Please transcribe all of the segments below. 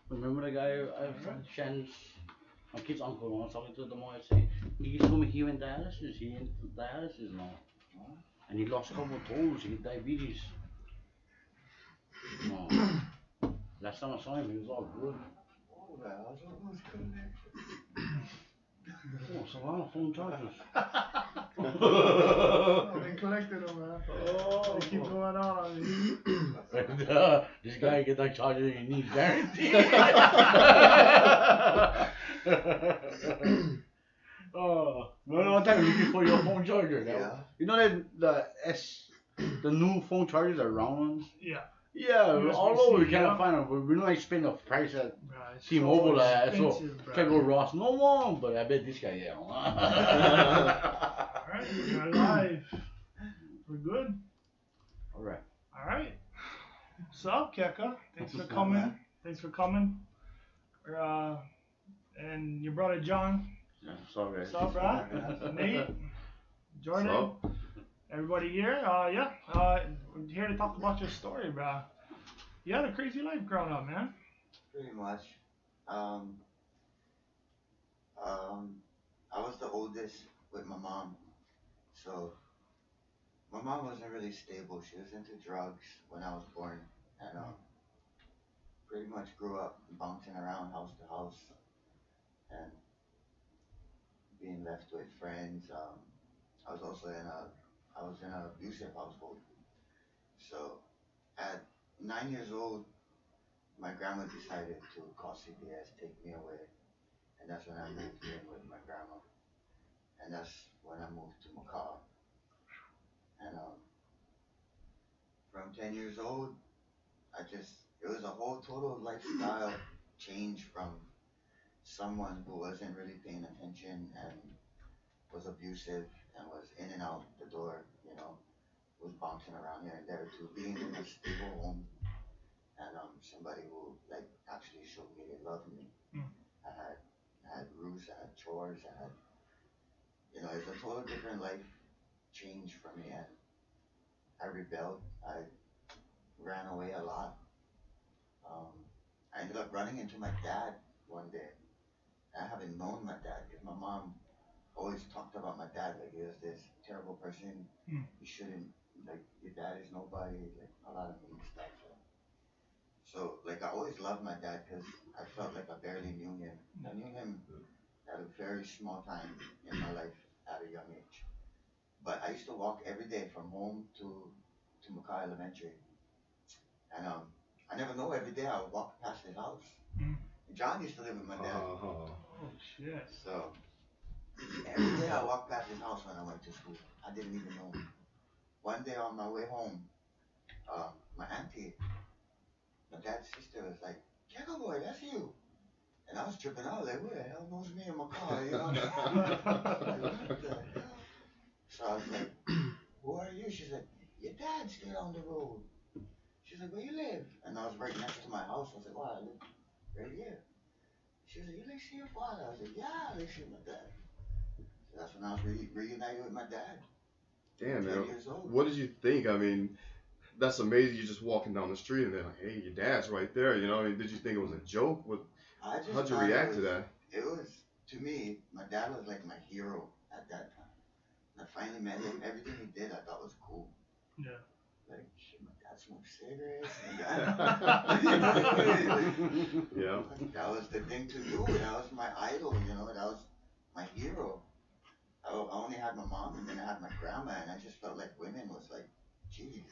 Remember the guy, Shen's, my kid's uncle, when I was talking to them all, I say, he told me he went dialysis, he into dialysis now. And he lost a couple of toes, he had diabetes. No. Last time I saw him, he was all good. Oh, well, who's connected? Oh, it's a lot of phone charges. Oh, they collected them, man. Oh, they keep going on me. This guy get that charger he needs, guaranteed. Oh, one time looking for your phone charger. Yeah. You know that the new phone chargers are round ones? Yeah. Yeah, USB-C, all over we yeah. can't find them. We don't like spend the price at Right, T-Mobile, so expensive, try to go bro. Ross, no more, but I bet this guy, yeah. Alright, we're live. We're good. Alright. Alright. What's up, Keka? Thanks for What's up, coming. man? Thanks for coming. And your brother John. Yeah, sorry. What's up, bro? Nate. Jordan. What's up? Everybody here. We're here to talk about your story, bro. You had a crazy life growing up, man. Pretty much. I was the oldest with my mom, so my mom wasn't really stable. She was into drugs when I was born, and pretty much grew up bouncing around house to house and being left with friends. I was also I was in an abusive household. So at 9 years old, my grandma decided to call CPS, take me away, and that's when I moved in with my grandma, and that's when I moved to Macau. And from 10 years old, it was a whole total lifestyle change from someone who wasn't really paying attention and was abusive and was in and out the door, was bouncing around here and there, to being in a stable home and somebody who like actually showed me they loved me. I had roofs, I had chores, it's a total different life change for me, and I rebelled. I ran away a lot. I ended up running into my dad one day. I haven't known my dad because my mom always talked about my dad like he was this terrible person. You shouldn't, like, your dad is nobody, like a lot of mean stuff. So like I always loved my dad because I felt like I barely knew him. I knew him at a very small time in my life at a young age. But I used to walk every day from home to Mackay Elementary. And I never know, every day I would walk past his house. And John used to live with my dad. Oh shit. So every day I walked past his house when I went to school. I didn't even know him. One day on my way home, my auntie, my dad's sister, was like, Keka Doi, that's you. And I was tripping out, like, who the hell knows me in my car, Like, what the hell? So I was like, who are you? She's like, your dad's still on the road. She's like, where you live? And I was right next to my house. I was like, wow, I live right here. She was like, you live see your father? I was like, yeah, I live see my dad. So that's when I was reunited with my dad. Damn, 10 man. years old. What did you think? I mean, that's amazing. You're just walking down the street and they're like, hey, your dad's right there. I mean, did you think it was a joke? How'd you react to that? It was, to me, my dad was like my hero at that time. And I finally met him. Everything he did I thought was cool. Yeah. Like, shit, my dad smoked cigarettes. Yeah. That was the thing to do. That was my idol, that was my hero. I only had my mom and then I had my grandma, and I just felt like women was like, geez.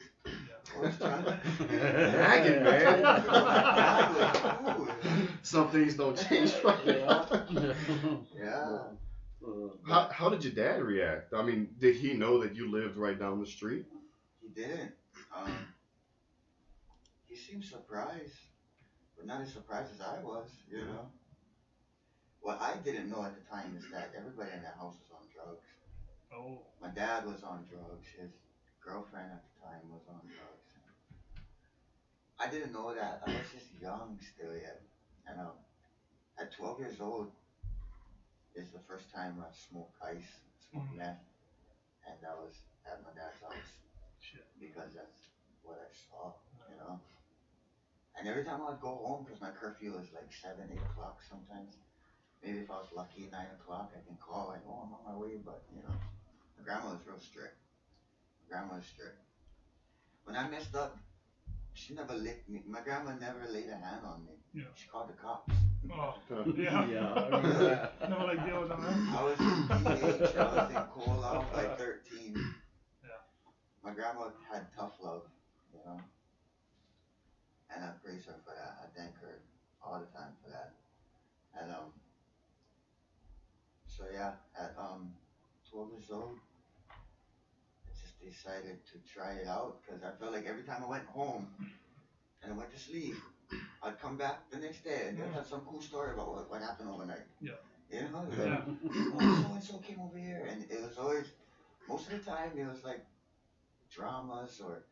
Always trying to nagging, man. Cool. Some things don't change from Yeah. How did your dad react? I mean, did he know that you lived right down the street? He didn't. He seemed surprised, but not as surprised as I was, What I didn't know at the time is that everybody in that house was on drugs. Oh. My dad was on drugs. His girlfriend at the time was on drugs. I didn't know that. I was just young still yet. And at 12 years old, it's the first time I smoked ice, smoked meth, and that was at my dad's house. Shit. Because that's what I saw, And every time I'd go home, because my curfew was like 7, 8 o'clock sometimes. Maybe if I was lucky, 9 o'clock, I can call and, oh, I'm on my way. But, you know, my grandma was real strict. My grandma was strict. When I messed up, she never licked me. My grandma never laid a hand on me. Yeah. She called the cops. Oh, yeah. Yeah, I remember that. Never like deal with them, man. I was in teenage. I was in cool. I was like 13. Yeah. My grandma had tough love, you know. And I praise her for that. I thank her all the time for that. And so yeah, at 12 years old, I just decided to try it out because I felt like every time I went home and I went to sleep, I'd come back the next day and they'd have some cool story about what happened overnight. Yeah. You know, like, Yeah. oh, so and so came over here, and it was always, most of the time, it was like dramas or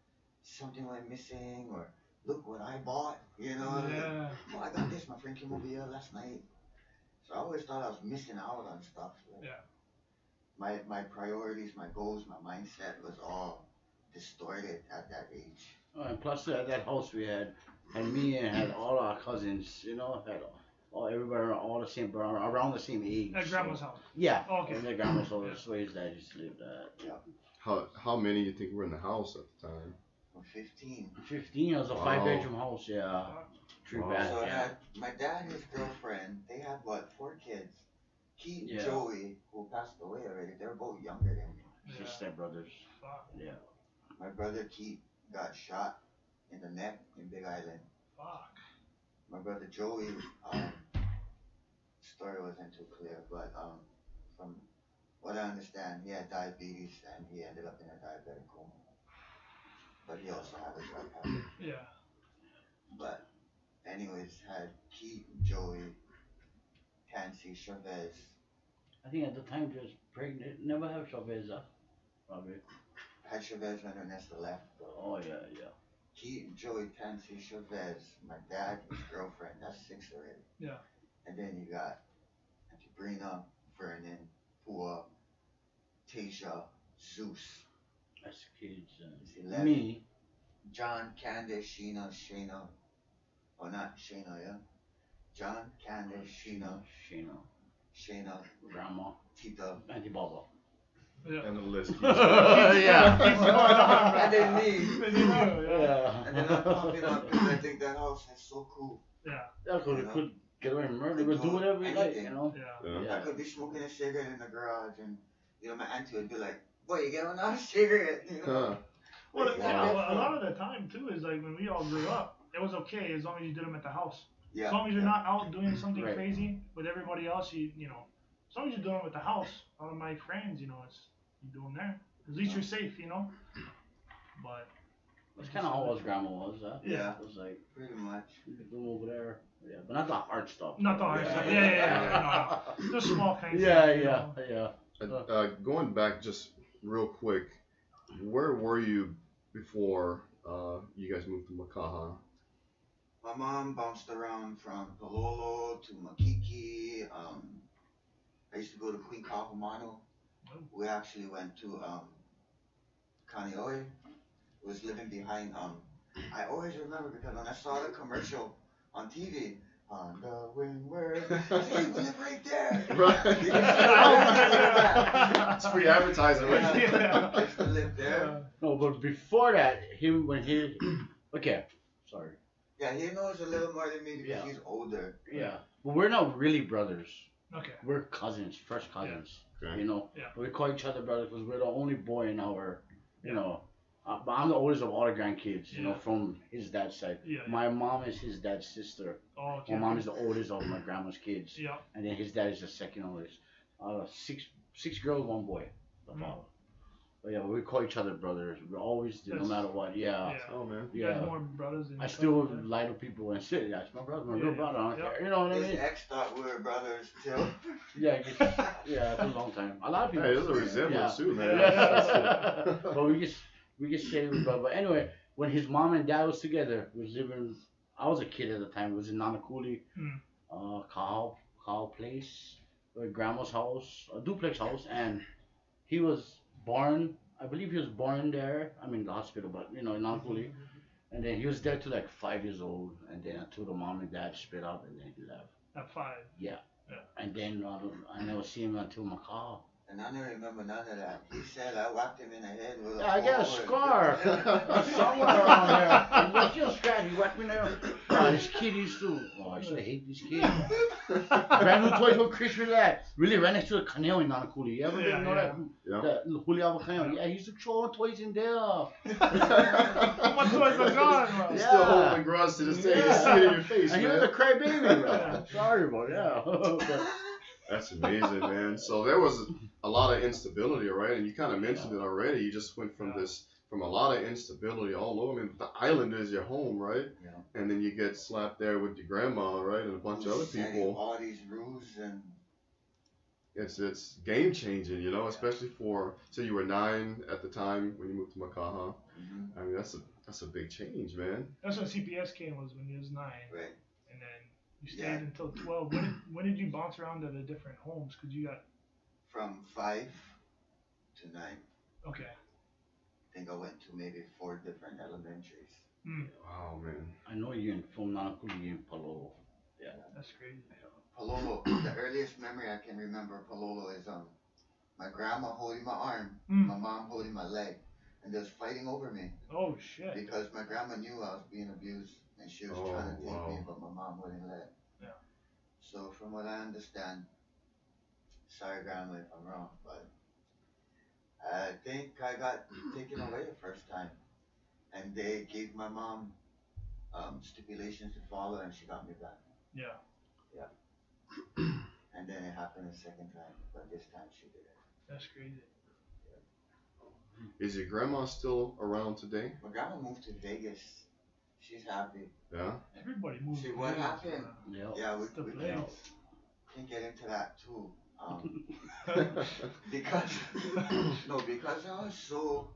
something went missing or look what I bought, you know. Yeah. Like, oh, I got this. My friend came over here last night. So I always thought I was missing out on stuff. Like, Yeah. My priorities, my goals, my mindset was all distorted at that age. Oh, and plus that house we had me and had all our cousins, you know, had all everybody all the same around the same age. At grandma's house. Yeah. Oh, okay. And their grandma's house, that's where his dad used to live at. Yeah. How many you think were in the house at the time? 15. 15, it was a Wow. 5-bedroom house, yeah. 3 Wow. bath, So I yeah. had my dad and his girlfriend, they had what, 4 kids. Keith and Yeah. Joey, who passed away already, they were both younger than me. His stepbrothers. Fuck. Yeah. My brother Keith got shot in the neck in Big Island. Fuck. My brother Joey, story wasn't too clear, but from what I understand, he had diabetes and he ended up in a diabetic coma. But he also had a drug habit. Yeah. But anyways, had Keith, Joey, Tansy, Chavez. I think at the time she was pregnant. Never have Chavez, probably. Had Chavez when Ernesto left. Oh, yeah, yeah. Keith, Joey, Tansy, Chavez, my dad, his girlfriend. That's 6 already. Yeah. And then you got Sabrina, Vernon, Pua, Tasha, Zeus. As kids. It's 11. Me. John, Candace, Sheena, Shayna. Oh, not Shayna, yeah? John, Candace, Sheena, Shayna, Grandma. Tita. Auntie Baba. Yeah. And the list keeps Yeah. And then me. Then you know, yeah. Yeah. And then I'm popping up because I think that house is so cool. Yeah. Yeah, because we could get away and murder, we could do whatever we like, you know? Yeah. Yeah. I could be smoking a cigarette in the garage and, you know, my auntie would be like, boy, you get another cigarette, you know? Huh. Well, Where you got that a from? lot of the time too is like when we all grew up, it was okay as long as you did them at the house. Yeah. As long as you're not out doing something Right. crazy with everybody else, you know. As long as you're doing it with the house, all of my friends, you know, it's you do them there. At least you're safe, you know. But That's kind of how us grandma was, huh? Yeah. It was like, Pretty much. you could do over there. Yeah, but not the hard stuff. not the hard stuff. Yeah. No. The small kinds. Yeah, of, you yeah, know. yeah. Going back just real quick, where were you before you guys moved to Makaha? My mom bounced around from Palolo to Makiki. I used to go to Queen Kahumanu. We actually went to Kaneohe. Was living behind I always remember because when I saw the commercial on TV, on the windward, I said, hey, we live right there. Right. It's free advertising, right? Yeah. I used to live there. No, but before that, okay, sorry. Yeah, he knows a little more than me because Yeah. he's older. Yeah, but we're not really brothers. Okay. We're cousins, first cousins. Okay. You know, Yeah. we call each other brothers because we're the only boy in our, you know. But I'm the oldest of all the grandkids, you know, Yeah. from his dad's side. Yeah. My mom is his dad's sister. Oh, okay. My mom is the oldest of my grandma's kids. Yeah. And then his dad is the second oldest. Six girls, 1 boy. The father. But yeah, we call each other brothers. We always do, no That's- matter what. Yeah. Yeah. Oh man. You Yeah. guys more brothers than I each still other, yeah. lie to people and shit. That's my brother, my Yeah, little brother. I don't yeah. care. You know what I His mean? ex thought we were brothers too. Yeah, it's a long time. A lot of people. Hey, there's a resemblance too, man. Yeah. But we just say we brother. But anyway, when his mom and dad was together, we was living. I was a kid at the time. It was in Nanakuli, Kyle Place, grandma's house, a duplex house, and he was born. I believe he was born there. I mean the hospital, but you know in Nanakuli. And then he was there till like 5 years old, and then I told the mom and dad to split up, and then he left. At 5. Yeah. Yeah. And then I never see him until my car. And I don't remember none of that. He said I whacked him in the head with a Yeah, I got a pole scar. Somewhere around there. It was just scratch. He whacked me there. Oh, this kid used to. Oh, I used to hate this kid. Brand new toys for Christmas. That really right next to the canal in Nanakuli. You ever know that? Yeah. That Juliava canal. Yeah, he used to throw toys in there. What toys are gone, bro? You're still holding grudge to this day. You see it in your face, And he man. was a crybaby. Sorry, but yeah. That's amazing, man. So there was a lot of instability, right? And you kind of mentioned it already. You just went from from a lot of instability all over. I mean, the island is your home, right? Yeah. And then you get slapped there with your grandma, right, and a bunch of other people. All these rules and. It's game changing, you know, especially for. So you were 9 at the time when you moved to Makaha. Mm-hmm. I mean, that's a big change, man. That's when CPS came, was when he was 9. Right. And then you stayed until 12. When did you bounce around to the different homes? Cause you got. From 5 to 9. Okay. I think I went to maybe 4 different elementaries. Mm. Wow, man. I know you from Nanakuli in Palolo. Yeah. That's crazy. Palolo, the earliest memory I can remember of Palolo is my grandma holding my arm, my mom holding my leg, and they was fighting over me. Oh shit. Because my grandma knew I was being abused and she was trying to take me, but my mom wouldn't let. Yeah. So from what I understand, sorry grandma if I'm wrong, but I think I got taken away the first time, and they gave my mom stipulations to follow, and she got me back. Yeah. Yeah. And then it happened a second time, but this time she did it. That's crazy. Is your grandma still around today? My grandma moved to Vegas. She's happy. Yeah. Everybody moves. See what happened? Yeah, we place. can get into that too. Because I was so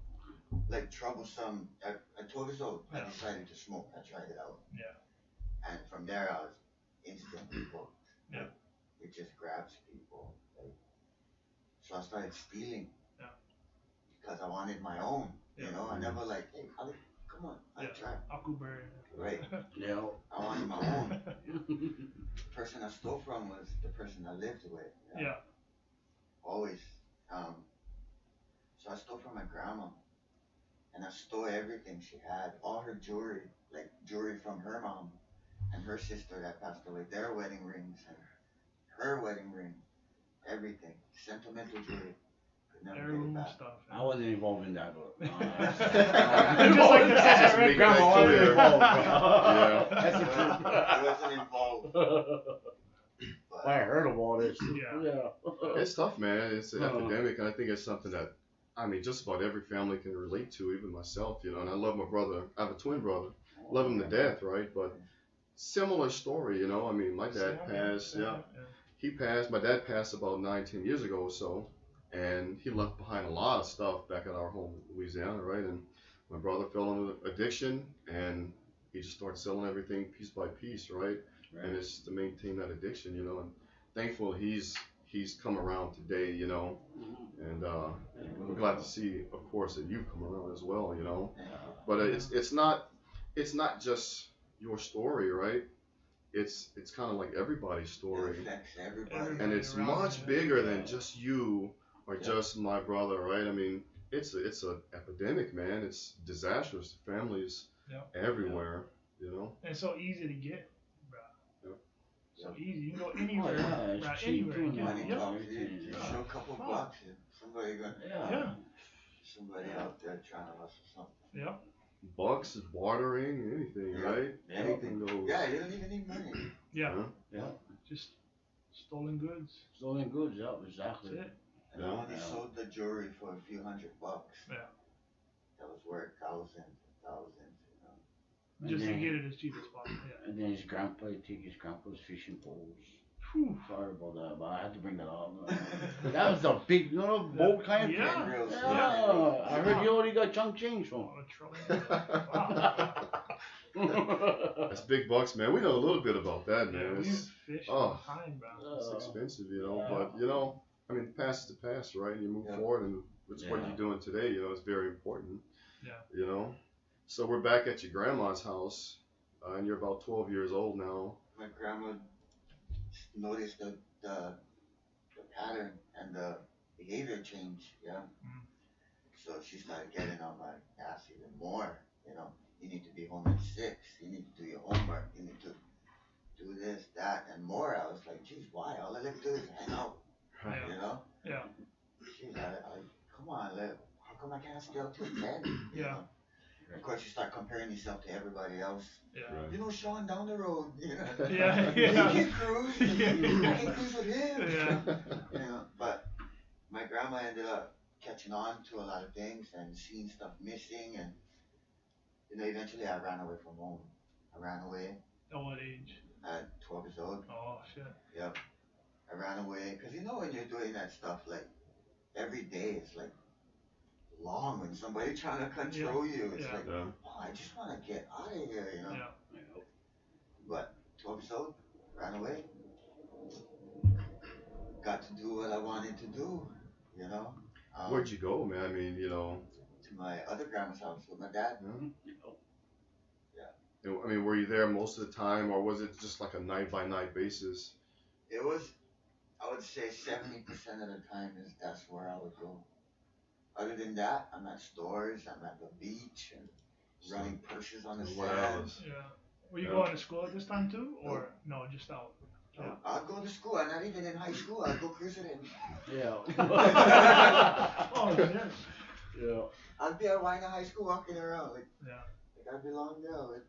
like troublesome. I told you so. I decided to smoke. I tried it out. Yeah. And from there I was instantly hooked. Yeah. It just grabs people. Like, so I started stealing. Yeah. Because I wanted my own. Yeah. You know, I never like, hey, Ali, come on, I try. Akuber. Right. Yeah. I wanted my own. The person I stole from was the person I lived with. You know? Yeah. Always. So I stole from my grandma. And I stole everything she had. All her jewelry. Like jewelry from her mom and her sister that passed away. Their wedding rings and her wedding ring. Everything. Sentimental jewelry. Could never get it back. Stuff. I wasn't involved in that, but just like the Just second make grandma that wasn't clear. involved. Yeah. That's the truth. I wasn't involved. But I heard of all this. Yeah. It's tough, man. It's an epidemic, and I think it's something that, I mean, just about every family can relate to, even myself, you know. And I love my brother. I have a twin brother. Love him to death, right? But similar story, you know. I mean, my dad passed. Yeah. He passed. My dad passed about 9-10 years ago or so, and he left behind a lot of stuff back at our home in Louisiana, right? And my brother fell into addiction, and he just started selling everything piece by piece, right? And it's to maintain that addiction, you know. And thankfully, he's come around today, you know. And we're glad to see, of course, that you've come around as well, you know. But it's not just your story, right? It's kind of like everybody's story. it affects everybody. And it's much bigger than just you or just my brother, right? I mean, it's a epidemic, man. It's disastrous to families everywhere, you know. And it's so easy to get, bro. Yeah. So easy. You can go anywhere, it's bro. cheap Anywhere. too, and get man. it. Money Yeah. talks. You show a couple bucks and somebody out there trying to hustle something. Yeah. Bucks, bartering, anything, right? Anything goes. Yeah, you don't even need money. Yeah. Huh? Yeah. Just stolen goods. Stolen goods, yeah, exactly. That's it. And I only sold the jewelry for a few $100. Yeah. That was worth thousands and thousands, you know. And Just to then- get it as cheap as possible. Yeah. And then his grandpa, he'd take his grandpa's fishing poles. Whew. Sorry about that, but I had to bring that up. That was a big, you know, boat kind of Yeah. thing. Real Yeah. I heard you only got chunk change from. On a trolley. Wow. That's big bucks, man. We know a little bit about that, Yeah, man. we It's, fish all the time, bro. it's expensive, you know. But, you know, I mean, the past is the past, right? And you move forward, and it's what you're doing today, you know, it's very important. Yeah. You know? So we're back at your grandma's house, and you're about 12 years old now. My grandma noticed the pattern and the behavior change, yeah. Mm. So she started getting on my ass even more, you know. You need to be home at 6. You need to do your homework. You need to do this, that, and more. I was like, geez, why? All I like to do is hang out, Yeah. you know. Yeah. She's like, come on, how come I can't stay up till 10? You Yeah. know? Of course, you start comparing yourself to everybody else. Yeah. Right. You know, Sean down the road, you know. Yeah. He Yeah. can cruise. I can cruise with him. Yeah. You know, but my grandma ended up catching on to a lot of things and seeing stuff missing, and you know, eventually I ran away from home. I ran away At what age? at 12 years old. Oh shit. Yep. I ran away because you know when you're doing that stuff, like every day is like long when somebody trying to control you. It's like, Yeah. oh, I just want to get out of here, you know. Yeah. But 12 years old, ran away. Got to do what I wanted to do, you know. Where'd you go, man? I mean, you know. To my other grandma's house with my dad. Yeah. I mean, were you there most of the time, or was it just like a night-by-night basis? It was, I would say 70% of the time that's where I would go. Other than that, I'm at stores, I'm at the beach, and running purses on the What sand. else? Yeah. Were you Yeah. going to school at this time too, or no, just out? Yeah. I'd go to school, I'm not even in high school, I'd go cruising in. Yeah. Oh shit. Yeah. I'd be at Wina High School walking around, like Yeah. I belong there with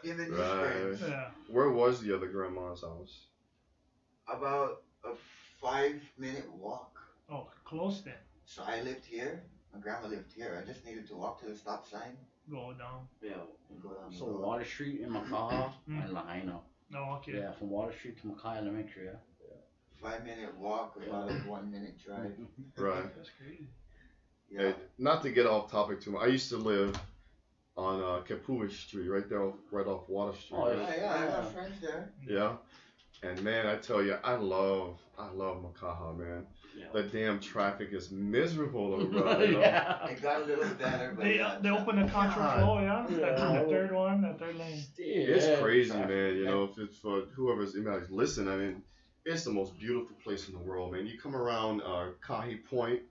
him and his Right. friends. Yeah. Where was the other grandma's house? About a 5-minute walk. Oh, close then. So I lived here, my grandma lived here, I just needed to walk to the stop sign Go down. Yeah. and go down the So road. Water Street in Makaha Mm. and Lahaina. Oh, okay. Yeah, from Water Street to Makai Elementary, yeah. 5-minute walk, about a 1-minute drive. Right. That's crazy. Yeah. Hey, not to get off topic too much. I used to live on Kepuish Street, right there, right off Water Street. Oh, right? Yeah, I have friends there. Yeah. And man, I tell you, I love Makaha, man. Yeah. The damn traffic is miserable to run. You know? Yeah. It got a little better, but They opened the contra God. flow, yeah? Yeah. The third one, that third lane. It's Yeah. crazy, man. You know, if it's for whoever's listen, I mean, it's the most beautiful place in the world, man. You come around Kahi Point,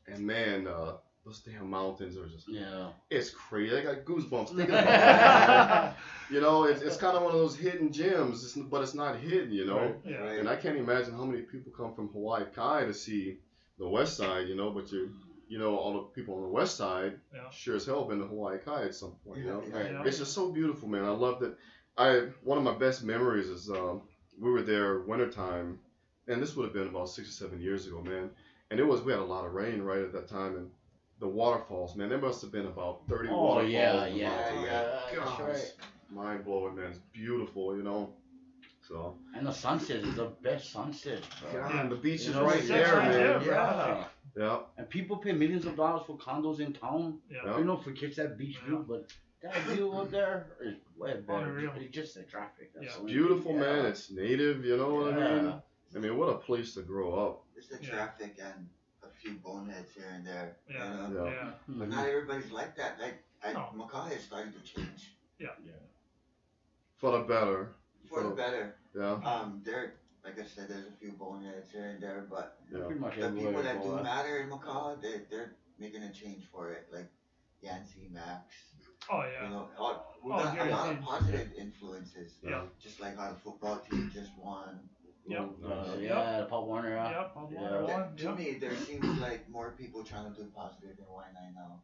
and man, those damn mountains are just, Yeah. it's crazy. I got goosebumps thinking about it. You know, it's kind of one of those hidden gems, but it's not hidden, you know. Yeah. Right. And I can't imagine how many people come from Hawaii Kai to see the west side, you know, but you know, all the people on the west side Yeah. sure as hell been to Hawaii Kai at some point, you know. Right. Yeah. It's just so beautiful, man. I love that. One of my best memories is we were there wintertime, and this would have been about 6 or 7 years ago, man. And we had a lot of rain right at that time, and the waterfalls, man, there must have been about 30 Oh, waterfalls. yeah, in the yeah, mountain, yeah. man. That's God, right. it's mind-blowing, man. It's beautiful, you know. So, And the sunset is the best sunset, bro. God, and the beach You is know, right it's there, right man. there, bro. Yeah. Yeah. And people pay millions of dollars for condos in town. Yeah. You know, for kids that beach view, but that view up there is way better. Unreal. It's just the traffic. That's Yeah. the only Beautiful, thing. man. It's native, you know what I mean? Yeah. I mean, what a place to grow up. It's the Yeah. traffic and a few boneheads here and there. Yeah. You know? Yeah. Yeah. But not everybody's like that. Like, No. Makaha is starting to change For the better. for the better. Yeah. There, like I said, there's a few boneheads here and there, but Yeah. Pretty much the everywhere people you that go, do matter in Makaha, they're making a change for it. Like Yancy, Max, Oh you yeah. know, we Oh, got a Gary lot of James. positive influences. Yeah. Just like how the football team just won. Yep. Yeah, the Pop Warner. Yeah. Yep. I'll Yeah. water one. To me, there seems like more people trying to do positive than why not now.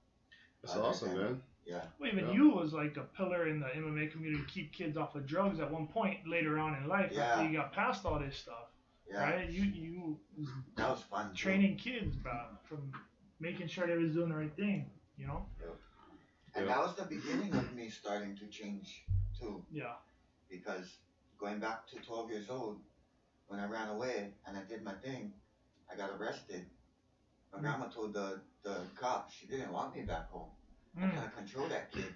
That's awesome, man. Yeah. Well, even Yeah. you was like a pillar in the MMA community to keep kids off of drugs at one point later on in life Yeah. after you got past all this stuff, Yeah. right? You That was fun. too. training kids, bro, from making sure they was doing the right thing, you know? And Yeah. that was the beginning of me starting to change too. Yeah. Because going back to 12 years old, when I ran away and I did my thing, I got arrested. My grandma told the cops she didn't want me back home. I Mm. can't control that kid.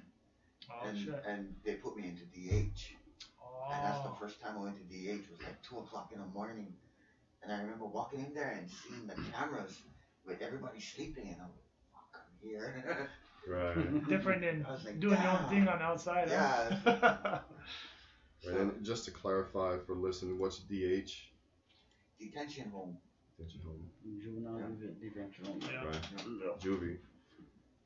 Oh and, shit. and they put me into DH. And that's the Oh. first time I went to DH. It was like 2 o'clock in the morning. And I remember walking in there and seeing the cameras with everybody sleeping. And I'm like, fuck, I'm here. Right. Different than I was like, doing your own damn. thing on the outside. Yeah. Huh? Right, and just to clarify for listening, what's DH? Detention home. Detention home. Juvenile detention. Yeah. Right. Juvie.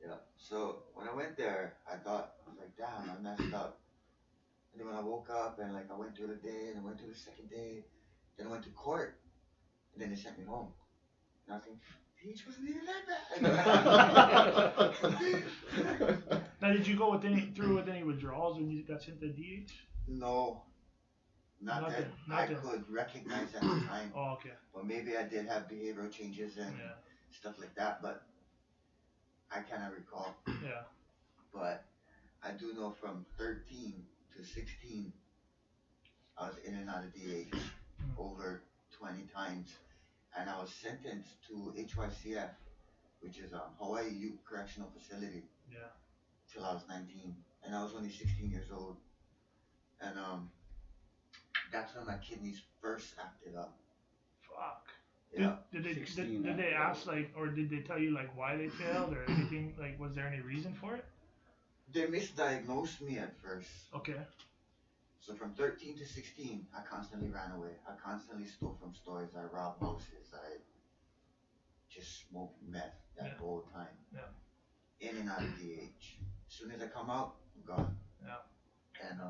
Yeah. So when I went there, I thought, I was like, damn, I messed up. And then when I woke up and like I went through the day and I went through the second day, then I went to court, and then they sent me home. And I was thinking, DH wasn't even that bad. Now, did you go through with any withdrawals when you got sent to DH? No. Not that I could recognize at the time. Oh, okay. But maybe I did have behavioral changes and stuff like that, but I cannot recall. Yeah. But I do know from 13 to 16, I was in and out of DH over 20 times. And I was sentenced to HYCF, which is Hawaii Youth Correctional Facility. Yeah. Till I was 19. And I was only 16 years old. And that's when my kidneys first acted up. Fuck. Yeah. Did they ask, like, or did they tell you, like, why they failed or anything? Like, was there any reason for it? They misdiagnosed me at first. Okay. So from 13 to 16, I constantly ran away. I constantly stole from stores. I robbed houses. I just smoked meth that whole time. Yeah. In and out of DH. As soon as I come out, I'm gone. Yeah. And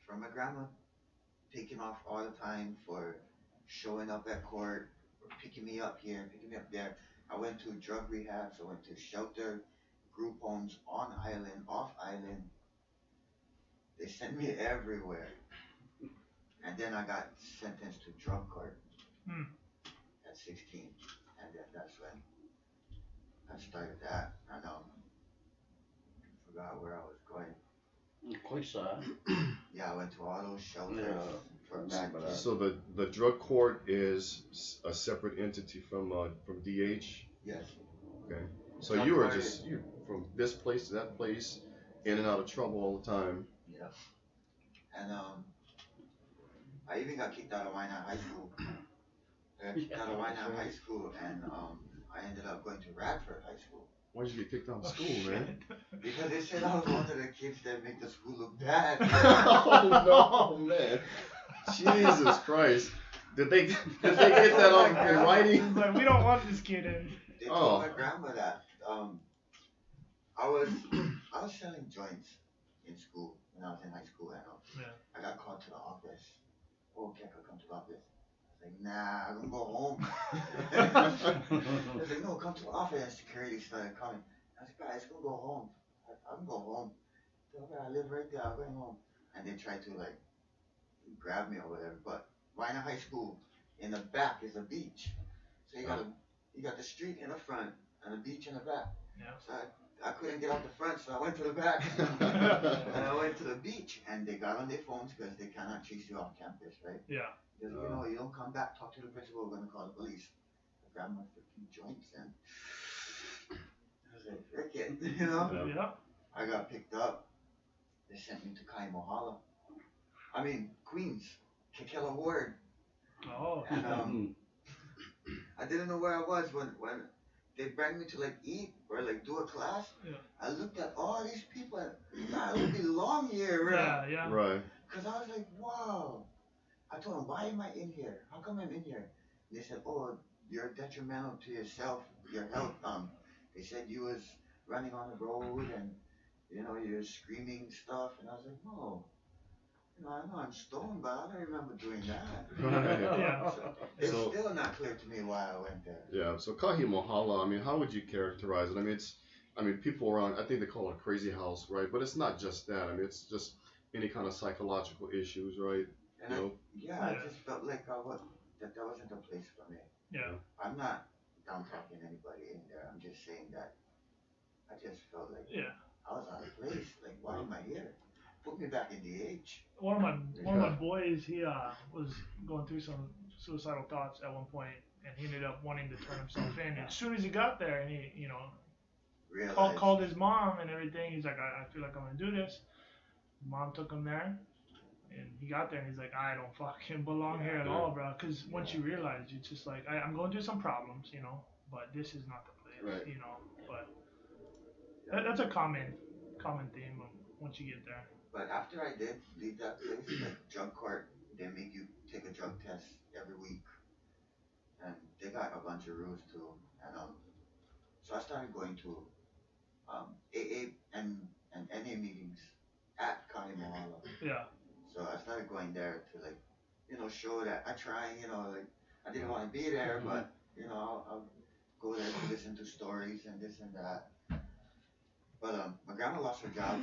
from my grandma, taking off all the time for showing up at court, or picking me up here, picking me up there. I went to drug rehabs. I went to shelter, group homes, on island, off island. They sent me everywhere. And then I got sentenced to drug court at 16. And then that's when I started that. I forgot where I was going. Quite sad. Yeah, I went to all those shelters for bad kids. So the drug court is a separate entity from DH? Yes. Okay. So you were just from this place to that place, in and out of trouble all the time. Yeah. And I even got kicked out of Wynot High School. I got kicked out of Wynot High School, and I ended up going to Radford High School. Why'd you get kicked out of school, man? Because they said I was one of the kids that make the school look bad. Oh no, man! Jesus Christ! Did they get that on in writing? Like, we don't want this kid in. They told my grandma that I was selling joints in school when I was in high school, and I got called to the office. Oh, Keka, come to the office. I was like, nah, I'm gonna go home. I was like, no, come to the office. Security started coming. I was like, guys, go home. I'm gonna go home. Okay, I live right there. I'm going home. And they tried to like grab me or whatever. But Wynot High School, in the back is a beach. So you got the street in the front and a beach in the back. Yeah. So I couldn't get out the front, so I went to the back. And I went to the beach, and they got on their phones because they cannot chase you off campus, right? Yeah. Because, you know, you don't come back, talk to the principal, we're going to call the police. I grabbed my freaking joints, and I was like, frick it, you know? Yeah. I got picked up. They sent me to Kaimohala. I mean, Queens, Kekela Ward. Oh. And I didn't know where I was when they bring me to like eat or like do a class. Yeah. I looked at all these people and I would belong here. Yeah, yeah. Right. Because I was like, wow. I told them, why am I in here? How come I'm in here? And they said, oh, you're detrimental to yourself, your health. They said you was running on the road and, you know, you're screaming stuff. And I was like, no. You know, I know I'm stoned, but I don't remember doing that. Right. Yeah. It's still not clear to me why I went there. Yeah. So Kaimohala, I mean, how would you characterize it? I mean, people around, I think they call it a crazy house, right? But it's not just that. I mean, it's just any kind of psychological issues, right? And I just felt like that wasn't a place for me. Yeah. I'm not down talking anybody in there. I'm just saying that I just felt like I was out of place. Like, why am I here? Put me back in DH. One of my boys, he was going through some suicidal thoughts at one point, and he ended up wanting to turn himself in. And as soon as he got there, and he, you know, called his mom and everything. He's like, I feel like I'm gonna do this. Mom took him there, and he got there, and he's like, I don't fucking belong here at all, bro. Because once you realize, it's just like I'm going through some problems, you know, but this is not the place, you know. But That's a common theme once you get there. But after I did leave that place, like drug court, they make you take a drug test every week, and they got a bunch of rules too. And so I started going to AA and NA meetings at Kaimoala. Yeah. So I started going there to like, show that I try. Like I didn't want to be there, but I'll go there to listen to stories and this and that. But my grandma lost her job.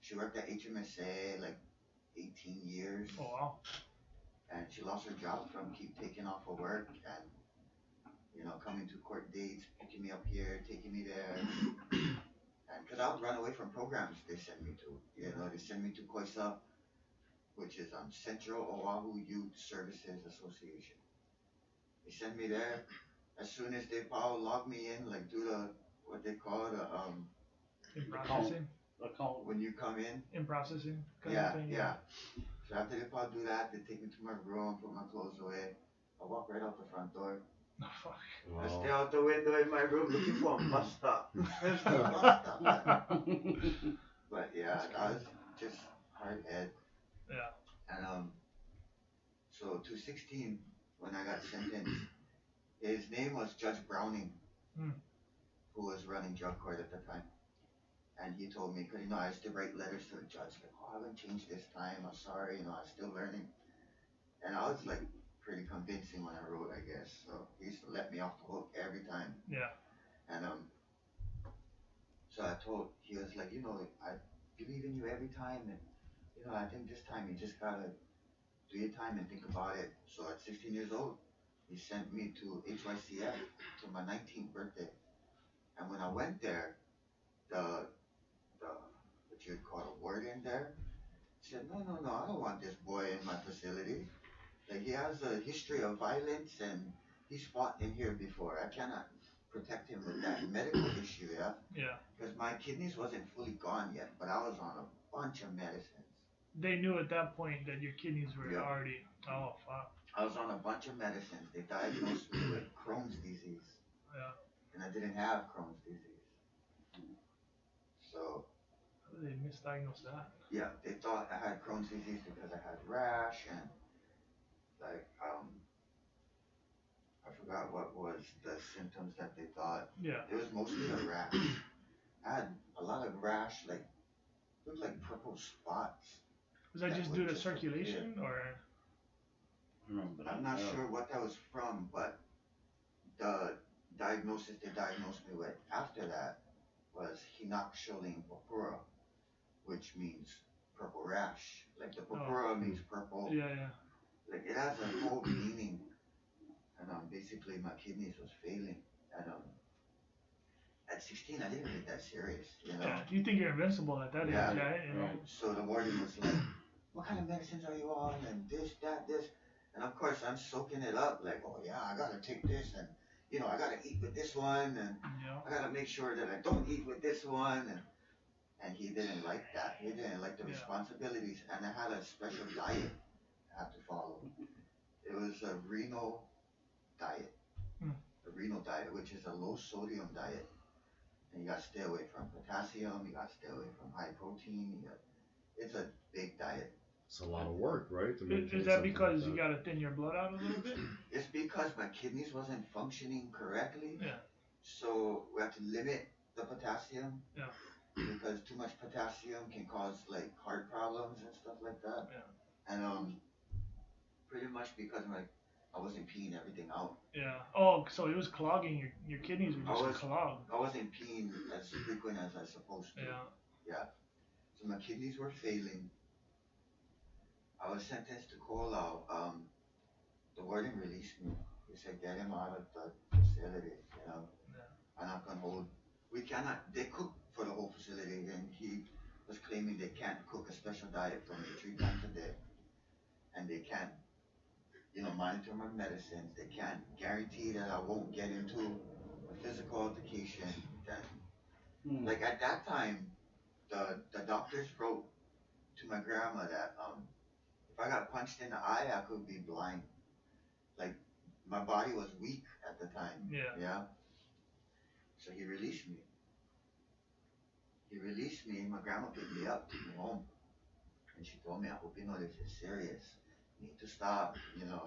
She worked at HMSA like 18 years. Oh wow. And she lost her job from keep taking off of work and coming to court dates, picking me up here, taking me there. And because I would run away from programs they send me to. They send me to COISA, which is Central Oahu Youth Services Association. They send me there. As soon as they log me in, like do what they call the In processing. When you come in processing. Yeah. So after they do that, they take me to my room, put my clothes away. I walk right out the front door. Oh, fuck. Wow. I stay out the window in my room looking for a bus stop. There's no bus stop. But yeah, I was just hard head. Yeah. And so 216, when I got sentenced, his name was Judge Browning, who was running drug court at the time. And he told me, because I used to write letters to the judge, like, I haven't changed this time, I'm sorry, I'm still learning. And I was like pretty convincing when I wrote, I guess. So he used to let me off the hook every time. Yeah. And so he was like, I believe in you every time, and I think this time you just gotta do your time and think about it. So at 16 years old, he sent me to HYCF to my 19th birthday. And when I went there, the what you'd call a warden there said, no, I don't want this boy in my facility. Like he has a history of violence and he's fought in here before. I cannot protect him with that medical issue, yeah? Yeah. Because my kidneys wasn't fully gone yet, but I was on a bunch of medicines. They knew at that point that your kidneys were already, oh fuck. I was on a bunch of medicines. They diagnosed me with Crohn's disease. Yeah. And I didn't have Crohn's disease. So they misdiagnosed that. Yeah, they thought I had Crohn's disease because I had rash and like I forgot what was the symptoms that they thought. Yeah. It was mostly a rash. I had a lot of rash, like looked like purple spots. Was that just due to circulation or? I'm not sure what that was from, but the diagnosis they diagnosed me with after that was Hinoxaline purpura, which means purple rash. Like the purpura means purple. Yeah. Like it has a whole meaning. And basically my kidneys was failing. And at 16 I didn't take that serious, Yeah, you think you're invincible at that age, right? So the warden was like, what kind of medicines are you on? And this, that, this. And of course I'm soaking it up like, oh yeah, I gotta take this and I gotta eat with this one and I gotta make sure that I don't eat with this one and he didn't like that. He didn't like the responsibilities and I had a special diet I had to follow. It was a renal diet. A renal diet, which is a low sodium diet. And you gotta stay away from potassium, you gotta stay away from high protein, it's a big diet. It's a lot of work, right? Is that because you gotta thin your blood out a little bit? It's because my kidneys wasn't functioning correctly. Yeah. So we have to limit the potassium. Yeah. Because too much potassium can cause like heart problems and stuff like that. Yeah. And pretty much because I wasn't peeing everything out. Yeah. Oh, so it was clogging your kidneys were just clogged. I wasn't peeing as frequent as I was supposed to. Yeah. So my kidneys were failing. I was sentenced to Kolau. The warden released me. He said, get him out of the facility, I'm not gonna hold. They cook for the whole facility and he was claiming they can't cook a special diet for me 3 times a day. And they can't, monitor my medicines. They can't guarantee that I won't get into a physical altercation. Like at that time, the doctors wrote to my grandma that if I got punched in the eye, I could be blind. Like my body was weak at the time. Yeah. So he released me. he released me. My grandma picked me up, took me home, and she told me, I hope you know this is serious. You need to stop, you know,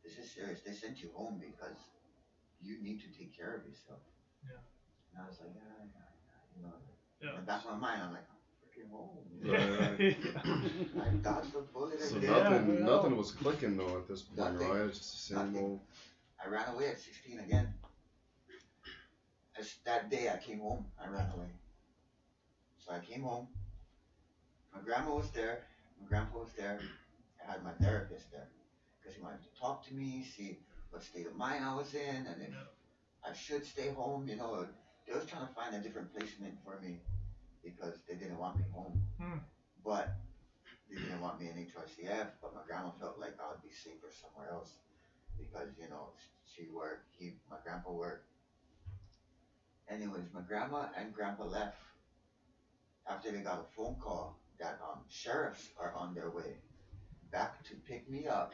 this is serious. They sent you home because you need to take care of yourself. Yeah. And I was like, yeah, you know. Yeah. In the back of my mind, I'm like, I'm freaking home. You Right. I dodged the bullet So again. nothing was clicking though at this point, Nothing. right? It's just the same old. I ran away at 16 again. That day I came home, I ran away. So I came home. My grandma was there. My grandpa was there. I had my therapist there because he wanted to talk to me, see what state of mind I was in, and if I should stay home. You know, they was trying to find a different placement for me because they didn't want me home. But they didn't want me in HRCF. But my grandma felt like I would be safer somewhere else because, you know, she worked, my grandpa worked. Anyways, my grandma and grandpa left after they got a phone call that sheriffs are on their way back to pick me up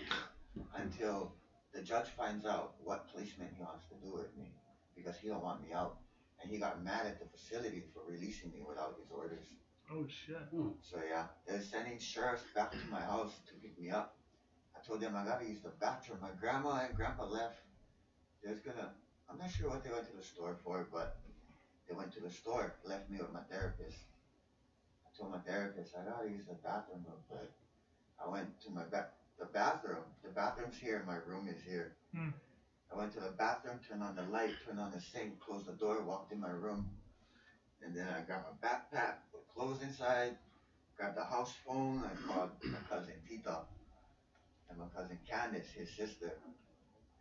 until the judge finds out what placement he wants to do with me because he don't want me out. And he got mad at the facility for releasing me without his orders. Oh shit. So yeah, they're sending sheriffs back to my house to pick me up. I told them I gotta use the bathroom. My grandma and grandpa left. I'm not sure what they went to the store for, but they went to the store, left me with my therapist. I told my therapist, I gotta use the bathroom real quick. I went to the bathroom. The bathroom's here, my room is here. I went to the bathroom, turned on the light, turned on the sink, closed the door, walked in my room. And then I got my backpack, put clothes inside, grabbed the house phone, I called my cousin Tita and my cousin Candace, his sister.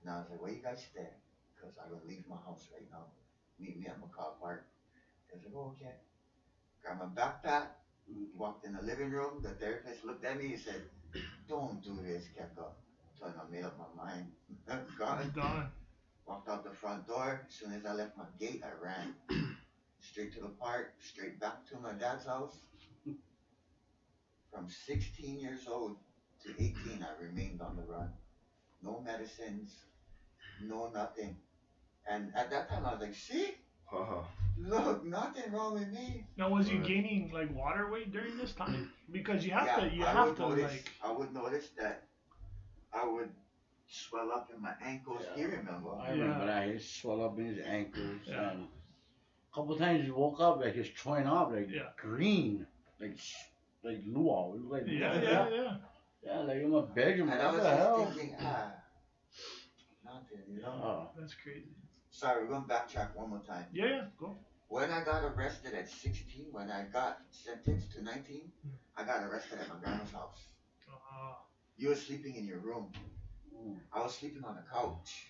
And I was like, where you guys stay? Because I will leave my house right now. Meet me at McCall Park. They was like, oh, okay. Grabbed my backpack, walked in the living room. The therapist looked at me and said, don't do this, Keka. So I made up my mind. Gone. Walked out the front door. As soon as I left my gate, I ran. Straight to the park, straight back to my dad's house. From 16 years old to 18, I remained on the run. No medicines, no nothing. And at that time, I was like, see? Look, nothing wrong with me. Now, was you gaining like water weight during this time? Because I would notice that I would swell up in my ankles. Yeah. You remember? I remember that. He swell up in his ankles. And a couple of times he woke up like he's throwing up, like green, like luau. Like yeah, like in my bedroom. And I was just thinking, nothing, you know? Oh, that's crazy. Sorry, we're going to backtrack one more time. Yeah, go. When I got arrested at 16, when I got sentenced to 19, I got arrested at my grandma's house. You were sleeping in your room. I was sleeping on the couch.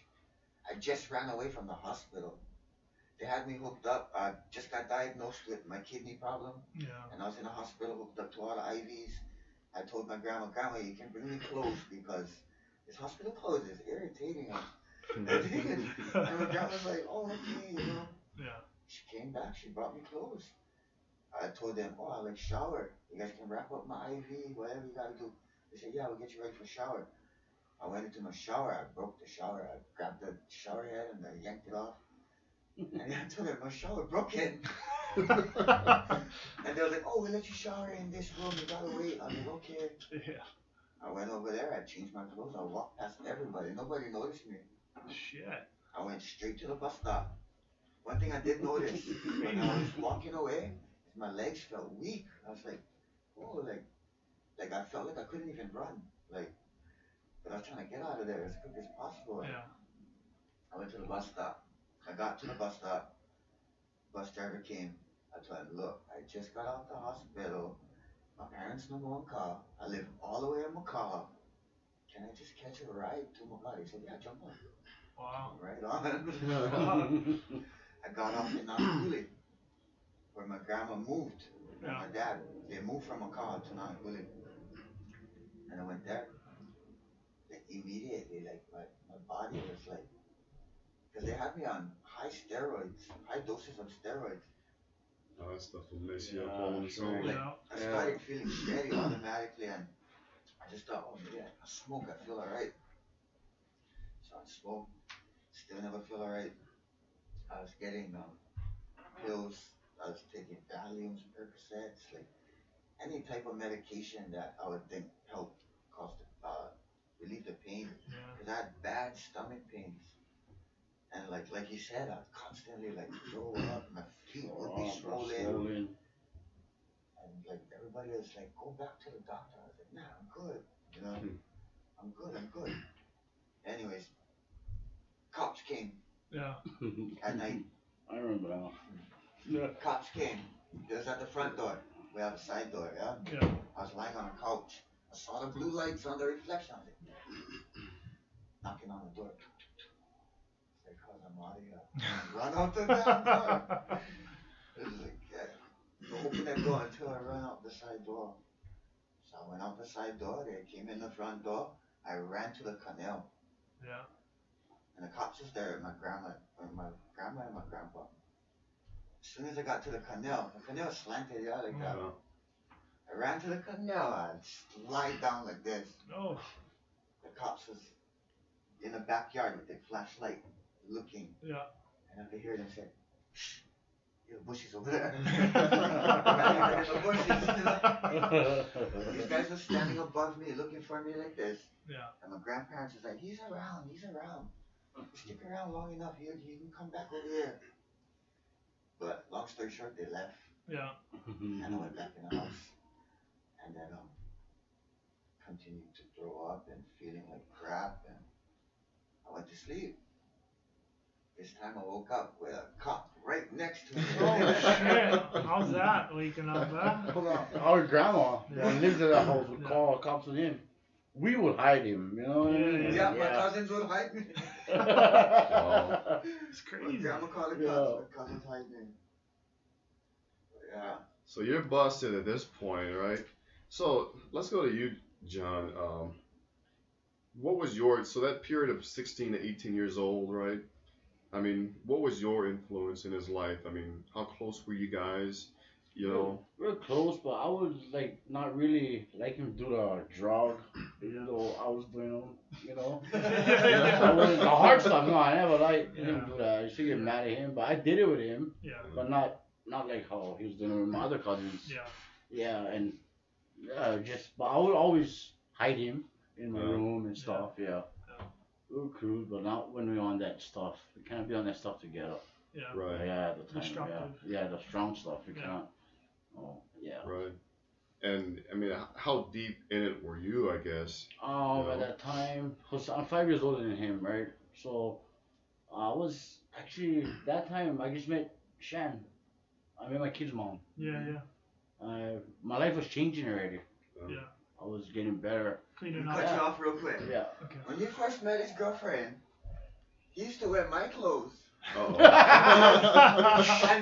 I just ran away from the hospital. They had me hooked up. I just got diagnosed with my kidney problem. And I was in the hospital hooked up to all the IVs. I told my grandma, you can bring me clothes because this hospital clothes is irritating. And my grandma's like, oh, okay, you know. She came back, she brought me clothes. I told them, I like shower. You guys can wrap up my IV, whatever you gotta do. They said, yeah, we'll get you ready for shower. I went into my shower, I broke the shower, I grabbed the shower head and I yanked it off. And then I told them, my shower broken. And they were like, we'll let you shower in this room, you gotta wait. I was like, okay. I went over there, I changed my clothes, I walked past everybody, nobody noticed me. Shit. I went straight to the bus stop. One thing I did notice when I was walking away is my legs felt weak. I was like, like I felt like I couldn't even run. But I was trying to get out of there as quick as possible. I went to the bus stop. I got to the bus stop. Bus driver came. I told him, look, I just got out the hospital. My parents no more in car. I live all the way in McCall. Can I just catch a ride to McCall? He said, yeah, jump on. Wow. Right on. I got off in Nakuli, where my grandma moved. My dad, they moved from McCall to Nakuli. And I went there. Immediately, my body was because they had me on high doses of steroids. Oh, that stuff will mess you up all on its own. I started feeling steady automatically, and I just thought, I smoke, I feel alright. So I smoked, still never feel alright. I was getting pills I was taking Valiums, Percocets, like any type of medication that I would think helped relieve the pain. Because I had bad stomach pains. And like you said, I'd constantly like throw up, my feet would be swollen. And like everybody was like, go back to the doctor. I was like, nah, I'm good. You know, I'm good. Anyways, cops came. Yeah. At night. I remember that. Yeah. Cops came. It was at the front door. We have a side door, yeah? Yeah. I was lying on a couch. I saw the blue lights on the reflection. I was like, knocking on the door. It's like, cause I'm out of here. Run out the damn door. It was like, yeah. Open that door until I ran out the side door. So I went out the side door. They came in the front door. I ran to the canal. Yeah. And the cops was there with my grandma and my grandpa. As soon as I got to the canal slanted, yeah, like that. I ran to the canal, I slide down like this. Oh. The cops was in the backyard with their flashlight looking. Yeah. And I could hear them say, shh, the bushes over there. The bushes, you know? These guys were standing above me, looking for me like this. Yeah. And my grandparents was like, he's around. Stick around long enough, he can come back over here. But long story short, they left. Yeah. And I went back in the house. And then continued to throw up and feeling like crap. And I went to sleep. This time I woke up with a cop right next to me. Oh shit! How's that? Waking up, Our grandma, when lived in that house, would call cops on him. We would hide him, you know what I mean? Yeah, my cousins would hide me. It's crazy. My grandma called the cops, my cousins hide me. Yeah. So you're busted at this point, right? So let's go to you, John. What was so that period of 16 to 18 years old, right? I mean, what was your influence in his life? I mean, how close were you guys? You know, we're close, but I was like not really like him do the drug, even though I was doing them, you know. I wasn't the hard stuff. No, I never liked him do that. I used to get mad at him, but I did it with him. Yeah. But not like how he was doing it with my other cousins. Yeah. Yeah, and but I would always hide him in my room and stuff. Yeah. We were crude, but not when we were on that stuff. We can't be on that stuff together. Yeah. Right. Yeah, at the time. Destructive. Yeah, the strong stuff. We can't. Oh, yeah. Right. And I mean, how deep in it were you? I guess. At that time, cause I'm 5 years older than him, right? So I was actually that time I just met Shan. I met my kid's mom. Yeah. My life was changing already. Yeah. I was getting better. Cleaning Cut up. you off real quick. Yeah. Okay. When you first met his girlfriend, he used to wear my clothes. And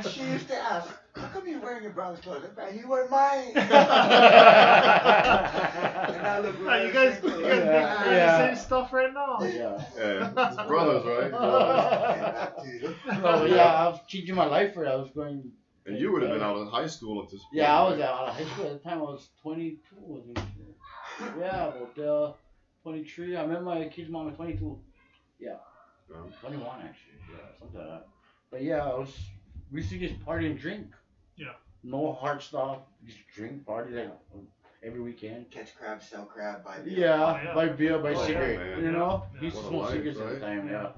she used to ask, how come you're wearing your brother's clothes? You wear mine. And I look Hey, you guys doing the same stuff right now. Yeah. Yeah. It's brothers, right? So yeah, I was changing my life for it. I was going. And you would have been out of high school at this point. Yeah, I was out of high school at the time. I was 22. Yeah, about 23. I met my kid's mom at 22. Yeah. 21 actually. Yeah, something like that. But yeah, we used to just party and drink. Yeah. No hard stuff. Just drink, party like every weekend. Catch crab, sell crab, buy beer. Yeah, buy beer, buy cigarette. Yeah, you know? Yeah. He used to What a smoke life, cigarettes at the right? time, yeah.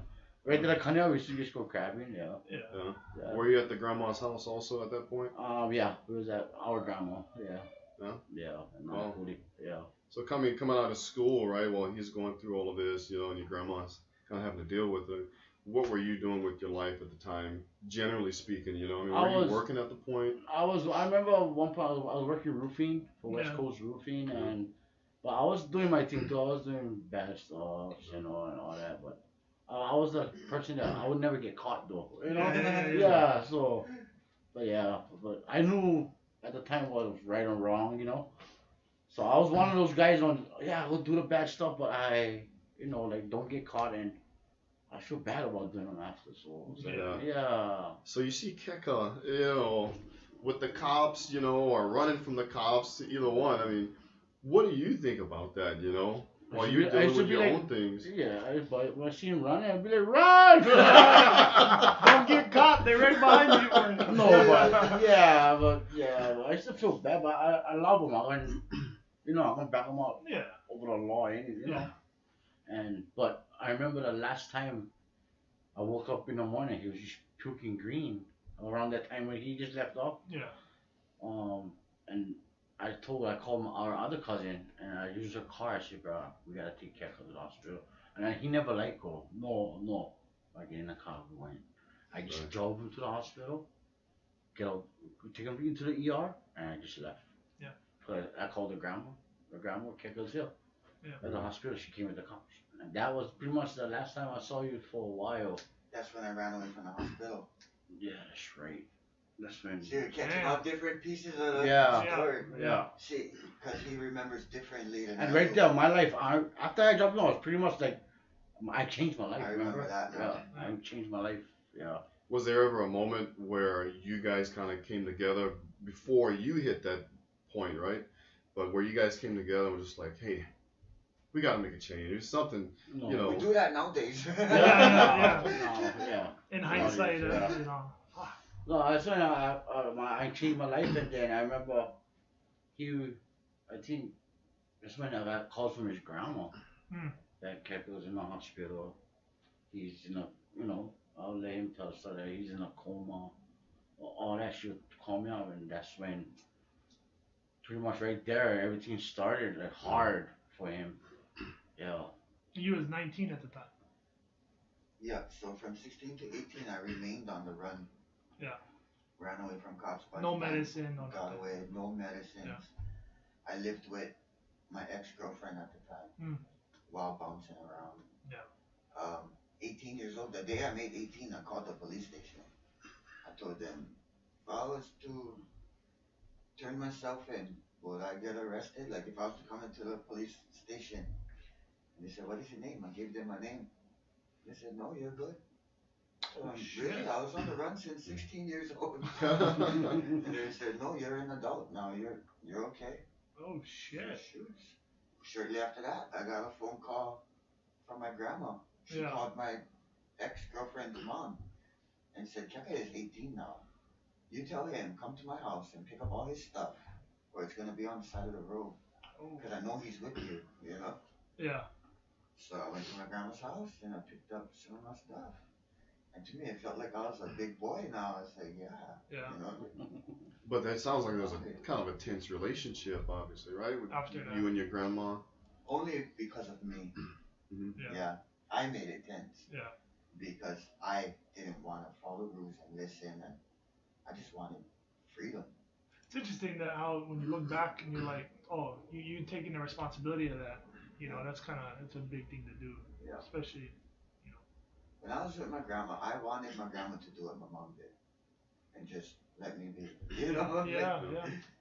Right to the canal, we used to just go crabbing, yeah. Yeah. Were you at the grandma's house also at that point? Yeah, it was at our grandma, yeah. Yeah? Yeah, and Wow. yeah. So coming out of school, right, while he's going through all of this, you know, and your grandma's kind of having to deal with it, what were you doing with your life at the time, generally speaking, you know? I mean, were you working at the point? I remember one point I was working roofing for West Coast Roofing, but I was doing my thing too. I was doing bad stuff, you know, and all that, but I was the person that I would never get caught though, you know? Yeah, so, but I knew at the time what was right or wrong, you know? So I was one of those guys I'll do the bad stuff, but don't get caught, and I feel bad about doing them after, so So you see Keka, you know, with the cops, you know, or running from the cops, either one. I mean, what do you think about that, you know? While you were dealing with your own things. Yeah, but when I see him running, I'd be like, run! Don't get caught. They're right behind you. No, but I used to feel bad, but I love him. I'm gonna back him up. Yeah. Over the law, you know. But I remember the last time I woke up in the morning, he was just puking green around that time when he just left off. Yeah. And I called our other cousin, and I used her car. I said, bro, we gotta take Keka to the hospital. And he never let go. No. I get in the car, we went. I just drove him to the hospital, take him into the ER, and I just left. Yeah. So I called the grandma Keka's here. Yeah. At the hospital, she came with the cops. And that was pretty much the last time I saw you for a while. That's when I ran away from the hospital. Yeah, that's right. That's when. See, you're catching all different pieces of the story. Yeah. See, because he remembers differently than And I right do. there, my life, after I dropped him, I was pretty much like, I changed my life. I remember that now. Yeah, I changed my life. Yeah. Was there ever a moment where you guys kind of came together before you hit that point, right? But where you guys came together and were just like, hey, we gotta make a change. There's something, you know. We do that nowadays. Yeah. In hindsight, you know. No, that's when I changed my life, and then I remember I think that's when I got calls from his grandma. That Keka was in the hospital. He's in a, I'll let him tell the story that he's in a coma. All that shit called me out, and that's when, pretty much right there, everything started like hard for him. Yeah. You was 19 at the time. Yeah, so from 16 to 18, I remained on the run. Yeah. Ran away from cops. No medicine, no got nothing. away, no medicines. Yeah. I lived with my ex-girlfriend at the time while bouncing around. Yeah. 18 years old, the day I made 18, I called the police station. I told them, if I was to turn myself in, would I get arrested? Like if I was to come into the police station. And they said, what is your name? I gave them my name. They said, no, you're good. Really? I was on the run since 16 years old. And they said, no, you're an adult now. You're okay. Oh, shit. Shortly after that, I got a phone call from my grandma. She called my ex-girlfriend's mom and said, Keka is 18 now. You tell him, come to my house and pick up all his stuff, or it's going to be on the side of the road. Because I know he's with you, you know? Yeah. So I went to my grandma's house and I picked up some of my stuff. And to me, it felt like I was a big boy now. I was like, yeah. You know? But that sounds like there's a kind of a tense relationship, obviously, right? With After that. you and your grandma. Only because of me. Yeah. I made it tense. Yeah. Because I didn't want to follow rules and listen, and I just wanted freedom. It's interesting that how when you look back and you're like, oh, you taking the responsibility of that. You know, it's a big thing to do. Yeah. Especially, When I was with my grandma, I wanted my grandma to do what my mom did, and just let me be. You know? Yeah.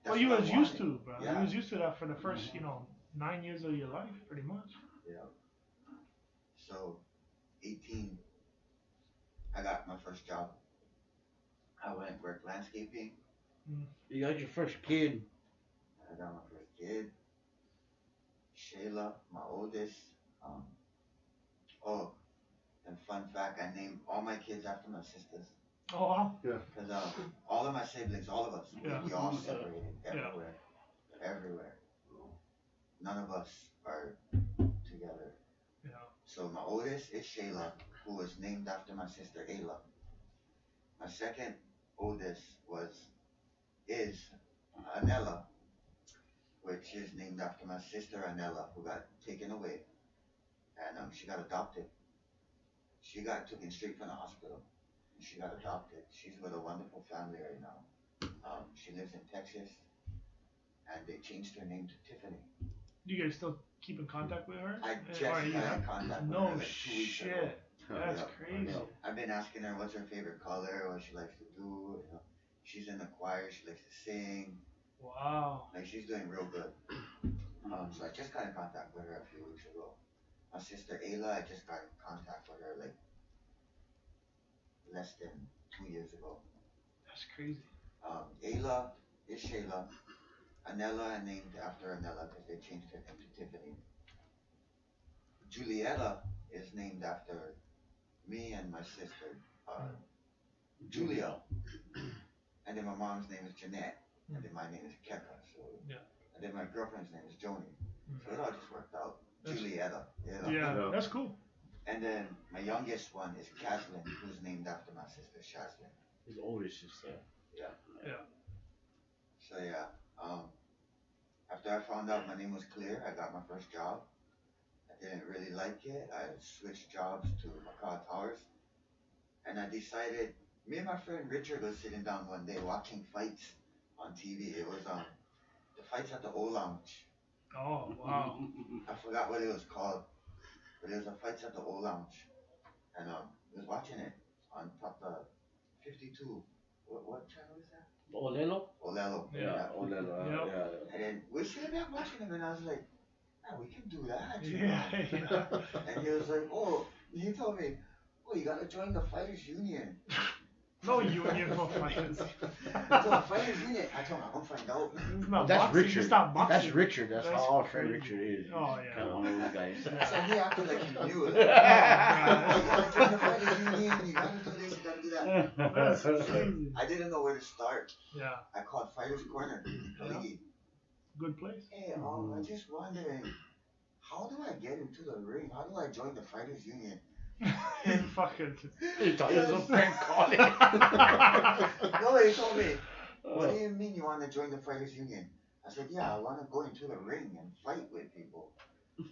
Well, you was used to, bro. You was used to that for the first, 9 years of your life, pretty much. Yeah. So, 18, I got my first job. I went and worked landscaping. You got your first kid. I got my first kid. Shayla, my oldest. And fun fact, I named all my kids after my sisters. Oh, wow. Yeah. Because all of my siblings, all of us, we all separated everywhere. None of us are together. Yeah. So my oldest is Shayla, who was named after my sister Ayla. My second oldest is Anella, which is named after my sister Anella, who got taken away, and she got adopted. She got taken straight from the hospital. She got adopted. She's with a wonderful family right now. She lives in Texas, and they changed her name to Tiffany. Do you guys still keep in contact with her? I just got in contact with her like 2 weeks ago. That's crazy. I've been asking her what's her favorite color, what she likes to do. She's in the choir. She likes to sing. Wow. Like she's doing real good. So I just got in contact with her a few weeks ago. My sister Ayla, I just got in contact with her like less than 2 years ago. That's crazy. Ayla is Shayla. Anella I named after Anella because they changed her name to Tiffany. Julieta is named after me and my sister, Julia. And then my mom's name is Jeanette. And then my name is Keka. So, yeah. And then my girlfriend's name is Joni. So it all just worked out. Julieta. Yeah, that's cool. And then my youngest one is Kathleen, who's named after my sister Shaslin. His older sister. Yeah. Yeah. So yeah, after I found out my name was Clear, I got my first job. I didn't really like it. I switched jobs to Macau Towers. And I decided, me and my friend Richard was sitting down one day watching fights on TV. It was the fights at the O Lounge. Oh, wow. I forgot what it was called. But it was the fights at the O Lounge. And I was watching it on top of 52. What channel is that? Olelo? Olelo. Yeah. Olelo. Yep. Yeah. And then we're sitting back watching him, and I was like, "Ah, we can do that." Yeah. And he was like, "Oh," he told me, "Oh, you gotta join the Fighters Union." No union for fighters. I told Fighters Union. I told him, I'm gonna find out. It's not That's boxing, Richard. It's not boxing. That's Richard. That's how our friend crazy. Richard is. Oh, yeah. Kind of one of those guys. So he acted like he knew it. Oh, You gotta join the Fighters Union. You gotta do this. You gotta do that. That's crazy. I didn't know where to start. Yeah. I called Fighters Corner. Kaligi. Good place. Hey, I'm just wondering, how do I get into the ring? How do I join the Fighters Union? Fucking. He thought it was a prank call. No, he told me, what do you mean you want to join the Fighters Union? I said, yeah, I want to go into the ring and fight with people.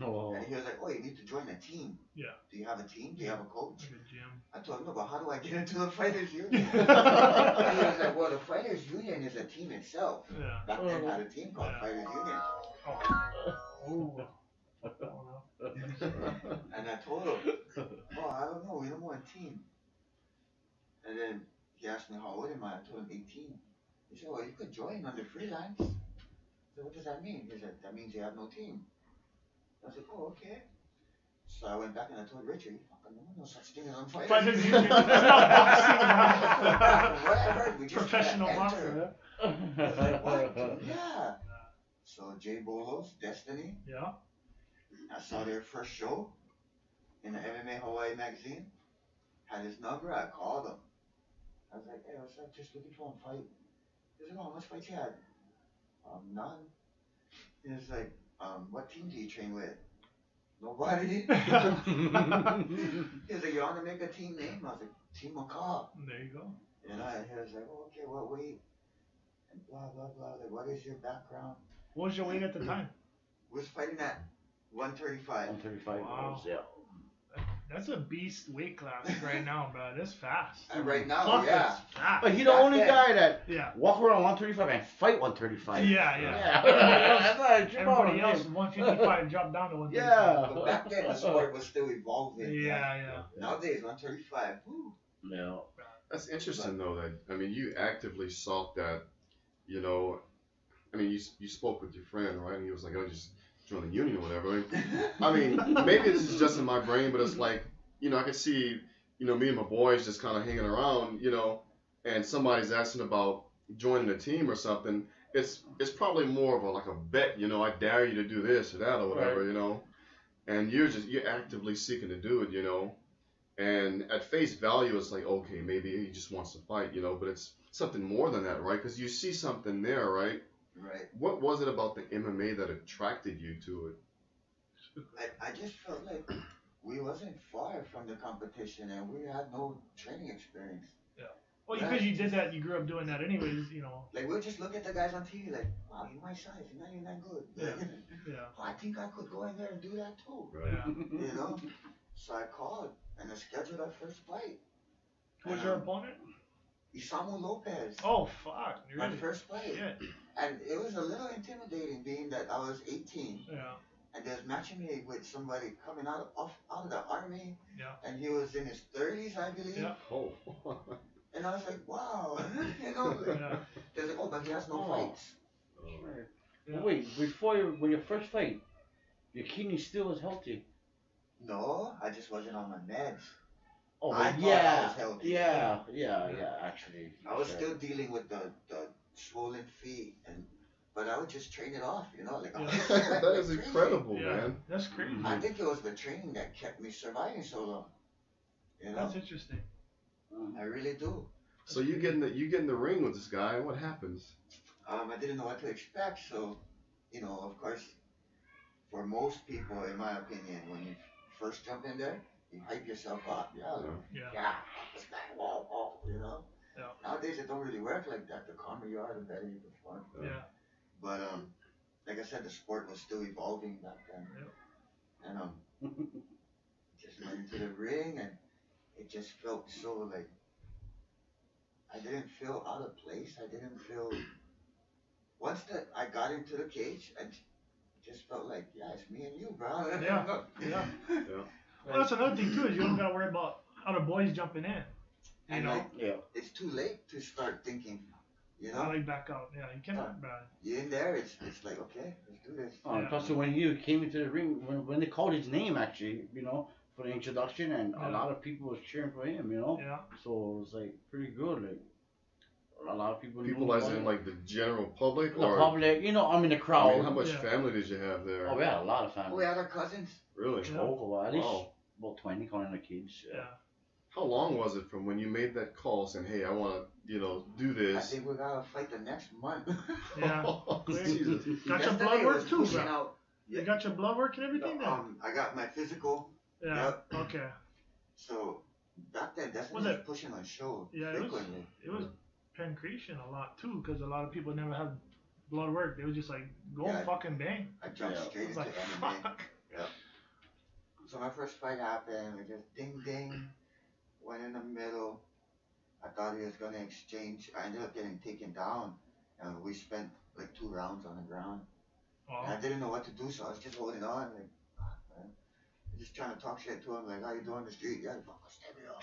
Oh. And he was like, oh, you need to join a team. Yeah. Do you have a team? Do you have a coach? Like a gym. I told him, no, but how do I get into the Fighters Union? And he was like, well, the Fighters Union is a team itself. Yeah. Back then I had a team called Yeah. Fighters Union. Oh. And I told him, oh, I don't know, we don't want a team. And then he asked me how old am I? I told him 18. He said, well, you could join under freelance. I said, what does that mean? He said, that means you have no team. I said, oh, okay. So I went back and I told Richard, fucking no such thing as unfighters. Fighters Union. It's not boxing. What I heard, we just Professional gotta boxer. enter. I was like, what? Yeah. So Jay Bolo's Destiny. Yeah. I saw their first show in the MMA Hawaii magazine. Had his number, I called him. I was like, hey, what's up? Just looking for a fight. He said, oh, how much fights you had? None. He was like, what team do you train with? Nobody. He was like, you want to make a team name? I was like, Team Macaw. There you go. And he was like, oh, okay, what weight? And blah, blah, blah. Like, what is your background? What was your weight at the time? Was fighting at 135. 135 Wow. yeah. That's a beast weight class right now, bro. That's fast. And right now, Fuck, yeah. that's fast. But he's the only guy that Yeah. walk around 135 and fight 135. Yeah. Everybody else 155 dropped down to 135. Yeah. But back then, the sport was still evolving. Yeah. Nowadays, 135. Woo. Yeah. That's interesting though. That I mean, you actively sought that. You know, I mean, you spoke with your friend, right? And he was like, "Oh, just join the union or whatever." I mean, maybe this is just in my brain, but it's like, you know, I could see, you know, me and my boys just kind of hanging around, you know, and somebody's asking about joining a team or something. It's probably more of a bet, you know. I dare you to do this or that or whatever, Right. you know. And you're actively seeking to do it, you know. And at face value, it's like, okay, maybe he just wants to fight, you know, but it's something more than that, right? Because you see something there, right? Right. What was it about the MMA that attracted you to it? I just felt like we wasn't far from the competition and we had no training experience. Well, because you did that, you grew up doing that anyways, you know. Like, we'll just look at the guys on TV like, wow, he's my size, he's not even that good. Yeah. Oh, I think I could go in there and do that too. Right. Yeah. You know? So I called and I scheduled our first fight. Who was your opponent? Isamu Lopez. Oh, fuck. My Really? first fight. Yeah. And it was a little intimidating being that I was 18. Yeah. And there's matching me with somebody coming out of the army. Yeah. And he was in his 30s, I believe. Yeah. Oh. And I was like, wow. You know? Yeah. There's like, oh, but he has no Oh. fights. Yeah. Wait, when your first fight, your kidney still was healthy. No, I just wasn't on my meds. Oh, I but thought I was healthy. yeah, actually. I was Sure. still dealing with the swollen feet and but I would just train it off, you know, like That is incredible, man. That's crazy. I think it was the training that kept me surviving so long. You know? That's interesting. I really do. So you get in the ring with this guy, and what happens? I didn't know what to expect, so you know, of course, for most people, in my opinion, when you first jump in there, you hype yourself up. Yeah, this guy, whoa, you know. Yeah. Nowadays it don't really work like that. The calmer you are, the better you perform. Yeah. But like I said, the sport was still evolving back then. Yeah. And just went into the ring, and it just felt so like I didn't feel out of place. I didn't feel. Once that I got into the cage, I just felt like, yeah, it's me and you, bro. Yeah. Well, that's another thing too, is you don't gotta worry about other boys jumping in. You know? Like, it's too late to start thinking, you know? I like back out. Yeah, you cannot, bro. You're in there, it's like, okay, let's do this. Plus, when you came into the ring, when they called his name, actually, you know, for the introduction, and a lot of people was cheering for him, you know? Yeah. So it was like pretty good, like. A lot of people. People as in like the general public, the public, you know, I mean the crowd. I mean, how much family did you have there? Oh, we had a lot of family. We had our cousins. Really? At least about 20, counting the kids. Yeah. How long was it from when you made that call saying, "Hey, I want to, you know, do this"? I think we gotta fight the next month. Yeah. Jesus. Got your blood work too, bro. You got your blood work and everything there. I got my physical. Yeah. Yep. Okay. So back then, that's when I was pushing on show. Yeah, it was pancreation a lot too, because a lot of people never had blood work. They were just like, go fucking bang. I jumped straight into MMA. Yeah. So my first fight happened. We just ding ding, went in the middle. I thought he was gonna exchange. I ended up getting taken down, and we spent like 2 rounds on the ground. Oh. And I didn't know what to do, so I was just holding on, like, man. Just trying to talk shit to him, like, how you doing on the street? Yeah, fuck, stab me up.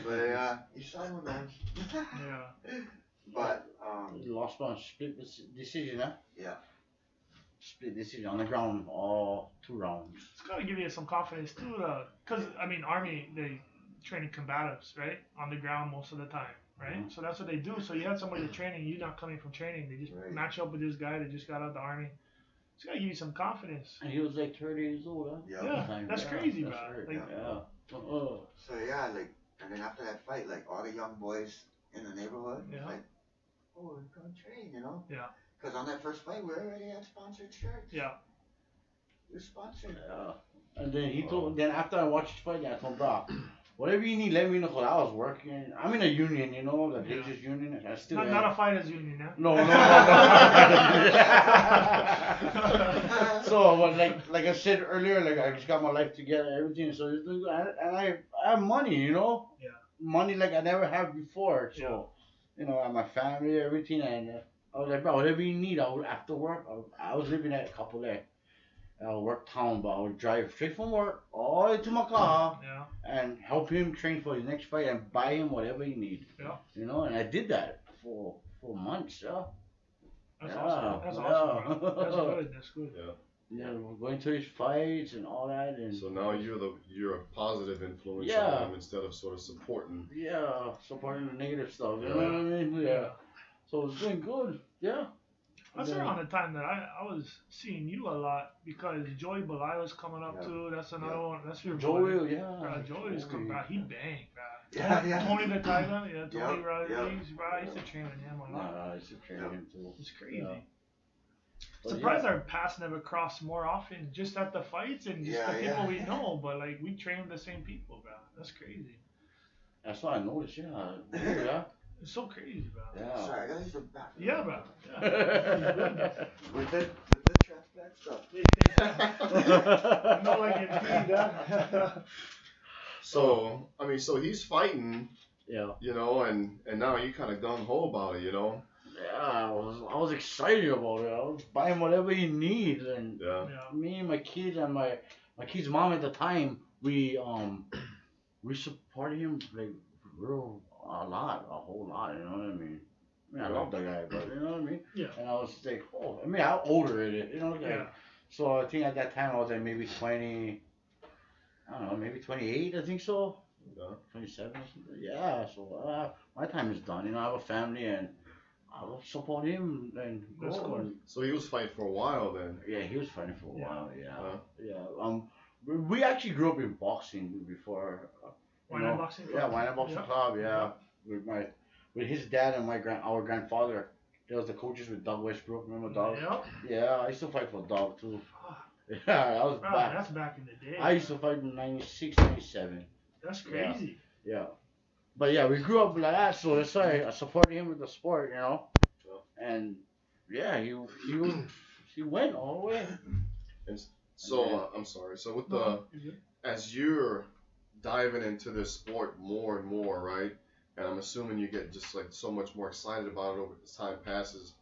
But yeah, he's someone, man. Yeah. But you lost by a split decision, huh? Yeah. Split decision on the ground, all 2 rounds. It's gotta give you some confidence too, because I mean, Army, they training combatives, right, on the ground most of the time, right? Mm-hmm. So that's what they do. So you had somebody training, you not coming from training, they just match up with this guy that just got out of the Army. It's gotta give you some confidence. And he was like 30 years old, huh? Yeah, that's crazy, bro. Like, So yeah, like, and then after that fight, like all the young boys in the neighborhood, like, oh, we're gonna train, you know? Yeah. Because on that first fight, we already had sponsored shirts. Yeah. We're sponsored. Yeah. And then he told, then after I watched the fight, I told bro, whatever you need, let me know, because I was working. I'm in a union, you know, the Pacers union. I still not a fighters union, huh? No. So, like I said earlier, like I just got my life together, everything. So it's doing good. And I have money, you know. Yeah. Money like I never had before. So, you know, I have my family, everything, and I was like, bro, whatever you need. After work, I was living at a couple there. I would work town, but I would drive straight from work all the way to my car and help him train for his next fight and buy him whatever he needs. Yeah. You know, and I did that for months. Yeah. That's awesome. That's awesome. Bro. That's good. That's good. Yeah, going to his fights and all that, and so now you're a positive influence on him instead of sort of supporting. Yeah, supporting the negative stuff. You know what I mean? Yeah. So it's doing good. Yeah. That's around the time that I was seeing you a lot, because Joey Belay was coming up too. That's another one. That's your Joey, boy. Joey's coming back. He banged, bro. Yeah. Tony the Tiger, Tony Rodriguez, bro. I used to train with him a lot. I used to train him too. It's crazy. Surprised our paths never cross more often, just at the fights and just the people we know. But like, we train with the same people, bro. That's crazy. That's what I noticed. Yeah. It's so crazy, bro. Yeah. Sorry, I gotta use the bathroom. Yeah, bro. Yeah. with the transplant stuff. Not like it's So I mean, so he's fighting. Yeah. You know, and now you kind of gung ho about it, you know. Yeah, I was excited about it. I was buying whatever he needs, and me and my kids and my kid's mom at the time, we supported him like a whole lot. You know what I mean? I love that guy, but you know what I mean? Yeah. And I was like, I'm older in it, you know? Like, so I think at that time I was like maybe 20, I don't know, maybe 28, I think so. Yeah. 27 or something. Yeah, so my time is done. I have a family and I will support him and That's go. cool. And, So he was fighting for a while then. yeah, he was fighting for a while. Yeah, Huh? yeah. We actually grew up in boxing before. Why not boxing club? Yeah, why not boxing club? Yeah, with his dad and our grandfather. There was the coaches with Doug Westbrook. Remember Doug? Yep. Yeah, I used to fight for Doug too. Fuck. Yeah, I was Bro, back. that's back in the day. I used to fight in 96, 97. That's crazy. Yeah. But yeah, we grew up like that, so that's why I supported him with the sport, And yeah, he went all the way. And so I'm sorry. So with as you're diving into this sport more and more, right? And I'm assuming you get just like so much more excited about it over as time passes.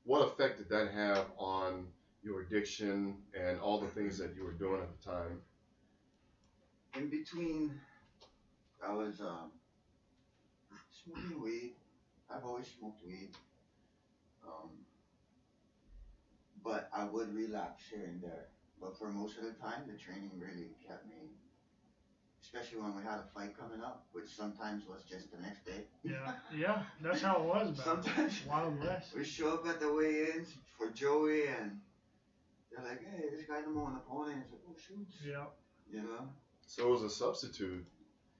What effect did that have on your addiction and all the things that you were doing at the time? In between, I was smoking weed. I've always smoked weed. But I would relapse here and there. But for most of the time, the training really kept me, especially when we had a fight coming up, which sometimes was just the next day. Yeah, that's how it was back. Sometimes Wild West. we show up at the weigh-ins for Joey, and they're like, "Hey, this guy number one opponent." It's like, "Oh shoot." Yeah. So it was a substitute,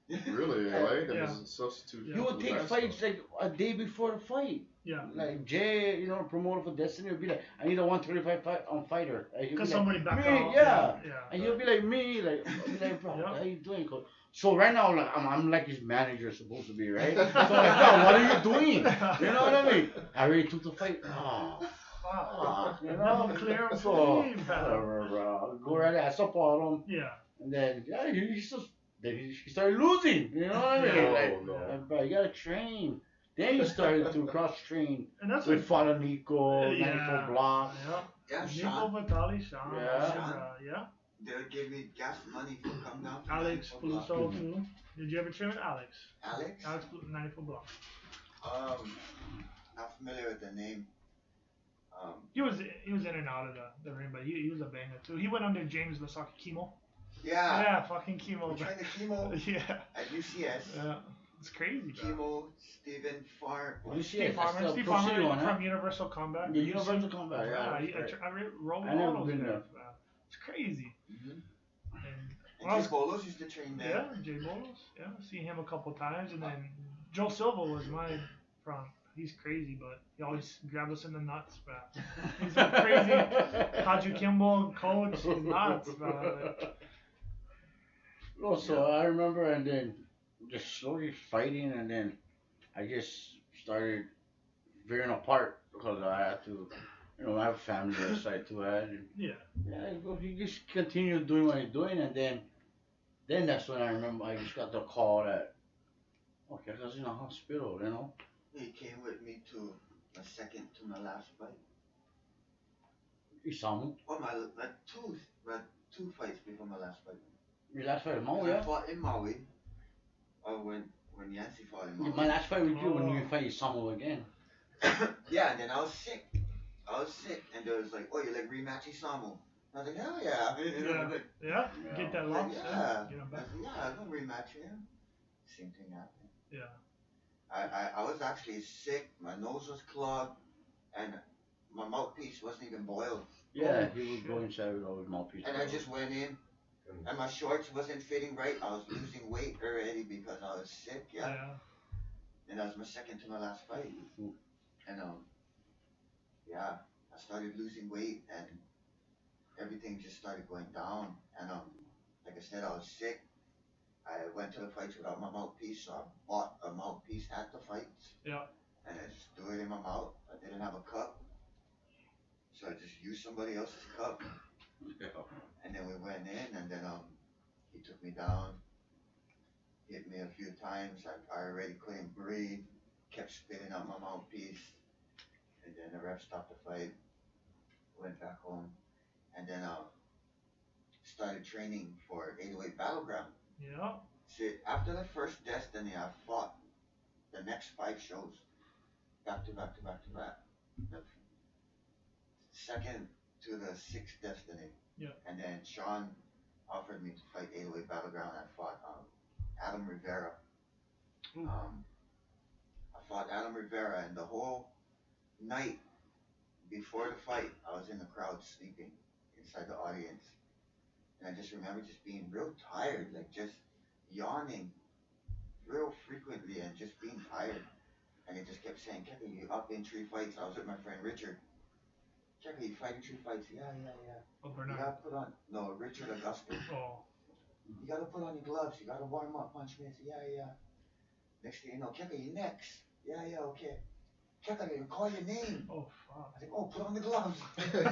really, right? It was a substitute. You would take fights like a day before the fight. Yeah. Like Jay, promoter for Destiny would be like, "I need a 135 fighter." Because somebody like, back me, out. Yeah. Yeah. And he'll be like me, like, I'll be like, bro, how you doing, coach? So right now, like, I'm like his manager supposed to be, right? So like, bro, what are you doing? You know what I mean? I already took the fight. Never clear him So, for me, whatever, bro. Go right there, I support him. Yeah. And then, he started losing. You know what I mean? No. Bro, you gotta train. Then he started to cross train And that's with Father Nico, Yeah. 94 Block. Yeah, Nico Sean. Vitali, Sean. Yeah. Yeah. They would give me gas money for coming down. to Alex 94 Block. Pluso too. Did you ever train with Alex? Alex? Alex 94 Block. Not familiar with the name. He was in and out of the ring, but he was a banger too. He went under James Lasaki Chemo. Yeah. Yeah, fucking Chemo. We tried the chemo Yeah. at UCS. Yeah. It's crazy, bro. Chemo, Stephen Farr. Steve Farmer from Universal Combat. The Universal Combat, yeah. I rolled I never all those been guys, there. man. It's crazy. And Jay Bolos used to train there. Yeah, Jay Bolos. Yeah, seen him a couple times, and then Joe Silva was mine from. He's crazy, but he always grabs us in the nuts, man. He's a crazy Haji Kimball coach. He's nuts, man. So I remember, and then just slowly fighting, and then I just started veering apart because I had to, I have a family outside to that. And Yeah. He just continued doing what he's doing, and then that's when I remember I just got the call that, okay, I was in a hospital, He came with me to my second to my last fight. Isamu. Oh, my two fights before my last fight. Your last fight in Maui, I yeah? fought in Maui. When Yancy fought in Maui. My last fight with you when you fight Isamu again. Yeah, and then I was sick. And they was like, "Oh, you like rematch Isamu?" I was like, "Hell yeah!" Yeah. Get that loss. Yeah. Get him back. I'm gonna rematch him. Same thing happened. Yeah. I was actually sick. My nose was clogged, and my mouthpiece wasn't even boiled. Yeah, he would go inside with all his mouthpiece. And I just went in, and my shorts wasn't fitting right. I was losing weight already because I was sick. Yeah. And that was my second to my last fight. And I started losing weight, and everything just started going down. And like I said, I was sick. I went to the fights without my mouthpiece, so I bought a mouthpiece at the fights. Yeah. And I just threw it in my mouth. I didn't have a cup, so I just used somebody else's cup. Yeah. And then we went in, and then he took me down, hit me a few times. I already couldn't breathe, kept spitting out my mouthpiece. And then the ref stopped the fight, went back home, and then started training for 808 Battleground. Yeah. See, after the first Destiny, I fought the next 5 shows, back to back to back to back. The second to the 6th Destiny. Yeah. And then Sean offered me to fight 808 Battleground. I fought Adam Rivera. Ooh. I fought Adam Rivera, and the whole night before the fight, I was in the crowd sleeping inside the audience. And I just remember just being real tired, like just yawning real frequently and just being tired. And he just kept saying, Keka, you up in 3 fights? I was with my friend Richard. Keka, you fighting 3 fights? Yeah. Oh, You Bernard. gotta put on, no, Richard Augusta. Oh. You gotta put on your gloves. You gotta warm up, punch me. I said, yeah. Next thing you know, Keka, you next. Yeah, okay. Keka, you call your name. Oh, fuck. I said, oh, put on the gloves. He said,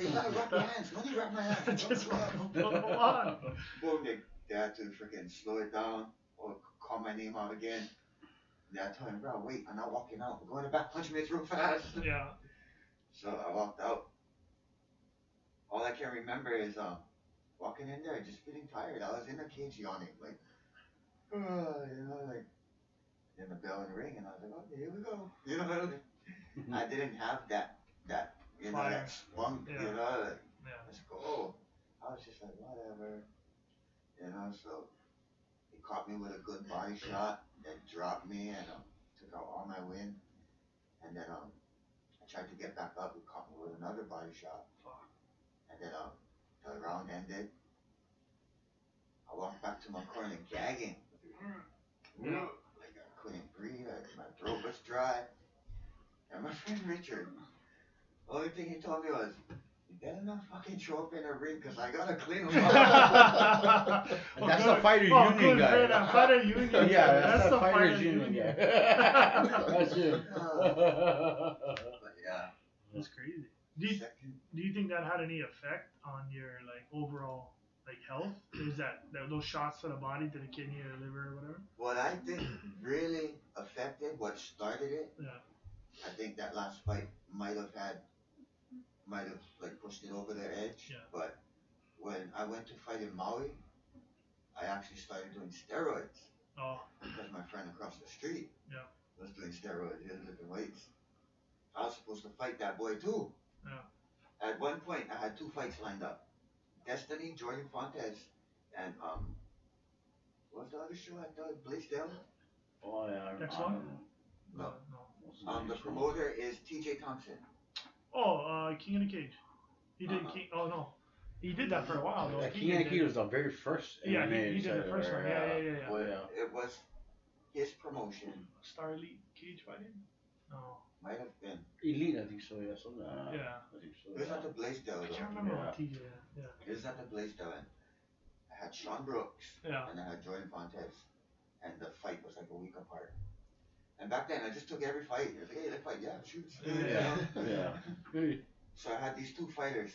you gotta wrap your hands. No need to wrap my hands. Just put them on. Boom, they had to freaking slow it down or call my name out again. Then I told him, bro, wait, I'm not walking out. We're going to back, punch me, it's real fast. Yeah. So I walked out. All I can remember is walking in there, just feeling tired. I was in the cage yawning, like, like. Then the bell would ring, and I was like, okay, here we go. I didn't have that, Fire. that spunk, Yeah. like, Yeah. let's go. I was just like, whatever, so he caught me with a good body shot that dropped me and took out all my wind. And then I tried to get back up, he caught me with another body shot. And then the round ended. I walked back to my corner gagging. Yeah. Like I couldn't breathe, my throat was dry. And my friend Richard, the only thing he told me was, you better not fucking show up in a ring because I gotta clean them up. That's the fighter union good guy. friend, a fighter union. Yeah, that's the fighter's fighter's union guy. That's it. But yeah. That's crazy. Do you think that had any effect on your like overall like health? Is that those shots to the body, to the kidney or the liver or whatever? What I think really affected, what started it, Yeah. I think that last fight might have like pushed it over the edge. Yeah. But when I went to fight in Maui, I actually started doing steroids. Oh. Because my friend across the street Yeah. was doing steroids, he was lifting weights. I was supposed to fight that boy too. Yeah. At one point, I had 2 fights lined up. Destiny, Jordan Fontes, and what was the other show at Blaisdell? Oh yeah. Next one? No. No. The promoter is T.J. Thompson. Oh, King of the Cage. He did Uh-huh. King. Oh no, he did that for a while though. Yeah, King and Key was the very first. Yeah, MMA he did the first one. Yeah. Well, Yeah. it was his promotion. Star Elite Cage fighting? No. Might have been. Elite, I think so. Yeah, something. Yeah. I think so. It was at the Blaisdell I though. can't remember Yeah. what TJ. Yeah. It was at the Blaisdell, and I had Sean Brooks Yeah. and I had Jordan Fontes, and the fight was like a week apart. And back then, I just took every fight. I was like, hey, let's fight. Yeah, shoot. Yeah. So I had these 2 fighters.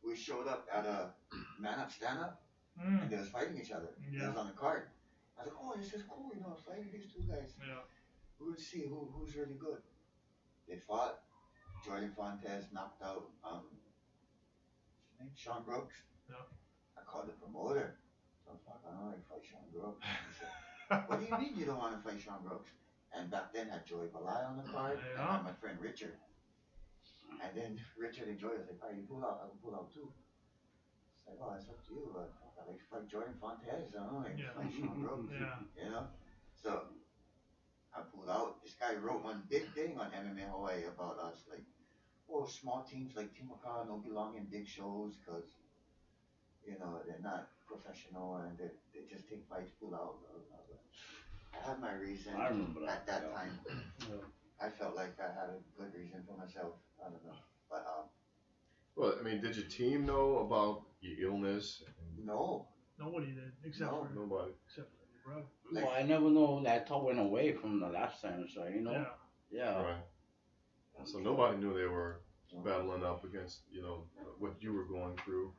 We showed up at a man up, stand up, and they was fighting each other. It was on the card. I was like, oh, this is cool, fighting these 2 guys. Yeah. We would see who's really good. They fought. Jordan Fontes knocked out what's his name? Sean Brooks. Yeah. I called the promoter. So fuck, I don't want to fight Sean Brooks. He said, what do you mean you don't want to fight Sean Brooks? And back then had Joey Balai on the card, and I had my friend Richard. And then Richard and Joey was like, alright, you pull out, I can pull out too. It's like, oh, it's up to you. I like to fight Jordan Fontes, I don't like to fight Sean Brooks. Yeah. So I pulled out. This guy wrote one big thing on MMA Hawaii about us, like, oh, small teams like Team Okada don't belong in big shows because, they're not professional and they just take fights, pull out. I had my reason. I remember that. At that time. Yeah. I felt like I had a good reason for myself. I don't know. But, Well, I mean, did your team know about your illness? no. Nobody did except for Nobody. except for your brother. Well, I never know. That thought went away from the last time, so Yeah. Yeah. Right. So nobody knew they were battling up against, what you were going through.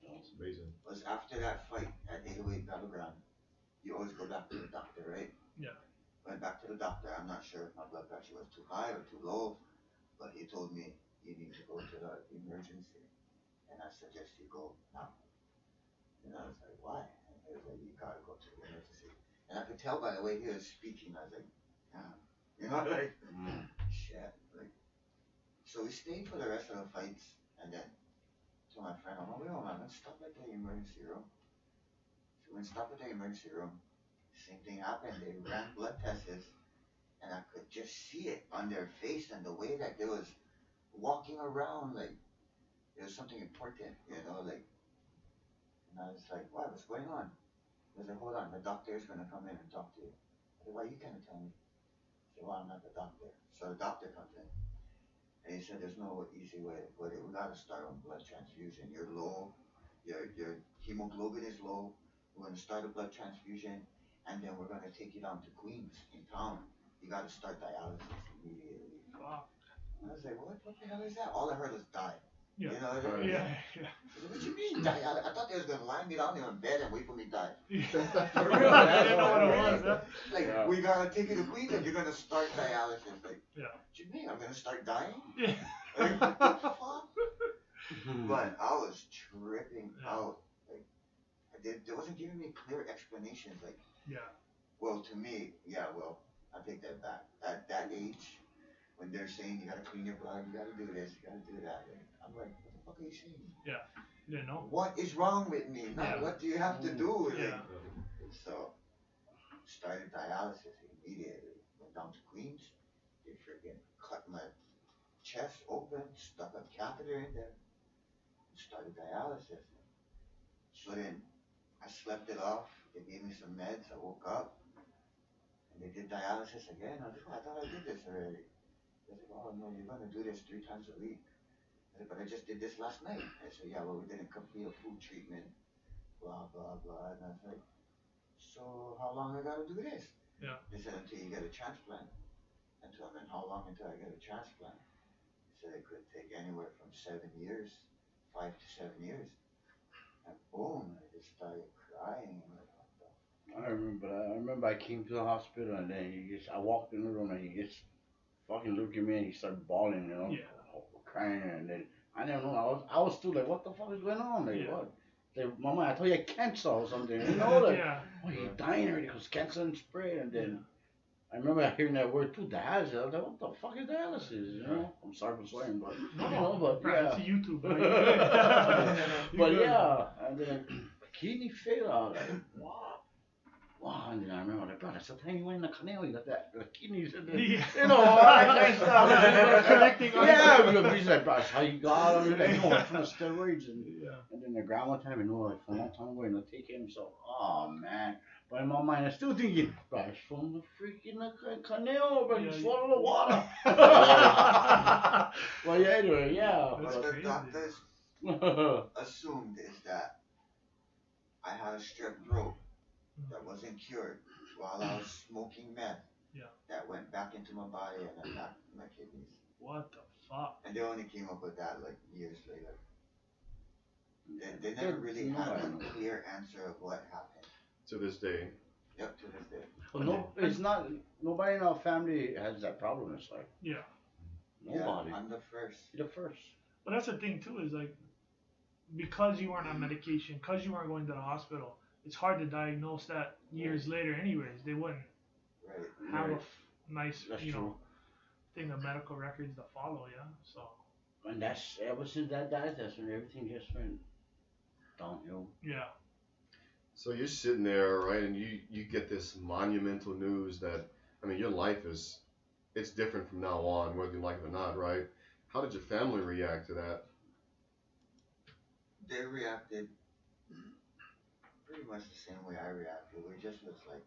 It's amazing. It was after that fight at 808 Battleground. You always go back to the doctor, right? Yeah. Went back to the doctor. I'm not sure if my blood pressure was too high or too low, but he told me you need to go to the emergency, and I suggest you go now. And I was like, why? And he was like, you gotta go to the emergency. And I could tell by the way he was speaking. I was like, damn, shit. So we stayed for the rest of the fights, and then told my friend, I'm like, wait, man, let's stop at the emergency room. when stopped at the emergency room, same thing happened. They ran blood tests, and I could just see it on their face and the way that they was walking around like it was something important, like. And I was like, "What? What's going on?" They said, "Hold on, the doctor is gonna come in and talk to you." I said, "Why you can't tell me?" I said, "Well, I'm not the doctor." So the doctor comes in, and he said, "There's no easy way to put it. We gotta start on blood transfusion. You're low, your hemoglobin is low. We're gonna start a blood transfusion, and then we're gonna take you down to Queens in town. You gotta start dialysis immediately." Wow. And I was like, "What the hell is that?" All I heard was die. Yeah. Yeah. What you mean die? I thought they was gonna lie me down there in bed and wait for me to die. For real, I didn't know what it was. Huh? Like, we gotta take you to Queens and you're gonna start dialysis. Like, yeah. What you mean? I'm gonna start dying? Yeah. Like, what the fuck? But I was tripping out. Like, they wasn't giving me clear explanations. Like, well, to me, I take that back. At that age, when they're saying you gotta clean your blood, you gotta do this, you gotta do that, I'm like, what the fuck are you saying? Yeah, you didn't know. What is wrong with me? Now, what do you have to do? Yeah. So, started dialysis immediately. Went down to Queens. They freaking cut my chest open, stuck a catheter in there, and started dialysis. So then, I slept it off. They gave me some meds. I woke up, and they did dialysis again. I was like, I thought I did this already. They said, "Oh no, you're gonna do this 3 times a week." I said, "But I just did this last night." I said, "Yeah, well, we didn't complete a food treatment, blah blah blah." And I was like, "So how long I gotta do this?" Yeah. They said, "Until you get a transplant." I told them, "How long until I get a transplant?" They said it could take anywhere from 7 years, 5 to 7 years. And boom, I just started crying. I'm like, what the? I remember I came to the hospital and then I walked in the room and he just fucking looked at me and he started bawling, crying, and then I didn't know. I was still like, what the fuck is going on? Like what? Like, Mama, I thought you had cancer or something. Like, oh, you're dying already because cancer and spread. And then I remember hearing that word too, dialysis. I was like, what the fuck is dialysis? I'm sorry for swearing, but but it's YouTube. But yeah, and then kidney failure. I was like, wow. Wow, and then I remember, like, brother, so tell you went in the canal, you got that the kidneys, and then, all that kind of stuff. Connecting because he's like, bro, that's how you got him. Like, no, from the steroids, and then the grandma told me, no, like, from a long time ago, take him. So, oh man. But in my mind, I'm still thinking, bro, it's from the freaking canal, bro. You swallowed the water. Well, yeah, anyway, What the doctors assumed is that I had a strep throat that wasn't cured while I was smoking meth. That went back into my body and attacked my kidneys. What the fuck? And they only came up with that like years later. They never really had a clear answer of what happened. To this day. Yep, to this day. Well, no, it's not. Nobody in our family has that problem. It's like nobody. Yeah, I'm the first. You're the first. But that's the thing too, is like because you weren't on medication, because you weren't going to the hospital, it's hard to diagnose that years later. Anyways, they wouldn't have a nice, thing of medical records to follow. Yeah, so. And that's ever since that died. That's when everything just went downhill. Yeah. So you're sitting there, right, and you get this monumental news that, I mean, your life it's different from now on, whether you like it or not, right? How did your family react to that? They reacted pretty much the same way I reacted. We just was like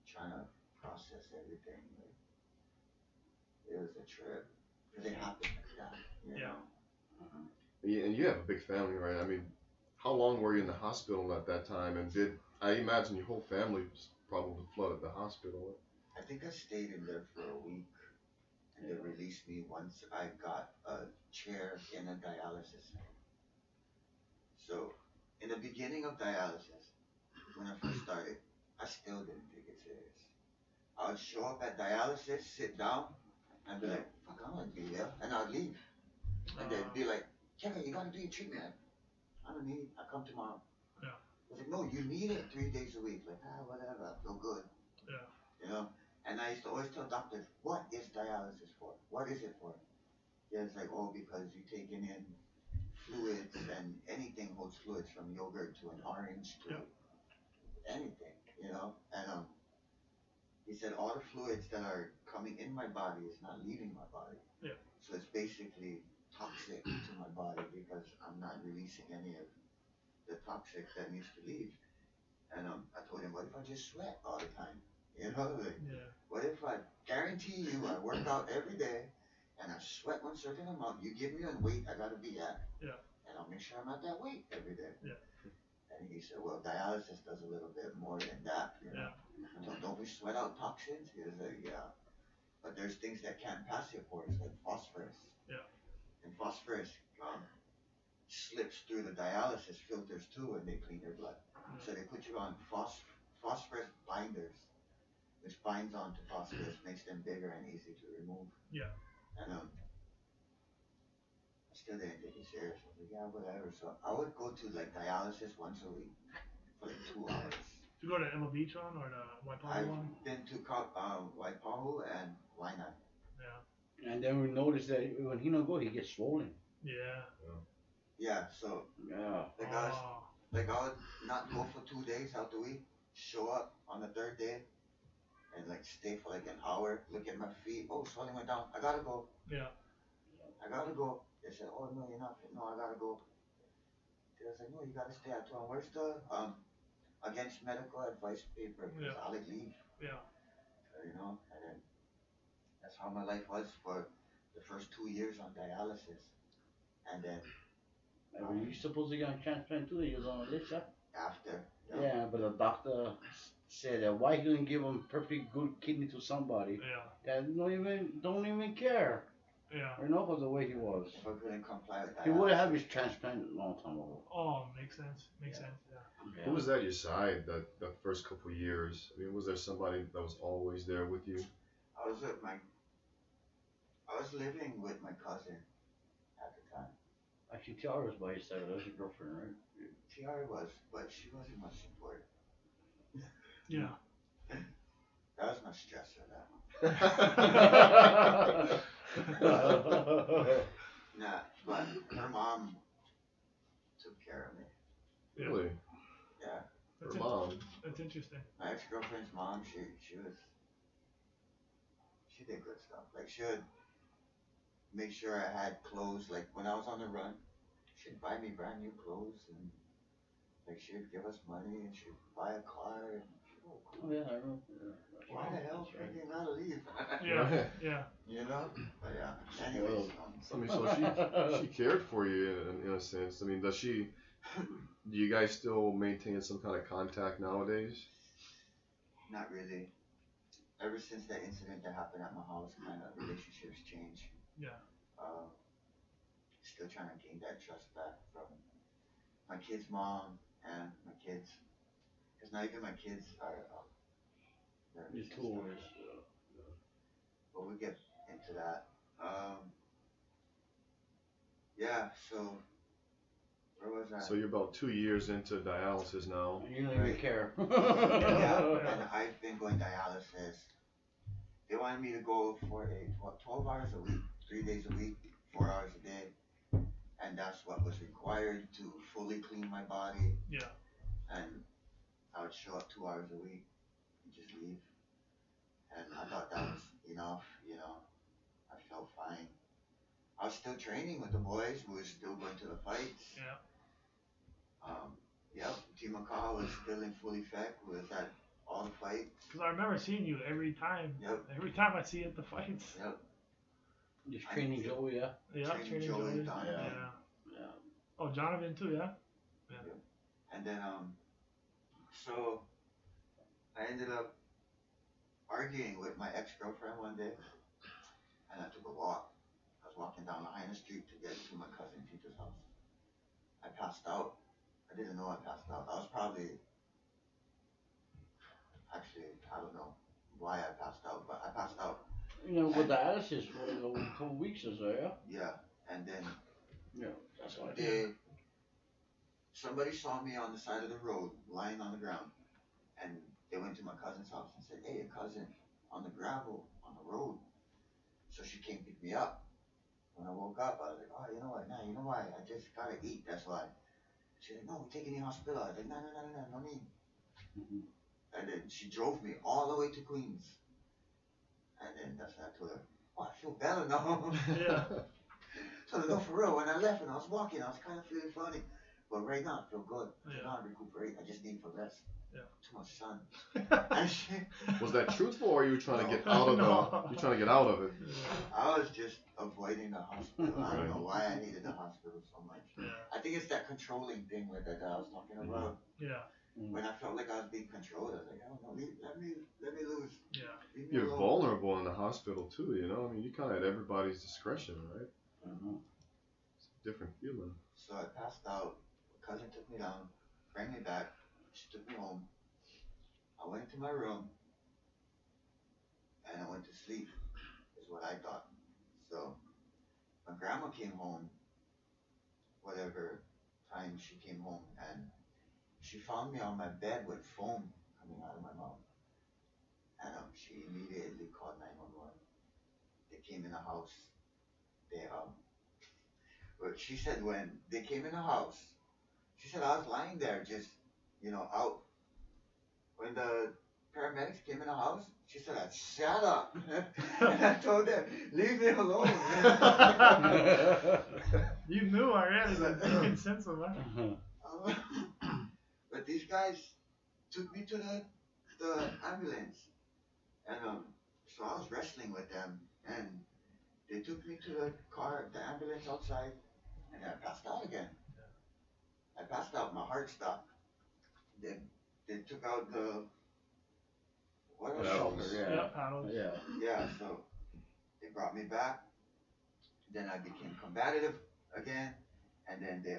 trying to process everything. Like, it was a trip. Because it happened like that. You know? Yeah, and you have a big family, right? I mean, how long were you in the hospital at that time? And I imagine your whole family was probably flooded the hospital? I think I stayed in there for a week. And they released me once I got a chair in a dialysis center. So, in the beginning of dialysis, when I first started, I still didn't take it serious. I would show up at dialysis, sit down, and be like, fuck, I don't be here. And I'd leave. And they'd be like, Keka, you gotta do your treatment. I don't need it. I come tomorrow. I was like, no, you need it 3 days a week. Like, whatever, I feel good. And I used to always tell doctors, what is dialysis for? What is it for? Yeah, it's like, oh, because you're taking in fluids, and anything holds fluids from yogurt to an orange to anything, you know. And he said all the fluids that are coming in my body is not leaving my body. Yeah. So it's basically toxic to my body because I'm not releasing any of the toxic that needs to leave. And I told him, what if I just sweat all the time? You know, like, what if I guarantee you I work out every day and I sweat one certain amount, you give me a weight I gotta be at. Yeah. And I'll make sure I'm at that weight every day. Yeah. And he said, well, dialysis does a little bit more than that, you know. So don't we sweat out toxins? He was like, yeah. But there's things that can't pass your pores, like phosphorus. Yeah. And phosphorus slips through the dialysis filters too when they clean your blood. So they put you on phosphorus binders, which binds onto phosphorus, makes them bigger and easy to remove. Yeah. And I still didn't take it serious. I was like, yeah, whatever. So I would go to like dialysis once a week for like 2 hours. Did you go to Ella Beach one or the Waipahu one? I've been to Waipahu and Wainan. Yeah. And then we noticed that when he don't go, he gets swollen. Yeah. Yeah, so like I would not go for 2 days out the week, show up on the 3rd day, and like stay for like an hour, look at my feet, oh, swelling went down, I gotta go. Yeah. I gotta go. They said, oh no, you're not fit. No, I gotta go. I was like, no, you gotta stay. I told him, where's the against medical advice paper? Because I'll like leave. Yeah. You know, and then that's how my life was for the first 2 years on dialysis. And then were you supposed to get on transplant too? He was on the list, yeah? After. Yeah, but the doctor said that why he didn't give him perfectly good kidney to somebody that don't even care. Yeah. You know, because the way he was. If I couldn't comply with dialysis. He would have had his transplant a long time ago. Oh, makes sense. Makes sense. Yeah. Who was at your side that first couple of years? I mean, was there somebody that was always there with you? I was living with my cousin at the time. Actually, Tiara was by his side. That was your girlfriend, right? Tiara was, but she wasn't much support. Yeah. That was my stressor, that one. Nah, but her mom took care of me. Really? Yeah. Her mom? That's interesting. My ex-girlfriend's mom, she did good stuff. Like, she would make sure I had clothes. Like, when I was on the run, she'd buy me brand new clothes, and like she'd give us money, and she'd buy a car, and oh yeah, I know. Yeah. Why the hell Frank ain't gotta leave? Yeah. You know? But yeah. Anyways, I mean, so she cared for you in a sense. I mean, do you guys still maintain some kind of contact nowadays? Not really. Ever since that incident that happened at my house, kind of relationships change. Yeah. Still trying to gain that trust back from my kid's mom and my kids. Because not even my kids are Your tool is. But we'll get into that. Yeah, so where was I? So you're about 2 years into dialysis now. You don't even care. Yeah, and I've been going dialysis. They wanted me to go for 12 hours a week, 3 days a week, 4 hours a day. And that's what was required to fully clean my body. Yeah. And I would show up 2 hours a week and just leave. And I thought that was enough, you know. I felt fine. I was still training with the boys. We were still going to the fights. Yeah. Yep, Team Makaha was still in full effect. We was at all the fights. Because I remember seeing you every time. Yep. Every time I see you at the fights. Yep. Just training Joey, yeah? Yeah, training Joey. Donovan. Yeah. Oh, Jonathan too, yeah? Yeah. And then, so I ended up arguing with my ex-girlfriend one day, and I took a walk. I was walking down Lahaina Street to get to my cousin Tita's house. I passed out. I didn't know I passed out. I was probably, actually, I don't know why I passed out, but I passed out. You know, with dialysis for a couple weeks or so, yeah? Yeah, and then that's what I did. Somebody saw me on the side of the road, lying on the ground, and they went to my cousin's house and said, "Hey, a cousin on the gravel, on the road." So she came pick me up. When I woke up, I was like, oh, you know what? Nah, you know why? I just gotta eat. That's why. She's like, no, we're taking you to the hospital. I was like, no need. And then she drove me all the way to Queens. And then that's when I told her, oh, I feel better now. Yeah. So no, for real, when I left and I was walking, I was kind of feeling funny. But right now, I feel good. I cannot recuperate. I just need to rest. Yeah. Too much sun. And shit. Was that truthful, or are you trying to get out of you trying to get out of it? I was just avoiding the hospital. I don't know why I hated the hospital so much. Yeah. I think it's that controlling thing that I was talking about. Yeah. When I felt like I was being controlled, I was like, I don't know, let me lose. Yeah. You're vulnerable in the hospital too, you know. I mean, you kind of at everybody's discretion, right? It's a different feeling. So I passed out. My cousin took me down, bring me back. She took me home. I went into my room and I went to sleep, is what I thought. So my grandma came home, whatever time she came home, and she found me on my bed with foam coming out of my mouth. And she immediately called 911. They came in the house. But she said when they came in the house, she said I was lying there just, out. When the paramedics came in the house, she said, shut up. And I told them, leave me alone. You knew already, but you can sense it, right? But these guys took me to the ambulance. And so I was wrestling with them. And they took me to the ambulance outside. And I passed out again. I passed out, my heart stopped. They took out the Paddles. Paddles. Yeah, so they brought me back. Then I became combative again, and then they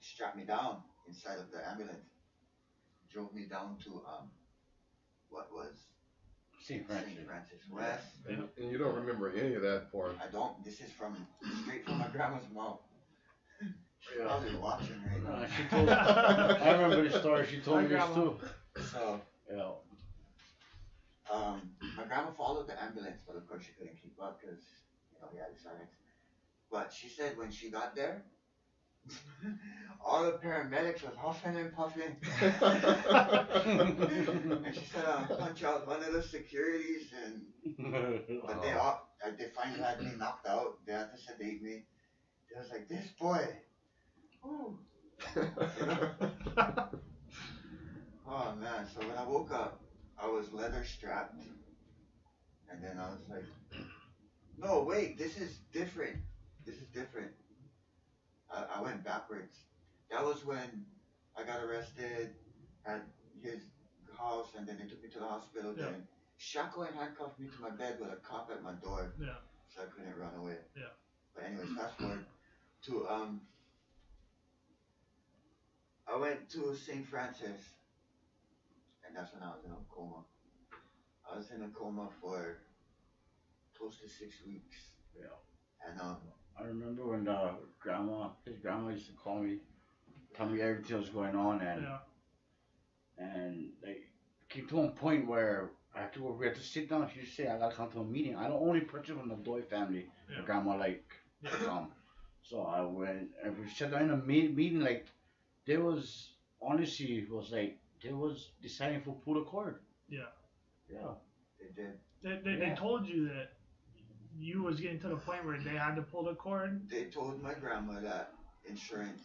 strapped me down inside of the ambulance, drove me down to what was St. Francis West. And you don't remember any of that part. I don't. This is straight from my grandma's mouth. She's probably watching right now. She told. I remember the story. She told me this too. So Yeah. my grandma followed the ambulance, but of course she couldn't keep up because we had the sirens. But she said when she got there, all the paramedics was huffing and puffing. And she said, punch out one of the securities, but they finally had me knocked out. They had to sedate me. They was like, this boy. Ooh. Oh man, so when I woke up, I was leather strapped. And then I was like, no, wait, this is different. I went backwards. That was when I got arrested at his house, and then they took me to the hospital. Yeah. Then shackled and handcuffed me to my bed with a cop at my door, so I couldn't run away. Yeah. But anyways, fast forward to I went to St. Francis, and that's when I was in a coma. I was in a coma for close to 6 weeks. Yeah. And I remember when his grandma used to call me, tell me everything was going on, and like came to a point where we had to sit down. She said, I gotta come to a meeting. I don't only person from the Doi family. Yeah. My grandma come. So I went and we sat down in a meeting. Like there was honestly it was like they was deciding for pull the cord. Yeah. they did. They told you that you was getting to the point where they had to pull the cord. They told my grandma that insurance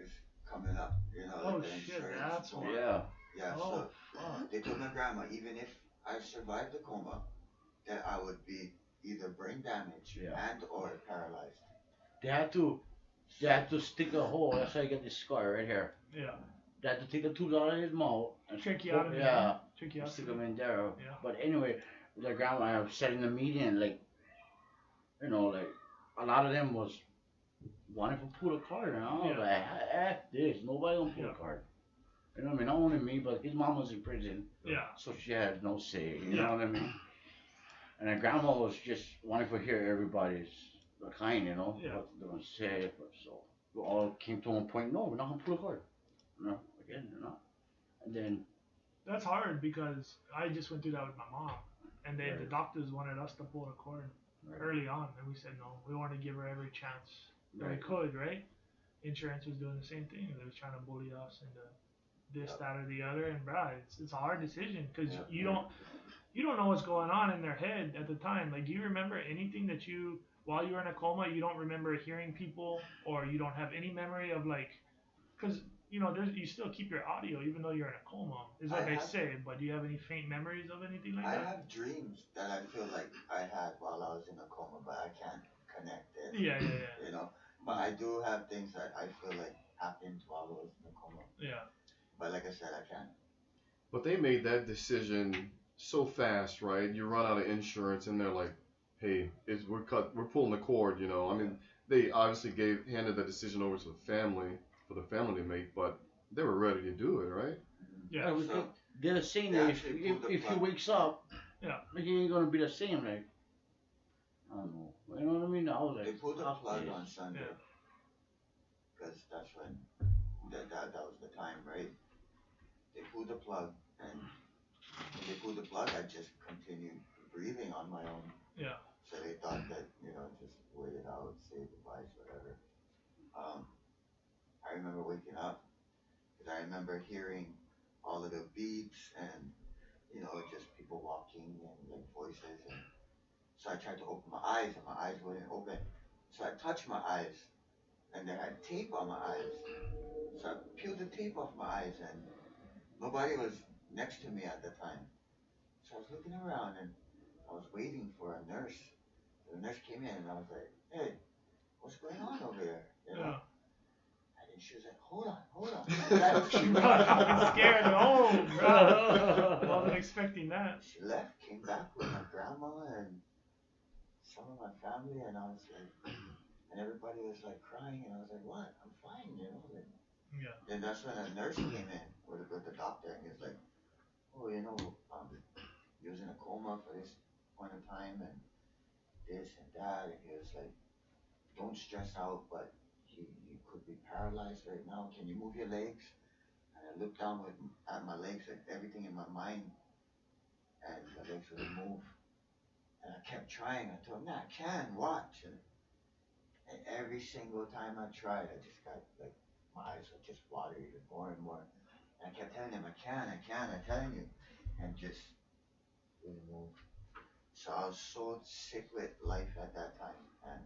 is coming up. Oh like the shit, insurance that's going. why. Yeah. Yeah, Oh, so fuck. they told my grandma even if I survived the coma, that I would be either brain damaged and or paralyzed. They had to stick a hole. That's how you get this scar right here. Yeah. They had to take the tubes out of his mouth and Tracheotomy. Yeah. Tracheotomy. Stick them in there. Yeah. But anyway, the grandma said in the meeting, like, like a lot of them was wanting to pull a card, and I was like, F this, nobody gonna pull a card. You know what I mean? Not only me, but his mom was in prison. Yeah. So she had no say, you know what I mean? And the grandma was just wanting to hear everybody's kind, Yeah. what they're gonna say. So we all came to one point, no, we're not gonna pull a card. Again, they're not. And then That's hard because I just went through that with my mom, and the doctors wanted us to pull the cord. early on, and we said no. We wanted to give her every chance that we could, right? Insurance was doing the same thing. They was trying to bully us into this, that, or the other, and bro, it's a hard decision because you don't know what's going on in their head at the time. Like, do you remember anything that while you were in a coma, you don't remember hearing people, or you don't have any memory of like, because you still keep your audio even though you're in a coma, is what they say. But do you have any faint memories of anything like that? I have dreams that I feel like I had while I was in a coma, but I can't connect it. Yeah. But I do have things that I feel like happened while I was in a coma. Yeah. But like I said, I can't. But they made that decision so fast, right? You run out of insurance, and they're like, "Hey, we're pulling the cord." I mean, they obviously handed the decision over to the family for the family to make, but they were ready to do it, right? Yeah. They're saying that if he wakes up, he ain't gonna be the same. Like, I don't know. You know what I mean? I was like, they pulled the plug on Sunday, because that's when that was the time, right? They pulled the plug, and when they pulled the plug, I just continued breathing on my own. Yeah. So they thought that, just wait it out, say goodbyes, whatever. I remember waking up, because I remember hearing all of the beeps and, just people walking and like voices. And so I tried to open my eyes, and my eyes wouldn't open. So I touched my eyes, and they had tape on my eyes. So I peeled the tape off my eyes, and nobody was next to me at the time. So I was looking around, and I was waiting for a nurse. The nurse came in, and I was like, "Hey, what's going on over here?" Yeah. And she was like, hold on. She was fucking scared. Oh, bro. I wasn't expecting that. She left, came back with my grandma and some of my family, and I was like, and everybody was like crying, and I was like, what? I'm fine, Like, yeah. Then that's when a nurse came in with the doctor, and he was like, oh, he was in a coma for this point of time, and this and that, and he was like, don't stress out, but he could be paralyzed right now. Can you move your legs? And I looked down at my legs, like everything in my mind, and my legs wouldn't move. And I kept trying. I told him, I can, watch. And every single time I tried, I just got like, my eyes would just water even more and more. And I kept telling him, I can, I'm telling you. And just wouldn't move. So I was so sick with life at that time. And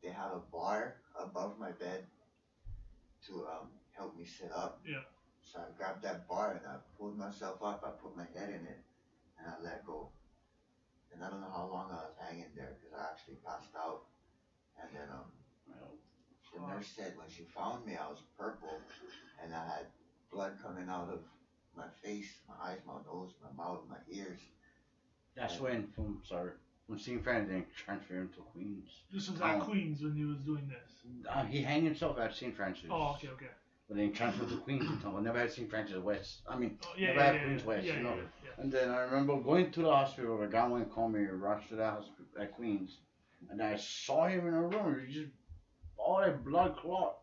they had a bar above my bed to help me sit up. Yeah. So I grabbed that bar and I pulled myself up. I put my head in it and I let go. And I don't know how long I was hanging there because I actually passed out. And then the nurse said when she found me I was purple and I had blood coming out of my face, my eyes, my nose, my mouth, my ears. That's when from St. Francis they transferred him to Queens. This was at Queens when he was doing this. He hanged himself at St. Francis. Oh, okay. But then transferred to Queens until I never had St. Francis West. I mean, never had Queens West, Yeah. And then I remember going to the hospital. The guy went and called me, rushed to the hospital at Queens, and I saw him in a room. He just all that blood clot.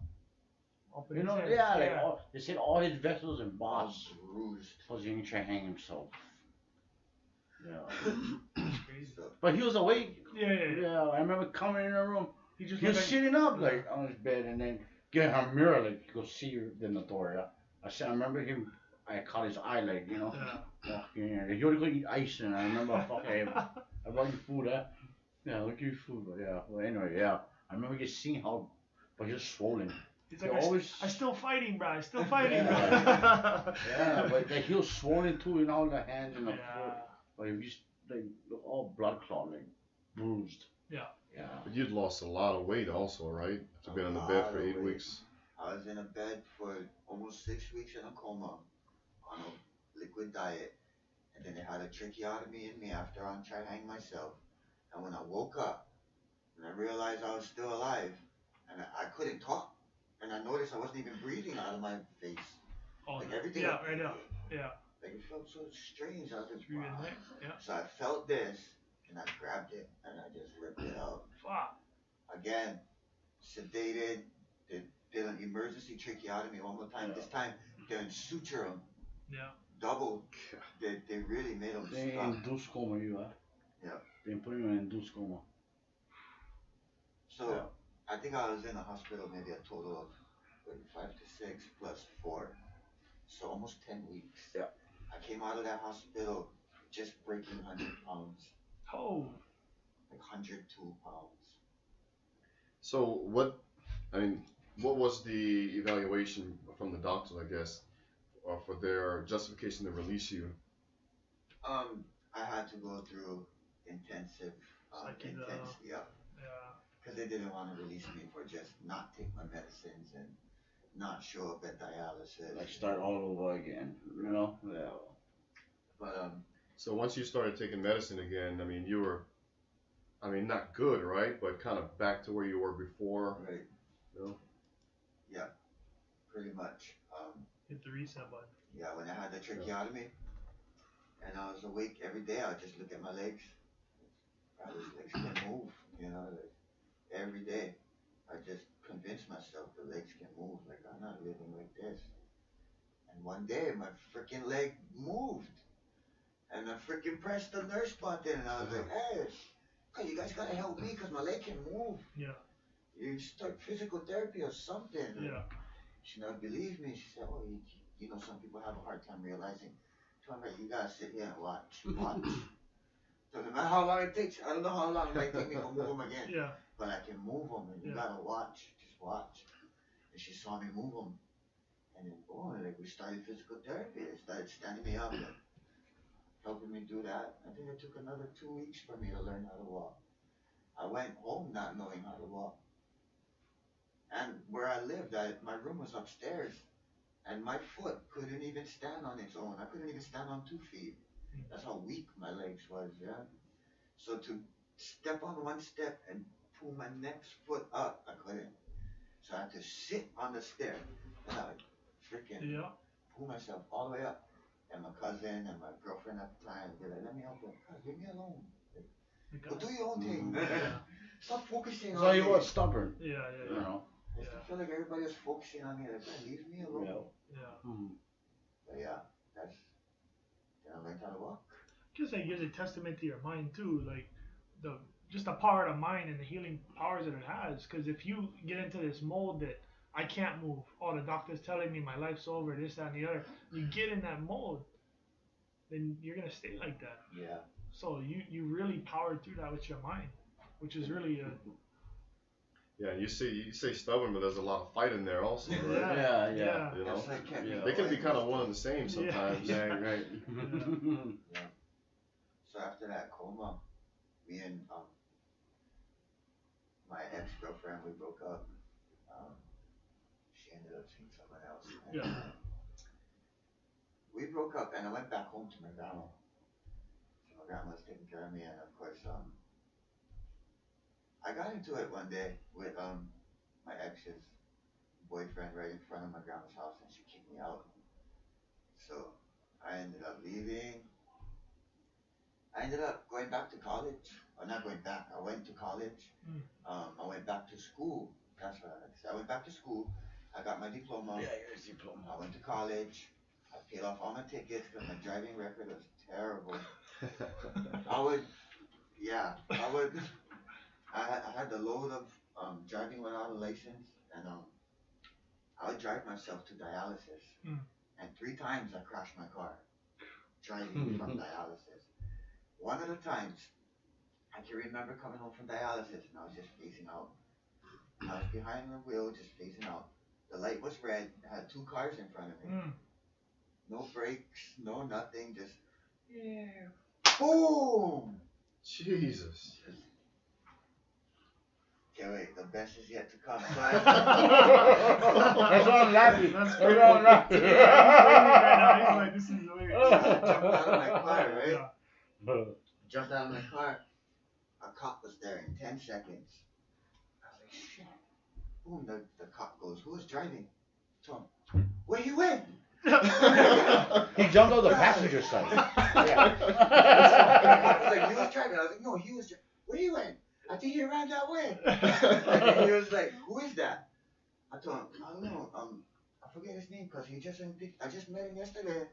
They said all his vessels and boss bruised. because he didn't try to hang himself. Yeah. That's crazy. But he was awake. Yeah. I remember coming in the room. He was sitting up like on his bed and then getting a mirror like go see the Notoria. I remember him. I caught his eye like walking in. He would go eat ice and I remember I brought you food. Yeah, look at your food. But well anyway I remember just seeing how, but he was swollen. He's like, I'm still fighting, bro. But he was swollen too in all the hands and the foot. But he was just like all blood clot, like bruised. Yeah. But you'd lost a lot of weight also, right? To be on the bed for 8 weeks. I was in a bed for almost 6 weeks in a coma on a liquid diet. And then they had a tracheotomy in me after I tried to hang myself. And when I woke up, and I realized I was still alive, and I couldn't talk. And I noticed I wasn't even breathing out of my face. Oh, like everything. Yeah, right now. Yeah. Like it felt so strange. I was like, wow. Yeah. So I felt this, and I grabbed it, and I just ripped it out. Fuck. Again, sedated. They did an emergency tracheotomy one more time. This time, they didn't suture him. Yeah. Double. They really made him stop. Induced coma, you are. Yeah. They put him in induced coma. So, I think I was in the hospital maybe a total of 5 to 6 plus 4. So almost 10 weeks. Yeah. I came out of that hospital just breaking 100 pounds. Oh. Like 102 pounds. So what was the evaluation from the doctors, I guess, for their justification to release you? I had to go through intensive, yeah. Because they didn't want to release me for just not take my medicines and not show up at dialysis. Like start all over again, you know? Yeah. But So once you started taking medicine again, I mean, you were, not good, right? But kind of back to where you were before. Right. You know? Yeah. Pretty much. Hit the reset button. Yeah, when I had the tracheotomy, and I was awake every day, I would just look at my legs. These legs can move, you know. Like, every day, I just convinced myself the legs can move. Like, I'm not living like this. And one day, my freaking leg moved. And I freaking pressed the nurse button, and I was like, hey, you guys gotta help me because my leg can move. Yeah. You start physical therapy or something. Yeah. She never believed me. She said, oh, you know, some people have a hard time realizing. Tell me, you gotta sit here and watch. So no matter how long it takes, I don't know how long it might take me to move them again. Yeah. But I can move them, and you gotta watch. Just watch. And she saw me move them. And then, like, we started physical therapy. They started standing me up and helping me do that. I think it took another 2 weeks for me to learn how to walk. I went home not knowing how to walk. And where I lived, my room was upstairs. And my foot couldn't even stand on its own. I couldn't even stand on 2 feet. That's how weak my legs was, yeah. So to step on one step and pull my next foot up, I couldn't. So I had to sit on the stair. And I would freaking pull myself all the way up. And my cousin and my girlfriend at the time, they're like, let me help you. Leave me alone. Go do your own thing. Stop focusing on me. So you were stubborn. Yeah. You know? I still feel like everybody was focusing on me. Like, leave me alone. Yeah. But yeah, then I learned how to walk. Just like gives a testament to your mind too, like just the power of the mind and the healing powers that it has. Because if you get into this mold that I can't move, the doctor's telling me my life's over, this, that, and the other, you get in that mold, then you're gonna stay like that. Yeah. So you really powered through that with your mind, which is really Yeah, you say stubborn, but there's a lot of fight in there also, right? Yeah. You know, Like they can be kind of one and the same sometimes. Yeah, right. Yeah. So after that coma, me and my ex-girlfriend, we broke up. She ended up seeing someone else. And, we broke up, and I went back home to my grandma. So my grandma was taking care of me, and of course, I got into it one day with my ex's boyfriend right in front of my grandma's house, and she kicked me out. So I ended up leaving. I ended up going back to college. Or not going back, I went to college. I went back to school. That's what I said. I went back to school. I got my diploma. Yeah, here's your diploma. I went to college. I paid off all my tickets because my driving record was terrible. I had the load of driving without a license, and I would drive myself to dialysis. And 3 times I crashed my car driving from dialysis. One of the times, I can remember coming home from dialysis, and I was just phasing out. I was behind the wheel, just phasing out. The light was red. I had 2 cars in front of me. No brakes, no nothing, just boom! Jesus. Okay, wait, the best is yet to come. That's why I'm laughing. That's why I'm laughing. He's like, this is weird. I jumped out of my car, right? Jumped out of my car. A cop was there in 10 seconds. I was like, shit. Boom, the cop goes, who was driving? Tom, where you went? He jumped on the passenger side. I was like, you was driving? I was like, no, he was driving. Where you went? I think he ran that way. And he was like, who is that? I told him, I don't know. I forget his name because I just met him yesterday.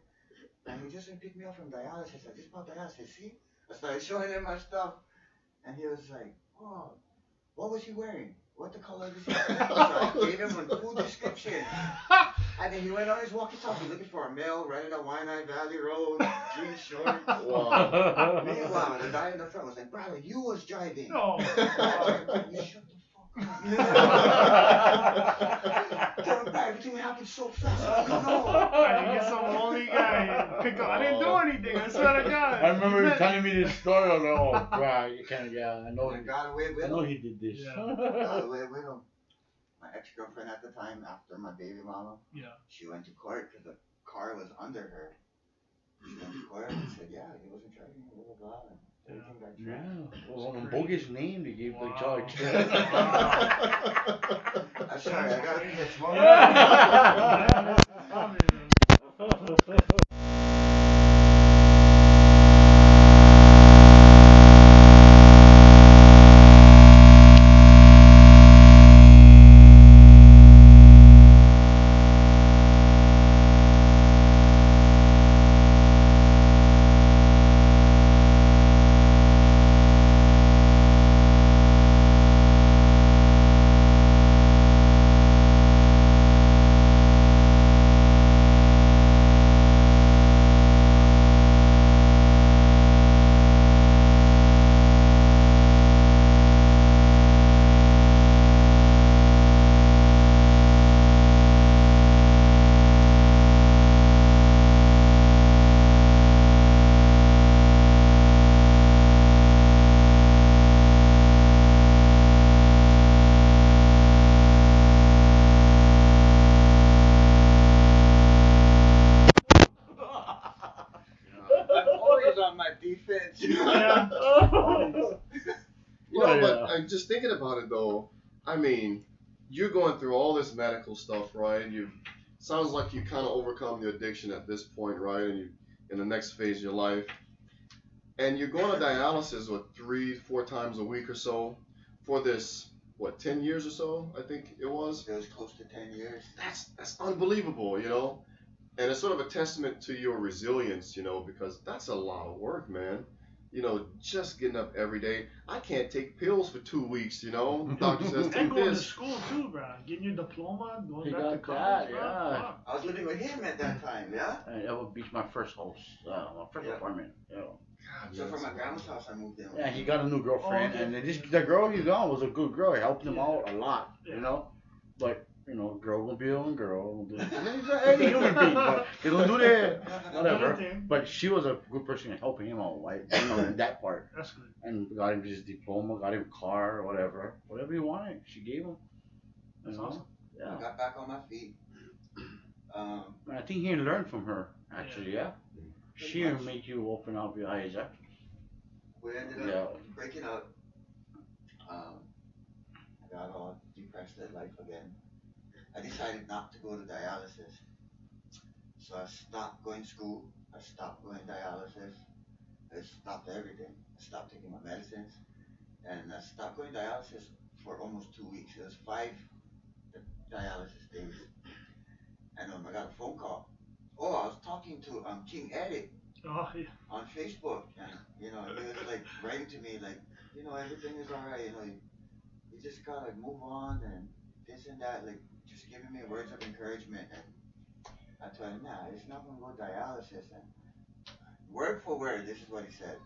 And he just picked me up from dialysis. I just bought dialysis. See? I started showing him my stuff. And he was like, oh, what was he wearing? What the color of his hair? So I gave him a full description. And then he went on his walkie-talkie looking for a male riding a Waianae Valley Road, jean shorts. Wow. Meanwhile, the guy in the front was like, brother, you was driving. No. You shut the fuck up. Everything happened so fast. I don't know. You get some lonely guy. Pick up. I didn't do anything. I swear to God. I remember you telling me this story. I was like, oh, right, you can't. Yeah, I know. I got away with I know him. he did this. Yeah. Got away with him. My ex-girlfriend at the time, after my baby mama, she went to court because the car was under her. She went to court and said, yeah, he wasn't driving, blah, blah, blah. And everything got Yeah. Well, on a bogus name, they gave the charge. I'm sorry, I gotta be this one. But just thinking about it though, I mean, you're going through all this medical stuff, right? You sounds like you kind of overcome the addiction at this point, right? And you in the next phase of your life, and you're going to dialysis 3-4 times a week or so for this 10 years or so, I think it was. It was close to 10 years. That's unbelievable, you know. And it's sort of a testament to your resilience, you know, because that's a lot of work, man. You know, just getting up every day. I can't take pills for 2 weeks, you know. The doctor says And take going to this. school too, bro. Getting your diploma, going He back to got college, that, bro. yeah. Fuck. I was living with him at that time, yeah? And that would be my first house, my first apartment. Yeah. God, So man, from my grandma's house, I moved in. Yeah, he got a new girlfriend, Oh, okay. and the girl he got was a good girl. It helped him out a lot, Yeah. you know. But you know, girl will be on girl. Any human being, but they don't do that. Whatever. Anything. But she was a good person in helping him out, like you know, in that part. That's good. And got him his diploma, got him a car, whatever he wanted, she gave him. That's You know? awesome. Yeah. I got back on my feet. And I think he learned from her, actually. Yeah. Pretty She much. made you open up your eyes, yeah. We ended up breaking up. I got all depressed at life again. I decided not to go to dialysis. So I stopped going to school. I stopped going to dialysis. I stopped everything. I stopped taking my medicines. And I stopped going to dialysis for almost 2 weeks. It was 5 dialysis days. And I got a phone call. Oh, I was talking to King Edit Oh, yeah. on Facebook, and you know, he was like writing to me like, you know, everything is alright, you know, you just gotta move on and this and that, like just giving me words of encouragement. And I told him, nah, it's not gonna go dialysis. And word for word, this is what he said: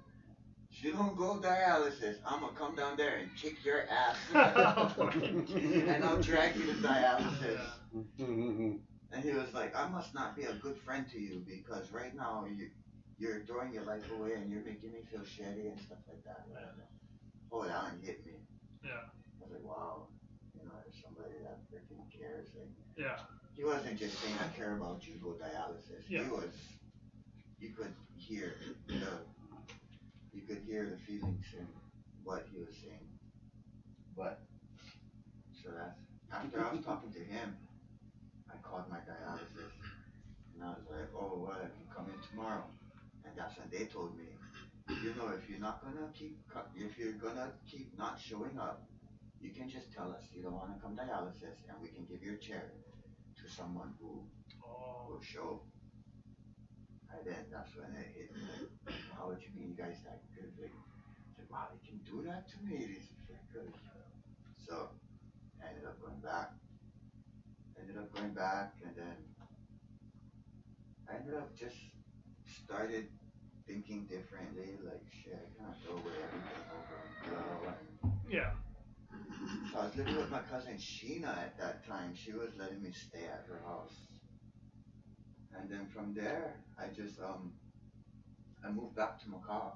if you don't go dialysis, I'm gonna come down there and kick your ass, and I'll drag you to dialysis. And he was like, I must not be a good friend to you because right now you're throwing your life away and you're making me feel shitty and stuff like that. Hold on, and hit me. Yeah. I was like, wow, you know, there's somebody that freaking cares. Like, Yeah. he wasn't just saying, I care about you, go dialysis. Yeah. He was, you could hear the feelings in what he was saying. But, so that's, after I was talking to him, I called my dialysis, and I was like, oh, well, if you come in tomorrow, and that's when they told me, you know, if you're gonna keep not showing up, you can just tell us you don't want to come dialysis, and we can give your chair to someone who will show. And then that's when it hit me, like, how would you mean you guys that good? Like, like, wow, they can do that to me, these fuckers. So I ended up going back. And then I ended up just started thinking differently, like, shit, I can't throw away everything over and go. Yeah. So I was living with my cousin Sheena at that time. She was letting me stay at her house. And then from there, I just, I moved back to Macau.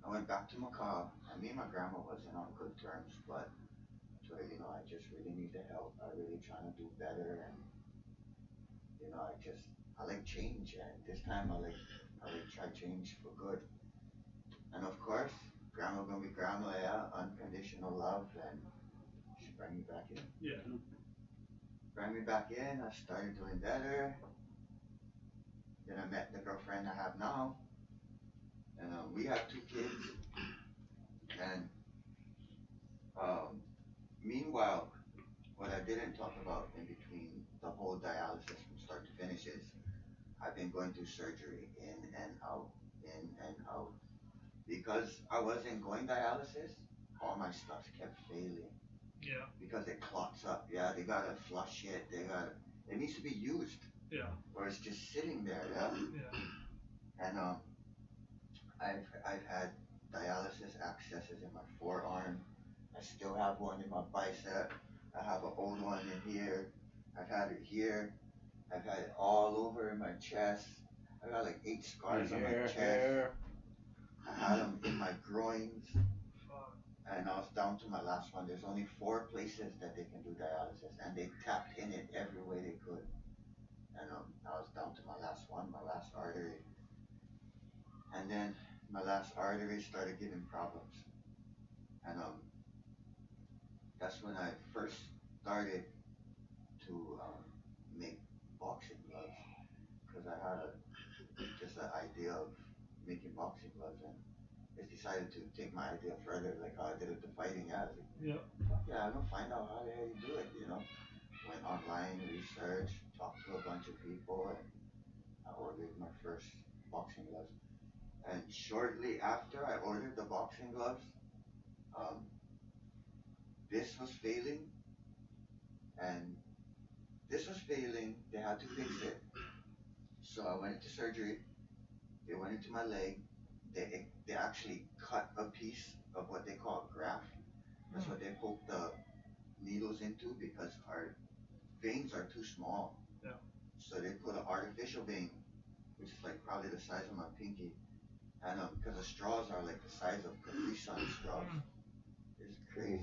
I went back to Macau, and me and my grandma wasn't on good terms, but I told her, you know, I just really need the help. I really trying to do better, and, you know, I like change, and this time I like try change for good. And of course, grandma gonna be grandma, yeah, unconditional love, and she brought me back in. Yeah. Brought me back in, I started doing better. Then I met the girlfriend I have now, and we have 2 kids. And meanwhile, what I didn't talk about in between the whole dialysis from start to finish is I've been going through surgery in and out, because I wasn't going dialysis. All my stuff kept failing. Yeah. Because it clots up. Yeah, they gotta flush it. It needs to be used. Yeah. Or it's just sitting there. Yeah. Yeah. And I've had dialysis accesses in my forearm. I still have one in my bicep. I have an old one in here. I've had it here. I've had it all over in my chest. I got like 8 scars on my chest. I had them in my groins. And I was down to my last one. There's only 4 places that they can do dialysis, and they tapped in it every way they could. And I was down to my last one, my last artery. And then my last artery started giving problems. And that's when I first started to make boxing gloves, because I had just an idea of making boxing gloves, and just decided to take my idea further, like how I did it to fighting. Yeah, I was like, fuck yeah, I'm gonna find out how the hell you do it, you know. Went online, researched, talked to a bunch of people, and I ordered my first boxing gloves. And shortly after I ordered the boxing gloves, this was failing, and this was failing. They had to fix it. So I went into surgery. They went into my leg. They actually cut a piece of what they call graft. That's what they poke the needles into, because our veins are too small. Yeah. So they put an artificial vein, which is like probably the size of my pinky. And because the straws are like the size of Capri Sun straws. It's crazy.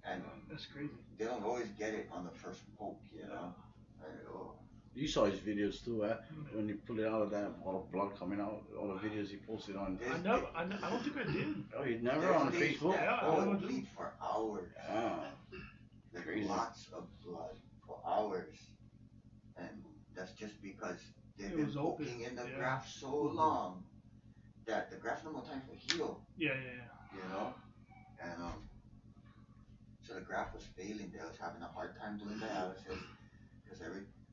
And that's crazy. They don't always get it on the first poke, you know. You saw his videos too, when he pulled it out of that, all the blood coming out, all the videos he posted on. I don't think I did. Oh, he never on Facebook? I would bleed for hours. Like Crazy. Lots of blood for hours. And that's just because they've been poking in the graft so long that the graft no more time to heal. Yeah. You know? And so the graft was failing. They was having a hard time doing dialysis, because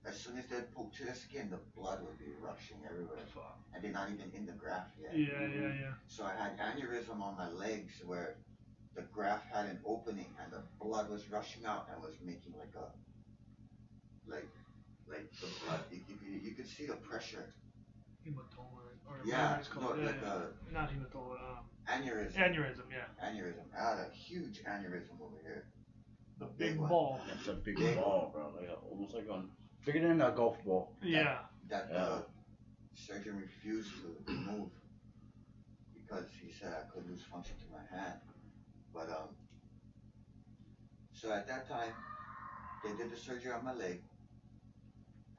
as soon as they poke to the skin, the blood would be rushing everywhere. And they're not even in the graft yet. Yeah. So I had aneurysm on my legs where the graft had an opening, and the blood was rushing out and was making like the blood. You could see the pressure. Hematoma, or yeah, it's called. Not hematoma. Aneurysm. Aneurysm, yeah. Aneurysm. I had a huge aneurysm over here. The big ball. That's a big ball, bro. Like almost like bigger than a golf ball. Yeah. That the surgeon refused to remove, because he said I could lose function to my hand. But so at that time, they did the surgery on my leg,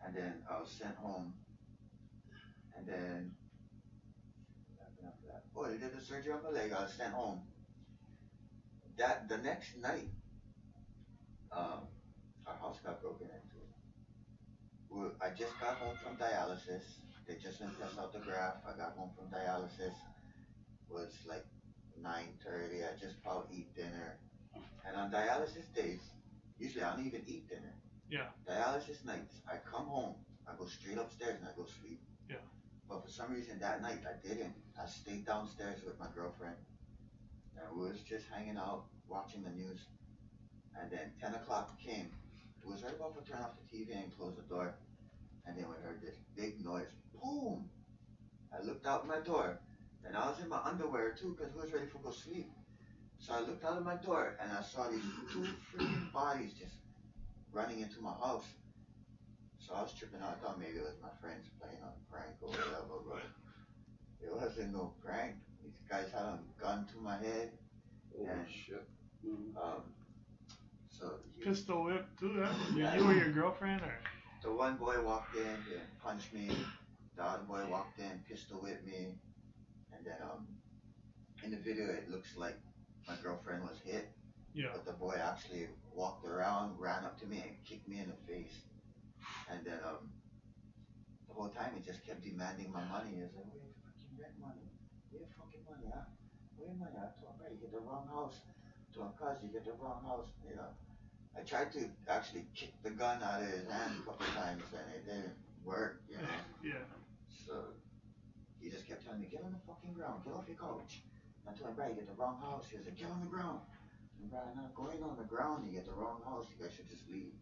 and then I was sent home. And then after that, they did the surgery on my leg. I was sent home. The next night, our house got broken into. I just got home from dialysis. They just went test out the graft. I got home from dialysis. It was like 9:30. I just about eat dinner. And on dialysis days, usually I don't even eat dinner. Yeah. Dialysis nights, I come home, I go straight upstairs and I go sleep. Yeah. But for some reason that night I didn't. I stayed downstairs with my girlfriend. And we was just hanging out, watching the news. And then 10 o'clock came. It was right about to turn off the TV and close the door. And then we heard this big noise. Boom! I looked out my door. And I was in my underwear too, because we was ready for go sleep. So I looked out of my door and I saw these two freaking bodies just running into my house. So I was tripping out. I thought maybe it was my friends playing on a prank or whatever, but it wasn't no prank. These guys had a gun to my head. Holy and, shit. So Pistol whip too, huh? Yeah. You or your girlfriend, or? the one boy walked in and punched me. The other boy walked in, pistol whipped me. And then in the video it looks like my girlfriend was hit. Yeah. But the boy actually walked around, ran up to me and kicked me in the face. And then the whole time he just kept demanding my money. He was like, where's your fucking rent money? Where's your fucking money, huh? Where's your money? I told him, you get the wrong house. I told him, cuz you get the wrong house. You know. I tried to actually kick the gun out of his hand a couple times and it didn't work, you know. Yeah. So he just kept telling me, get on the fucking ground, get off your couch. I told him, bro, you get the wrong house. He was like, get on the ground. And bro, I'm not going on the ground. You get the wrong house. You guys should just leave.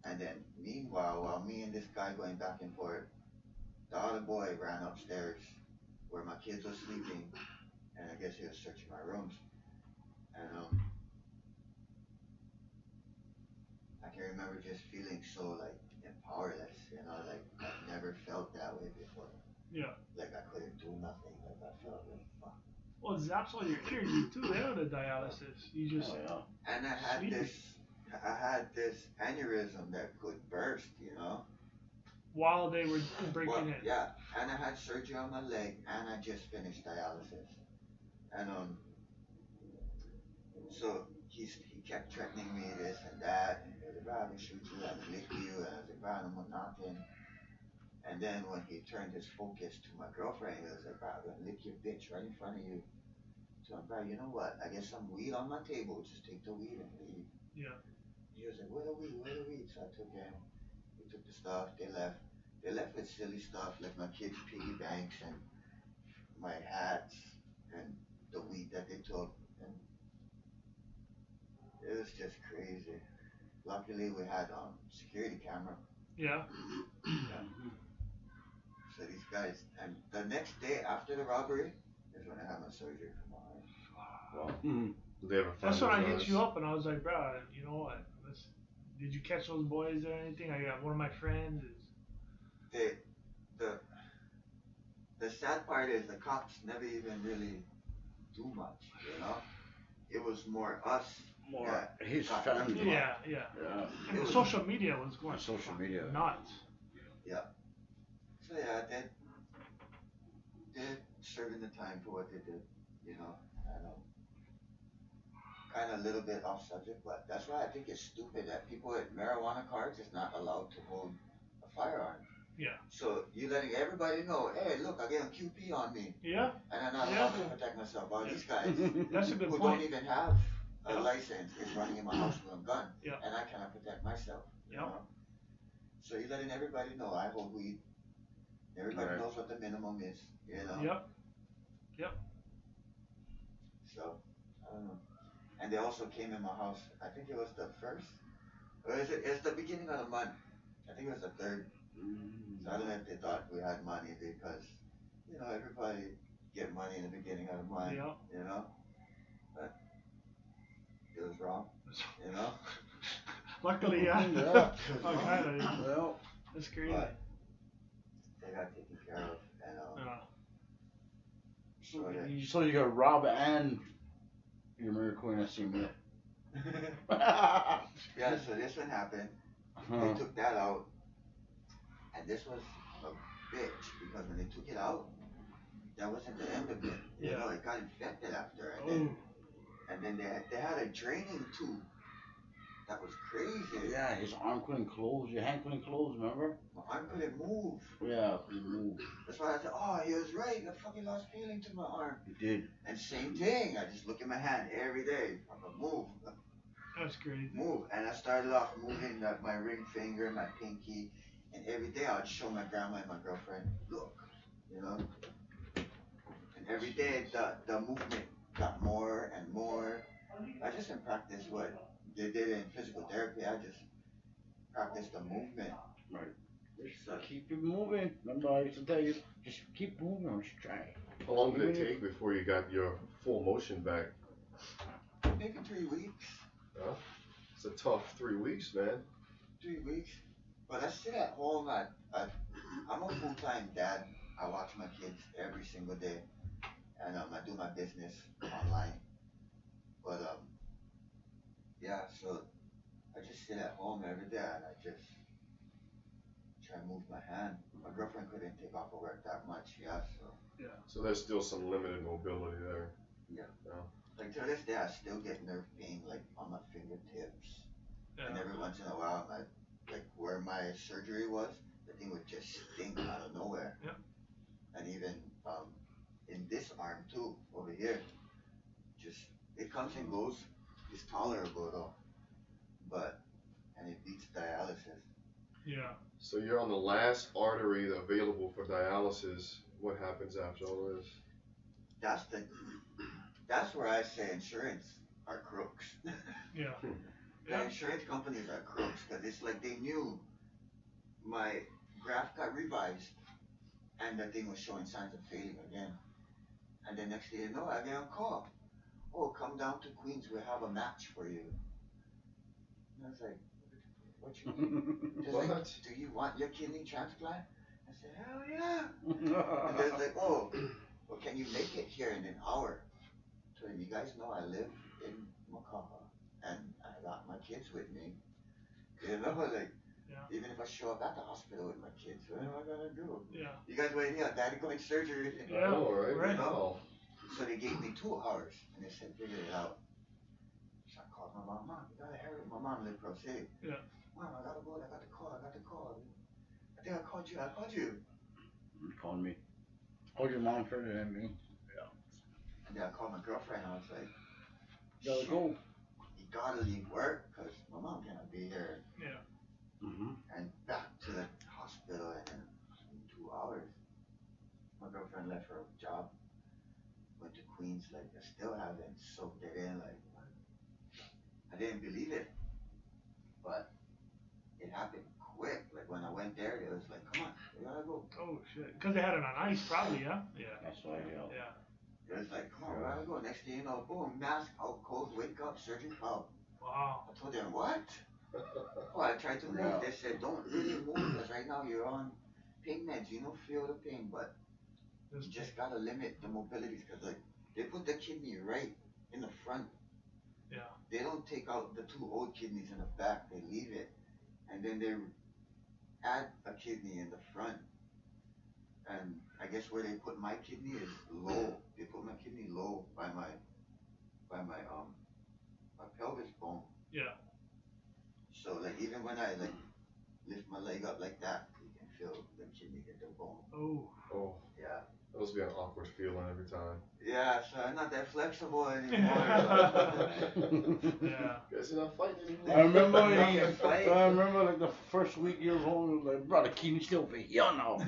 And then, meanwhile, while me and this guy going back and forth, the other boy ran upstairs where my kids were sleeping, and I guess he was searching my rooms. And I can remember just feeling so like powerless, you know, like I've never felt that way before. Yeah. Like I couldn't do nothing. Like I felt like fuck. Well, it zaps all your ears too. They have the dialysis. You just. And I had this aneurysm that could burst, you know. While they were breaking it. Yeah, and I had surgery on my leg, and I just finished dialysis. And so he kept threatening me this and that, and he was like, "Bro, I'm gonna shoot you, I'm gonna lick you," and I was like, "Bro, I'm nothing." And then when he turned his focus to my girlfriend, he was like, "Bro, I'm gonna lick your bitch right in front of you." So I'm like, "Bro, you know what? I get some weed on my table, just take the weed and leave." Yeah. He was like, where the weed? So I took him. He took the stuff. They left. They left with silly stuff like my kids' piggy banks and my hats and the weed that they took. And it was just crazy. Luckily, we had security camera. Yeah. Yeah. So these guys, and the next day after the robbery is when I had my surgery for my arm. Wow. They ever find That's when I those hit you up and I was like, bro, you know what? Did you catch those boys or anything? I got one of my friends is. The sad part is the cops never even really do much, you know? It was more us. More his family. Yeah. And the social media was going social media nuts. Yeah. So yeah, they're serving the time for what they did, you know? I know. Kind of a little bit off subject, but that's why I think it's stupid that people with marijuana cards is not allowed to hold a firearm. Yeah. So you letting everybody know, hey, look, I get a QP on me. Yeah. And I'm not allowed to protect myself. All these guys that's a good who point. don't even have a license is running in my house with a gun. Yeah. And I cannot protect myself. You know? So you're letting everybody know I hold weed. Everybody knows what the minimum is, you know? Yep. So, I don't know. And they also came in my house, I think it was the first, or it's the beginning of the month. I think it was the third. So I don't know if they thought we had money because, you know, everybody get money in the beginning of the month, you know? But it was wrong, you know? Luckily, yeah. Well, that's crazy. But they got taken care of, and so you got Rob and your Mary Queen at the same meal. Yeah, so this one happened. They took that out, and this was a bitch because when they took it out, that wasn't the end of it. You know, it got infected after, and then they had a draining tube. That was crazy. Yeah, his arm couldn't close, your hand couldn't close, remember? My arm couldn't move. Yeah, couldn't move. That's why I said, oh, he was right. I fucking lost feeling to my arm. He did. And same thing. I just look at my hand every day. Fucking move. That's crazy. Move. And I started off moving my ring finger, my pinky, And every day I would show my grandma and my girlfriend, look, you know. And every day the movement got more and more. I just didn't practice what they did in physical therapy. I just practiced the movement. Right. So, Keep it moving. Remember I used to tell you, just keep moving or just try. How long did it take before you got your full motion back? maybe 3 weeks. Huh? It's a tough 3 weeks, man. 3 weeks. But I sit at home. I'm a full-time dad. I watch my kids every single day, and I do my business online. But yeah. So I just sit at home every day, and I just try to move my hand. My girlfriend couldn't take off of work that much, yeah. So there's still some limited mobility there. Yeah. Yeah. Like to this day, I still get nerve pain like on my fingertips, and every once in a while, like where my surgery was, the thing would just sting out of nowhere. Yep. And even in this arm too, over here, just it comes and goes. It's tolerable though, and it beats dialysis. Yeah. So you're on the last artery available for dialysis. What happens after all this? That's where I say insurance are crooks. Yeah. The insurance companies are crooks because it's like they knew my graft got revised and the thing was showing signs of failing again. And the next thing you know, I get a call. Oh, come down to Queens, we have a match for you. And I was like, what you mean? They're like, do you want your kidney transplant? I said, hell yeah. And they're like, oh, well, can you make it here in an hour? So you guys know I live in Makaha and I got my kids with me. You know, like, even if I show up at the hospital with my kids, what am I gonna do? Yeah. You guys wait here, daddy going surgery. Yeah. Oh, right. You know? Wow. So they gave me 2 hours and they said, figure it out. So I called my mom, you gotta hurry. My mom lived Pro City. Yeah. Mom, I gotta go, I got the call. I think I called you. You called me. Called your mom further than me. And then I called my girlfriend. I was like, You gotta go. You gotta leave work because my mom cannot be here. Yeah. And back to the hospital in 2 hours. My girlfriend left her job, went to Queens. Like I still haven't soaked it in. Like I didn't believe it, but it happened quick. Like when I went there, it was like, come on, we gotta go. Oh shit. Because they had it on ice, probably. Yeah. Yeah. That's why. Yeah. It was like, come on, we gotta go. Next thing you know, boom, mask, out cold, wake up, surgery, out. Wow. I told them, what? Oh, I tried to move. They said, don't really move because right now you're on pain meds. You don't feel the pain, but you just gotta limit the mobilities because like they put the kidney right in the front. Yeah. They don't take out the 2 old kidneys in the back. They leave it, and then they add a kidney in the front. And I guess where they put my kidney is low. They put my kidney low by my pelvis bone. Yeah. So like even when I like lift my leg up like that, you can feel the kidney hit the bone. Oh. Oh. Yeah. That must be an awkward feeling every time. Yeah, so I'm not that flexible anymore. Yeah. Guess you're not fighting anymore. I remember like the first week you was home, like, bro, the kidney still over here now.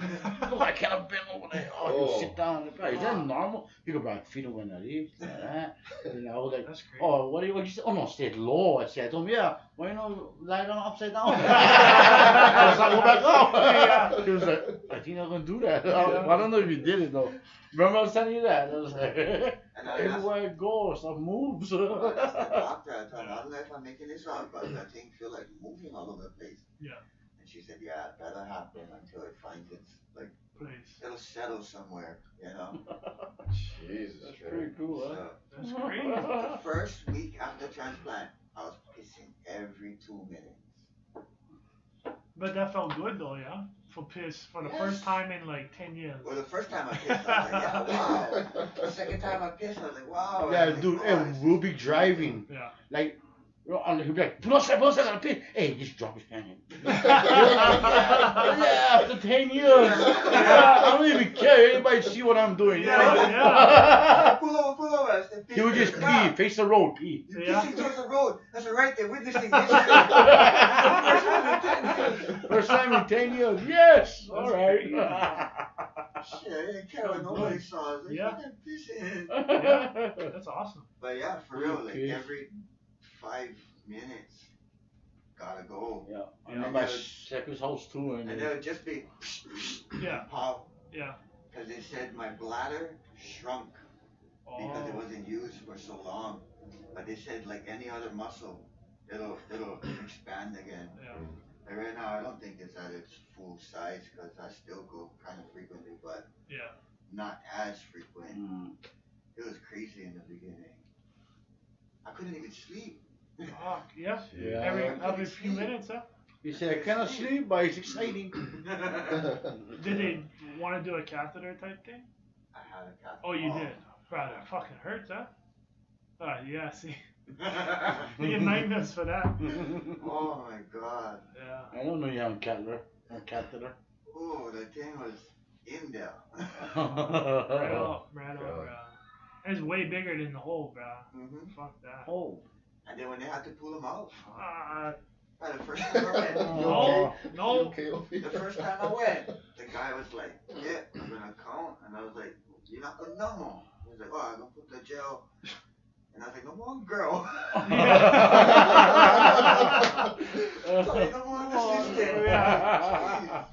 Look, I can't bend over there. Oh, you sit down. Bro, is that normal? You go, bro, feet over like this, like that. And I was like, that's great. oh, what you say? Oh, no, stay low. I said, I told him, yeah, why you know, lie down upside down? I was like, go back up. He was like, I think I'm going to do that. I don't know if you did it though. Remember I was telling you that? I was like, everywhere I go, stuff moves. I asked the doctor, I told her, I don't know if I'm making this up, but that thing feel like moving all over the place. Yeah. And she said, yeah, that'll happen until it finds its, like, Place. it'll settle somewhere, you know? Jesus. That's pretty cool, huh? So, That's great. the first week after transplant, I was pissing every 2 minutes. But that felt good though, yeah? For piss for the first time in like 10 years. Well, the first time I pissed, I was like, yeah, wow. The second time I pissed, I was like, wow. Yeah, like, dude, oh, and we'll be driving. Yeah. Like, he'll be like, pull outside, I gotta piss. Hey, just drop his pen in. Yeah, after 10 years. I don't even care. Anybody see what I'm doing. Yeah. Pull over. I said, He would just pee, face the road, pee. You're pissing towards the road. That's right, they're witnessing this. The first one in 10 years. First time in 10 years. Yes. All right. Shit, I didn't care what nobody saw. I was like, Yeah. fucking pissing. Yeah, that's awesome. But yeah, for real, like Okay. every 5 minutes, gotta go. Yeah. Yeah. And then my second house too, And there would just be Yeah. pow. Yeah. Because they said my bladder shrunk because it Oh. wasn't used for so long. But they said like any other muscle, it'll expand again. Yeah. And right now, I don't think it's at its full size because I still go kind of frequently, but Yeah. not as frequent. Mm. It was crazy in the beginning. I couldn't even sleep. Fuck. Yeah. Yeah. Every few minutes, huh? He said, I cannot sleep, but it's exciting. Did they want to do a catheter type thing? I had a cat. Oh, you did. Bro, that fucking hurts, huh? Yeah. See, you get nightmares for that. Oh my god. Yeah. I don't know you have a catheter. Oh, the thing was in there. Right up, God. bro. It's way bigger than the hole, bro. Mm-hmm. Fuck that. Oh. And then when they had to pull him out, the first time I went, No. the first time I went, the guy was like, yeah, I'm gonna count. And I was like, you're not gonna know more. He was like, oh, I'm gonna put the gel. And I was like, no more, girl. Sorry, no more assistant. Yeah.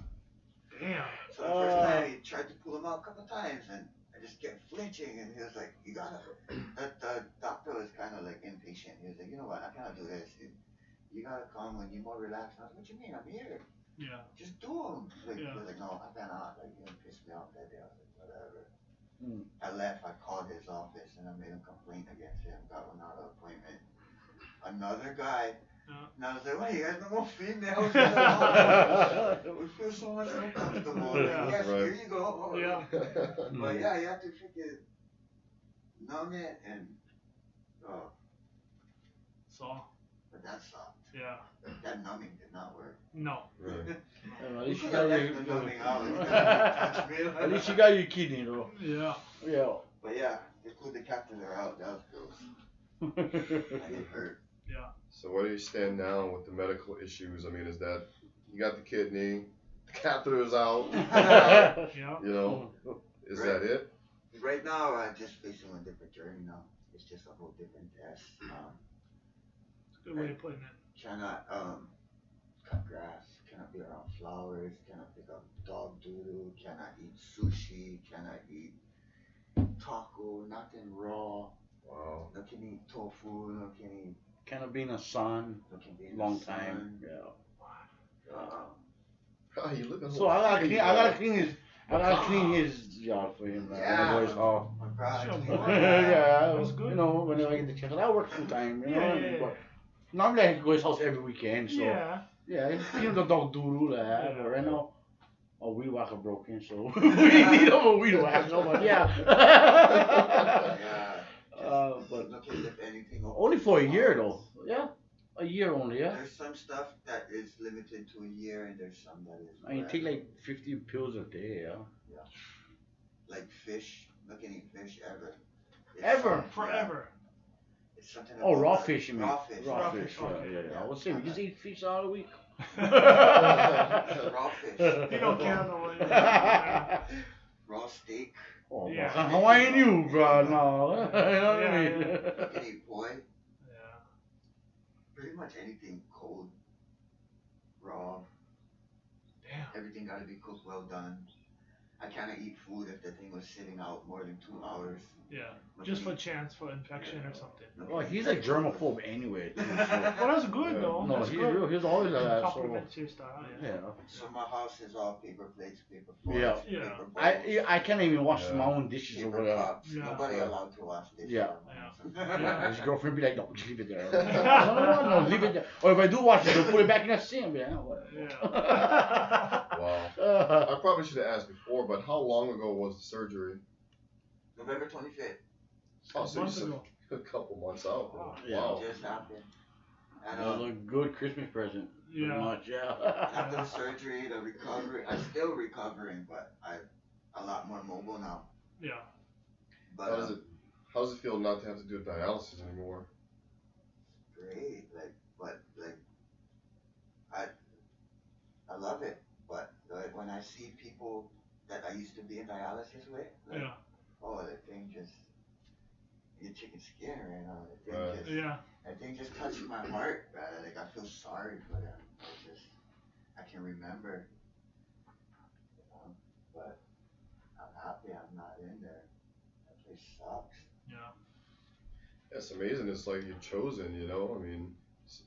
Damn. So the first time he tried to pull him out a couple times, and I just kept flinching, and he was like, you gotta, the doctor was kind of like impatient. He was like, you know what, I cannot do this. You gotta come when you're more relaxed. And I was like, what you mean, I'm here. Yeah. Just do them. Like, Yeah. He was like, no, I cannot. Like, you pissed me off that day. I was like, whatever. Mm. I left, I called his office, and I made a complaint against him, got another appointment. Another guy, and I was like, wait, you guys no more females? We feel so much more comfortable. Like, Yeah. yes, Right. here you go. Yeah. But yeah, you have to freaking numb it, and, So. but that sucked. Yeah. That numbing did not work. No. Right. At least you I got left your, the numbing out. He doesn't touch me. at least you got your kidney though. Yeah. Yeah. But yeah, they pulled the catheter out. That was gross. And it hurt. Yeah. So where do you stand now with the medical issues? I mean, is that you got the kidney, the catheter's out, Yeah. you know? Is that it? Right now, I'm just facing a different journey now. It's just a whole different test. Good way of putting it. Cannot cut grass. Cannot be around flowers. Cannot pick up dog doodle. Cannot eat sushi. Cannot eat taco. Nothing raw. Wow. No can eat tofu. No can eat. Kind of been a son, No can be in long the time. sun. Yeah. Oh, you look a So I gotta clean his yard for him. Yeah. His house. My God. Sure. Yeah, That's good. You know, whenever I get the chance, I work full time. You know, Yeah. but normally I go to his house every weekend. So Yeah. yeah, clean the dog doodle. Yeah. But right now, our weed whacker broken, so we need a weed whacker. But yeah. Yeah. But No can lift anything over only for a year 2 though. hours. Yeah, a year only. Yeah. There's some stuff that is limited to a year, and there's some that is. I mean, take forever. like 50 pills a day. Yeah. Like fish. No can eat fish ever. It's Ever? some- yeah, Forever. it's something. Oh, about raw that. fish, you mean? Raw fish. Raw fish. raw Yeah, fish. yeah, yeah. I was saying we just eat fish all the week. Raw fish. You don't care the way. Yeah. Raw steak. Oh, Yeah. how are you, bro? No, you know what I Yeah, mean? You can eat poi. Yeah. Pretty much anything cold. Raw. Damn. Everything gotta be cooked well done. I cannot eat food if the thing was sitting out more than 2 hours. Yeah. Just for chance for infection or something. No Well, can he's eat a germaphobe anyway. Too, so. Well, that's good Yeah. though. No, That's he's good. real. He's always like that. So Compliments your style. Yeah. yeah. So my house is all paper plates, paper forks, Yeah. Yeah. paper bowls, I can't even wash Yeah. my own dishes or paper whatever. cups. Yeah. Nobody Yeah. allowed to wash dishes. Yeah. Yeah. His girlfriend be like, no, just leave it there. No, leave it there. Or if I do wash it, they'll put it back in the sink. Yeah, whatever. Yeah. Wow. I probably should have asked before, but how long ago was the surgery? November 25th. Oh, so Months you ago. a couple months out. Wow. Yeah. Wow. Just happened. And That was a good Christmas present. Pretty Yeah. much, yeah. after the surgery, the recovery, I'm still recovering, but I'm a lot more mobile now. Yeah. But How does it feel not to have to do dialysis anymore? great, I love I used to be in dialysis with. Like, Yeah. oh, that thing just, your chicken skin right now. That thing just touched my heart, man. Like, I feel sorry for them. I can remember, you know, but I'm happy I'm not in there. That place sucks. Yeah. It's amazing. It's like you're chosen, you know. I mean,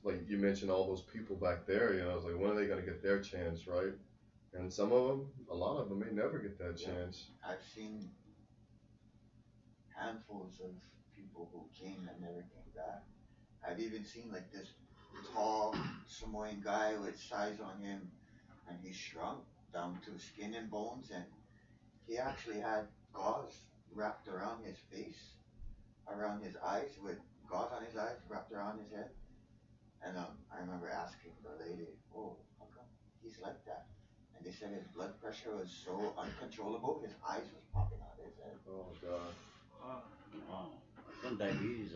like you mentioned all those people back there, you know. It's like, when are they gonna get their chance, right? And some of them, a lot of them, may never get that chance. I've seen handfuls of people who came and never came back. I've even seen like this tall Samoan guy with size on him, and he shrunk down to skin and bones, and he actually had gauze wrapped around his face, around his eyes, with gauze on his eyes wrapped around his head. And I remember asking the lady, oh, how come he's like that? And they said his blood pressure was so uncontrollable, his eyes was popping out of his head. Oh God. Wow. Some diabetes,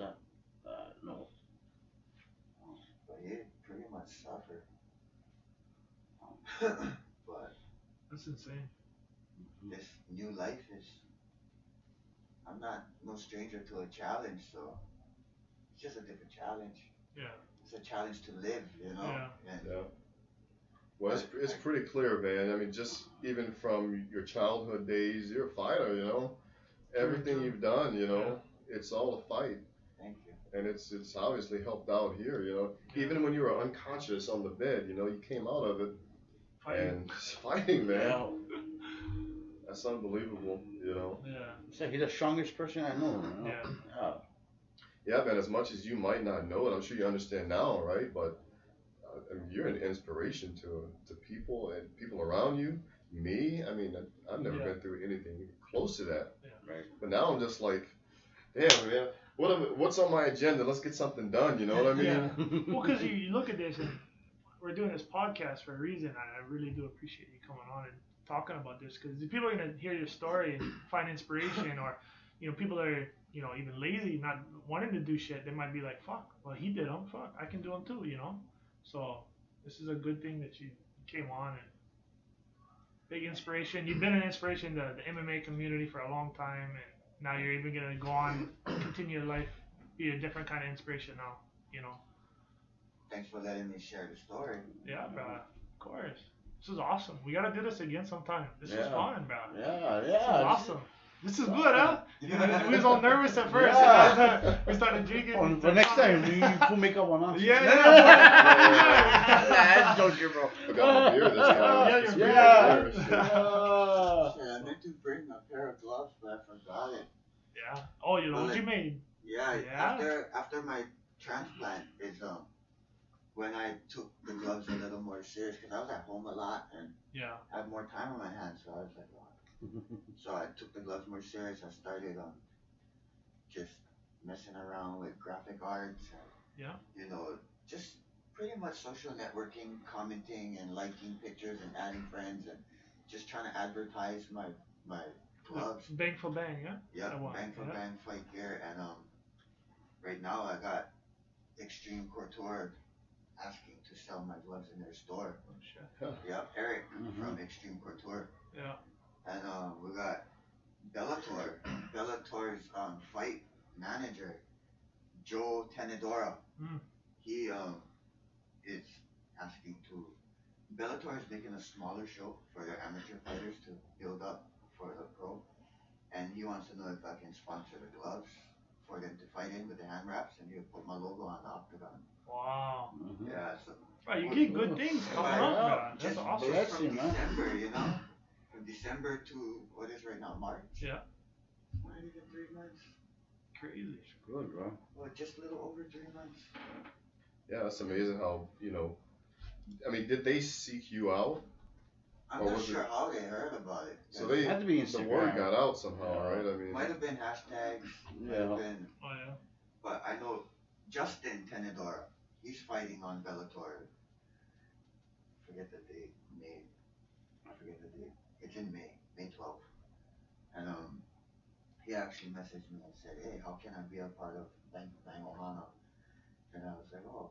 no. But he pretty much suffered. But That's insane. this new life is, I'm not no stranger to a challenge, so it's just a different challenge. Yeah. It's a challenge to live, you know. Yeah. And Yeah. Well, it's pretty clear, man. I mean, just even from your childhood days, you're a fighter, you know. Everything you've done, you know, it's all a fight. thank you. And it's obviously helped out here, you know. Even when you were unconscious on the bed, you know, you came out of it and just fighting, man. Yeah. That's unbelievable, you know. Yeah. It's like he's the strongest person I know. You know? Yeah. Yeah, man. As much as you might not know it, I'm sure you understand now, right? But I mean, you're an inspiration to people and people around you. Me, I mean, I've never been through anything even close to that. Yeah. Right. But now I'm just like, damn, man. What's on my agenda? Let's get something done. You know what I mean? Yeah. Well, because you look at this, and we're doing this podcast for a reason. I really do appreciate you coming on and talking about this, because if people are gonna hear your story and find inspiration, or people that are even lazy, not wanting to do shit, they might be like, fuck, well, he did them, fuck, I can do them too, So this is a good thing that you came on, and big inspiration. You've been an inspiration to the MMA community for a long time, and now you're even gonna go on, continue your life, be a different kind of inspiration now, Thanks for letting me share the story. Yeah, bro. Of course. This is awesome. We gotta do this again sometime. This was fun, bro. Yeah. This is awesome. This is good, huh? We was all nervous at first. Yeah. We started drinking. For next time, you put makeup on us. Yeah. That's joking, bro. I got my beer this time. Yeah, Just your beer. beer. Yeah, I meant to bring a pair of gloves, but I forgot it. Yeah. Oh, what you made? Yeah. After my transplant is when I took the gloves a little more serious, because I was at home a lot and had more time on my hands, so I was like, so I took the gloves more serious. I started just messing around with graphic arts and just pretty much social networking, commenting and liking pictures and adding friends and just trying to advertise my gloves. Bang for bang, yeah? Yeah, bang for bang fight gear. And right now I got Extreme Couture asking to sell my gloves in their store. Oh shit. Yeah, Eric from Extreme Couture. Yeah. And we got Bellator. Bellator's fight manager, Joe Tenedora. He is asking to. Bellator is making a smaller show for their amateur fighters to build up for the pro, and he wants to know if I can sponsor the gloves for them to fight in with the hand wraps, and he'll put my logo on the octagon. Wow. Yeah, so. Right, you get good things coming up, man. That's Just awesome. from December, from December to what is right now, March? Yeah. Not even 3 months. Crazy. Good, bro. Well, just a little over 3 months. Yeah, that's amazing how, I mean, did they seek you out? I'm not sure how they heard about it. So they had to be the word got out somehow, right? I mean, might have been hashtags, might have been. Oh yeah. But I know Justin Tenedora, he's fighting on Bellator. Forget the date, I forget the date. It's in May 12th. And he actually messaged me and said, hey, how can I be a part of Bang Ohana? And I was like, oh,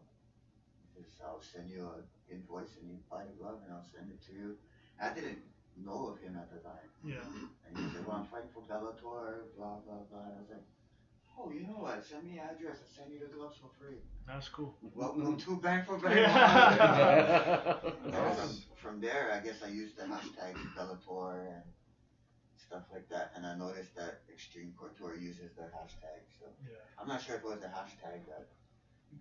I'll send you an invoice and you buy the glove and I'll send it to you. I didn't know of him at the time. Yeah. And he said, well, I'm fighting for Bellator, blah, blah, blah. I was like, oh, you know what? Send me your address. I'll send you the gloves for free. That's cool. Welcome to Bang for Bang. Yeah. From there, I guess I used the hashtag Bellator and stuff like that. And I noticed that Extreme Couture uses the hashtag. So Yeah. I'm not sure if it was the hashtag that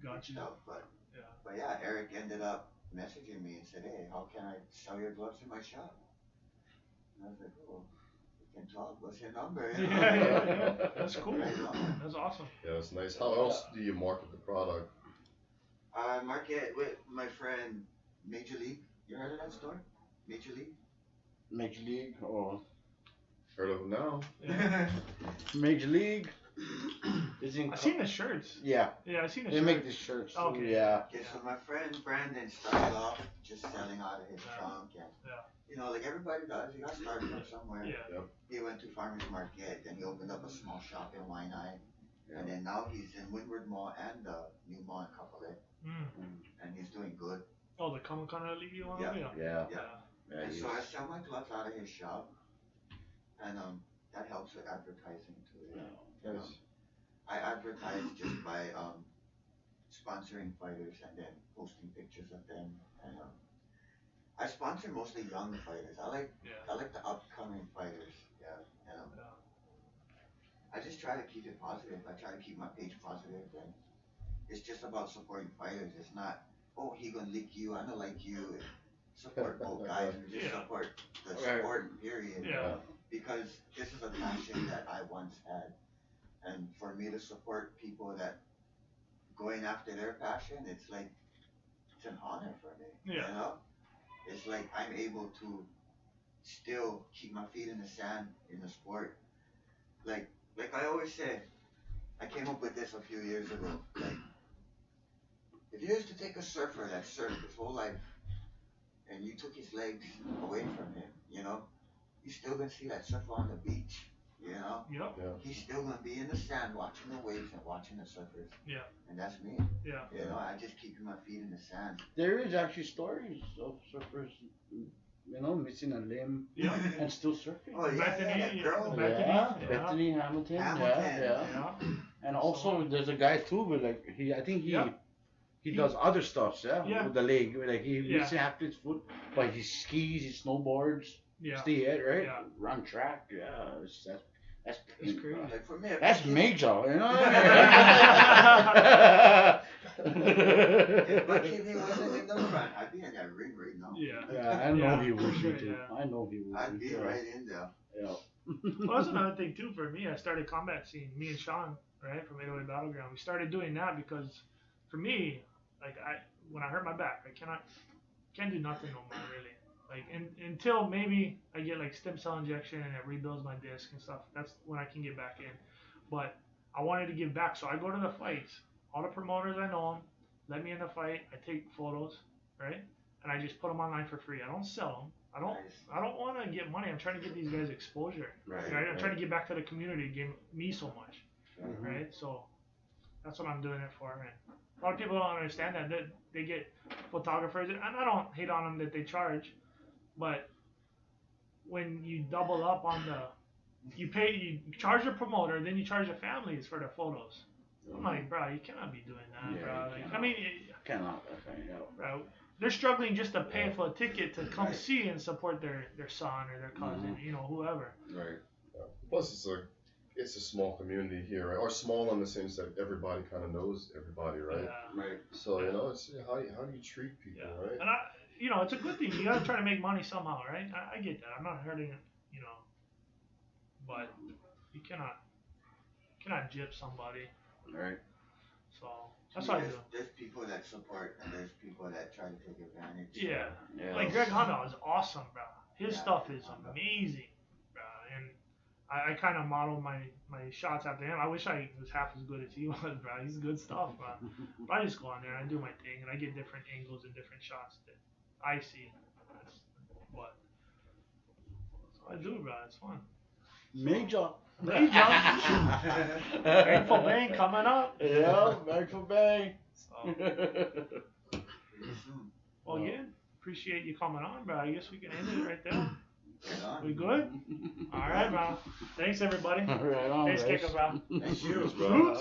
Got you. out, but Yeah. yeah, Eric ended up messaging me and said, hey, how can I sell your gloves in my shop? And I was like, oh, we can talk. What's your number? You know? Yeah. That's cool. Right on. That's awesome. Yeah, it's nice. How else do you market the product? I market with my friend Major League. You heard of that store? Major League? Major League or Heard of them now? Yeah. Major League. I seen the shirts. Yeah. Yeah, I seen the They shirts. make the shirts. Too, Okay. Yeah. Okay, so my friend Brandon started off just selling out of his trunk and you know, like everybody does, you gotta start from somewhere. Yeah. He went to Farmers Market, then he opened up a small shop in Waianae. And then now he's in Windward Mall and the new mall in Kapolei. And he's doing good. Oh, the Kamakana League one? Yeah. Yeah. Yeah. And so I sell my gloves out of his shop. And that helps with advertising too. You know? I advertise just by sponsoring fighters and then posting pictures of them. And I sponsor mostly young fighters. I like the upcoming fighters. Yeah. I just try to keep it positive. I try to keep my page positive, and it's just about supporting fighters. It's not, oh, he gonna lick you, I don't like you. Support both guys and just support the sport, period. Yeah. Because this is a passion that I once had, and for me to support people that going after their passion, it's like it's an honor for me. Yeah. You know, it's like I'm able to still keep my feet in the sand in the sport. Like I always say, I came up with this a few years ago. Like, if you used to take a surfer that surfed his whole life, and you took his legs away from him, you know, he's still gonna see that surfer on the beach, you know? Yep. Yeah. He's still gonna be in the sand watching the waves and watching the surfers. Yeah. And that's me. Yeah. You know, I just keep my feet in the sand. There is actually stories of surfers, you know, missing a limb Yeah. and still surfing. Oh yeah, Bethany, that girl. Bethany. Bethany Hamilton. Hamilton. Yeah. And also, there's a guy too, but like I think he does other stuff, with the leg. Like he missing half his foot, but he skis, he snowboards, stay it right, run track. Yeah, that's crazy. Like for me, that's major, you know. If my kidney wasn't in the front, I'd be in that ring right now. Yeah, I know he would be too. I know he would. I'd be right in there. Yeah. Well, that's another thing too for me. I started combat scene. Me and Sean, right, from 808 Battleground. We started doing that because, for me, like when I hurt my back, I can't do nothing no more really. Like until maybe I get like stem cell injection and it rebuilds my disc and stuff. That's when I can get back in. But I wanted to give back, so I go to the fights. All the promoters I know them, let me in the fight. I take photos, right, and I just put them online for free. I don't sell them. I don't want to get money. I'm trying to get these guys exposure. Right. I'm trying to get back to the community. Gave me so much. Right. So that's what I'm doing it for. And a lot of people don't understand that they get photographers, and I don't hate on them that they charge, but when you double up on you charge the promoter, then you charge the families for the photos. I'm like, bro, you cannot be doing that, bro. Like, I mean, cannot. Bro, they're struggling just to pay for a ticket to come see and support their son or their cousin, you know, whoever. Right. Plus, it's a small community here, right? Or small in the sense that everybody kind of knows everybody, right? Yeah. Right. So you know, it's how do you treat people, right? And you know, it's a good thing. You gotta try to make money somehow, right? I get that. I'm not hurting it, you know, but you cannot gyp somebody. Right. So that's what I do. There's people that support and there's people that try to take advantage. Yeah. Like Greg Hummel is awesome, bro. His stuff is amazing, bro. And I kind of model my shots after him. I wish I was half as good as he was, bro. He's good stuff, bro. But I just go on there and I do my thing and I get different angles and different shots that I see. That's what I do, bro. It's fun. Major. Bang for bang coming up. Yeah, bang for bang. So, well, again, appreciate you coming on, bro. I guess we can end it right there. We good? All right, bro. Thanks, everybody. Right on, Thanks, Rice. Keka, bro. Thank you. Bro.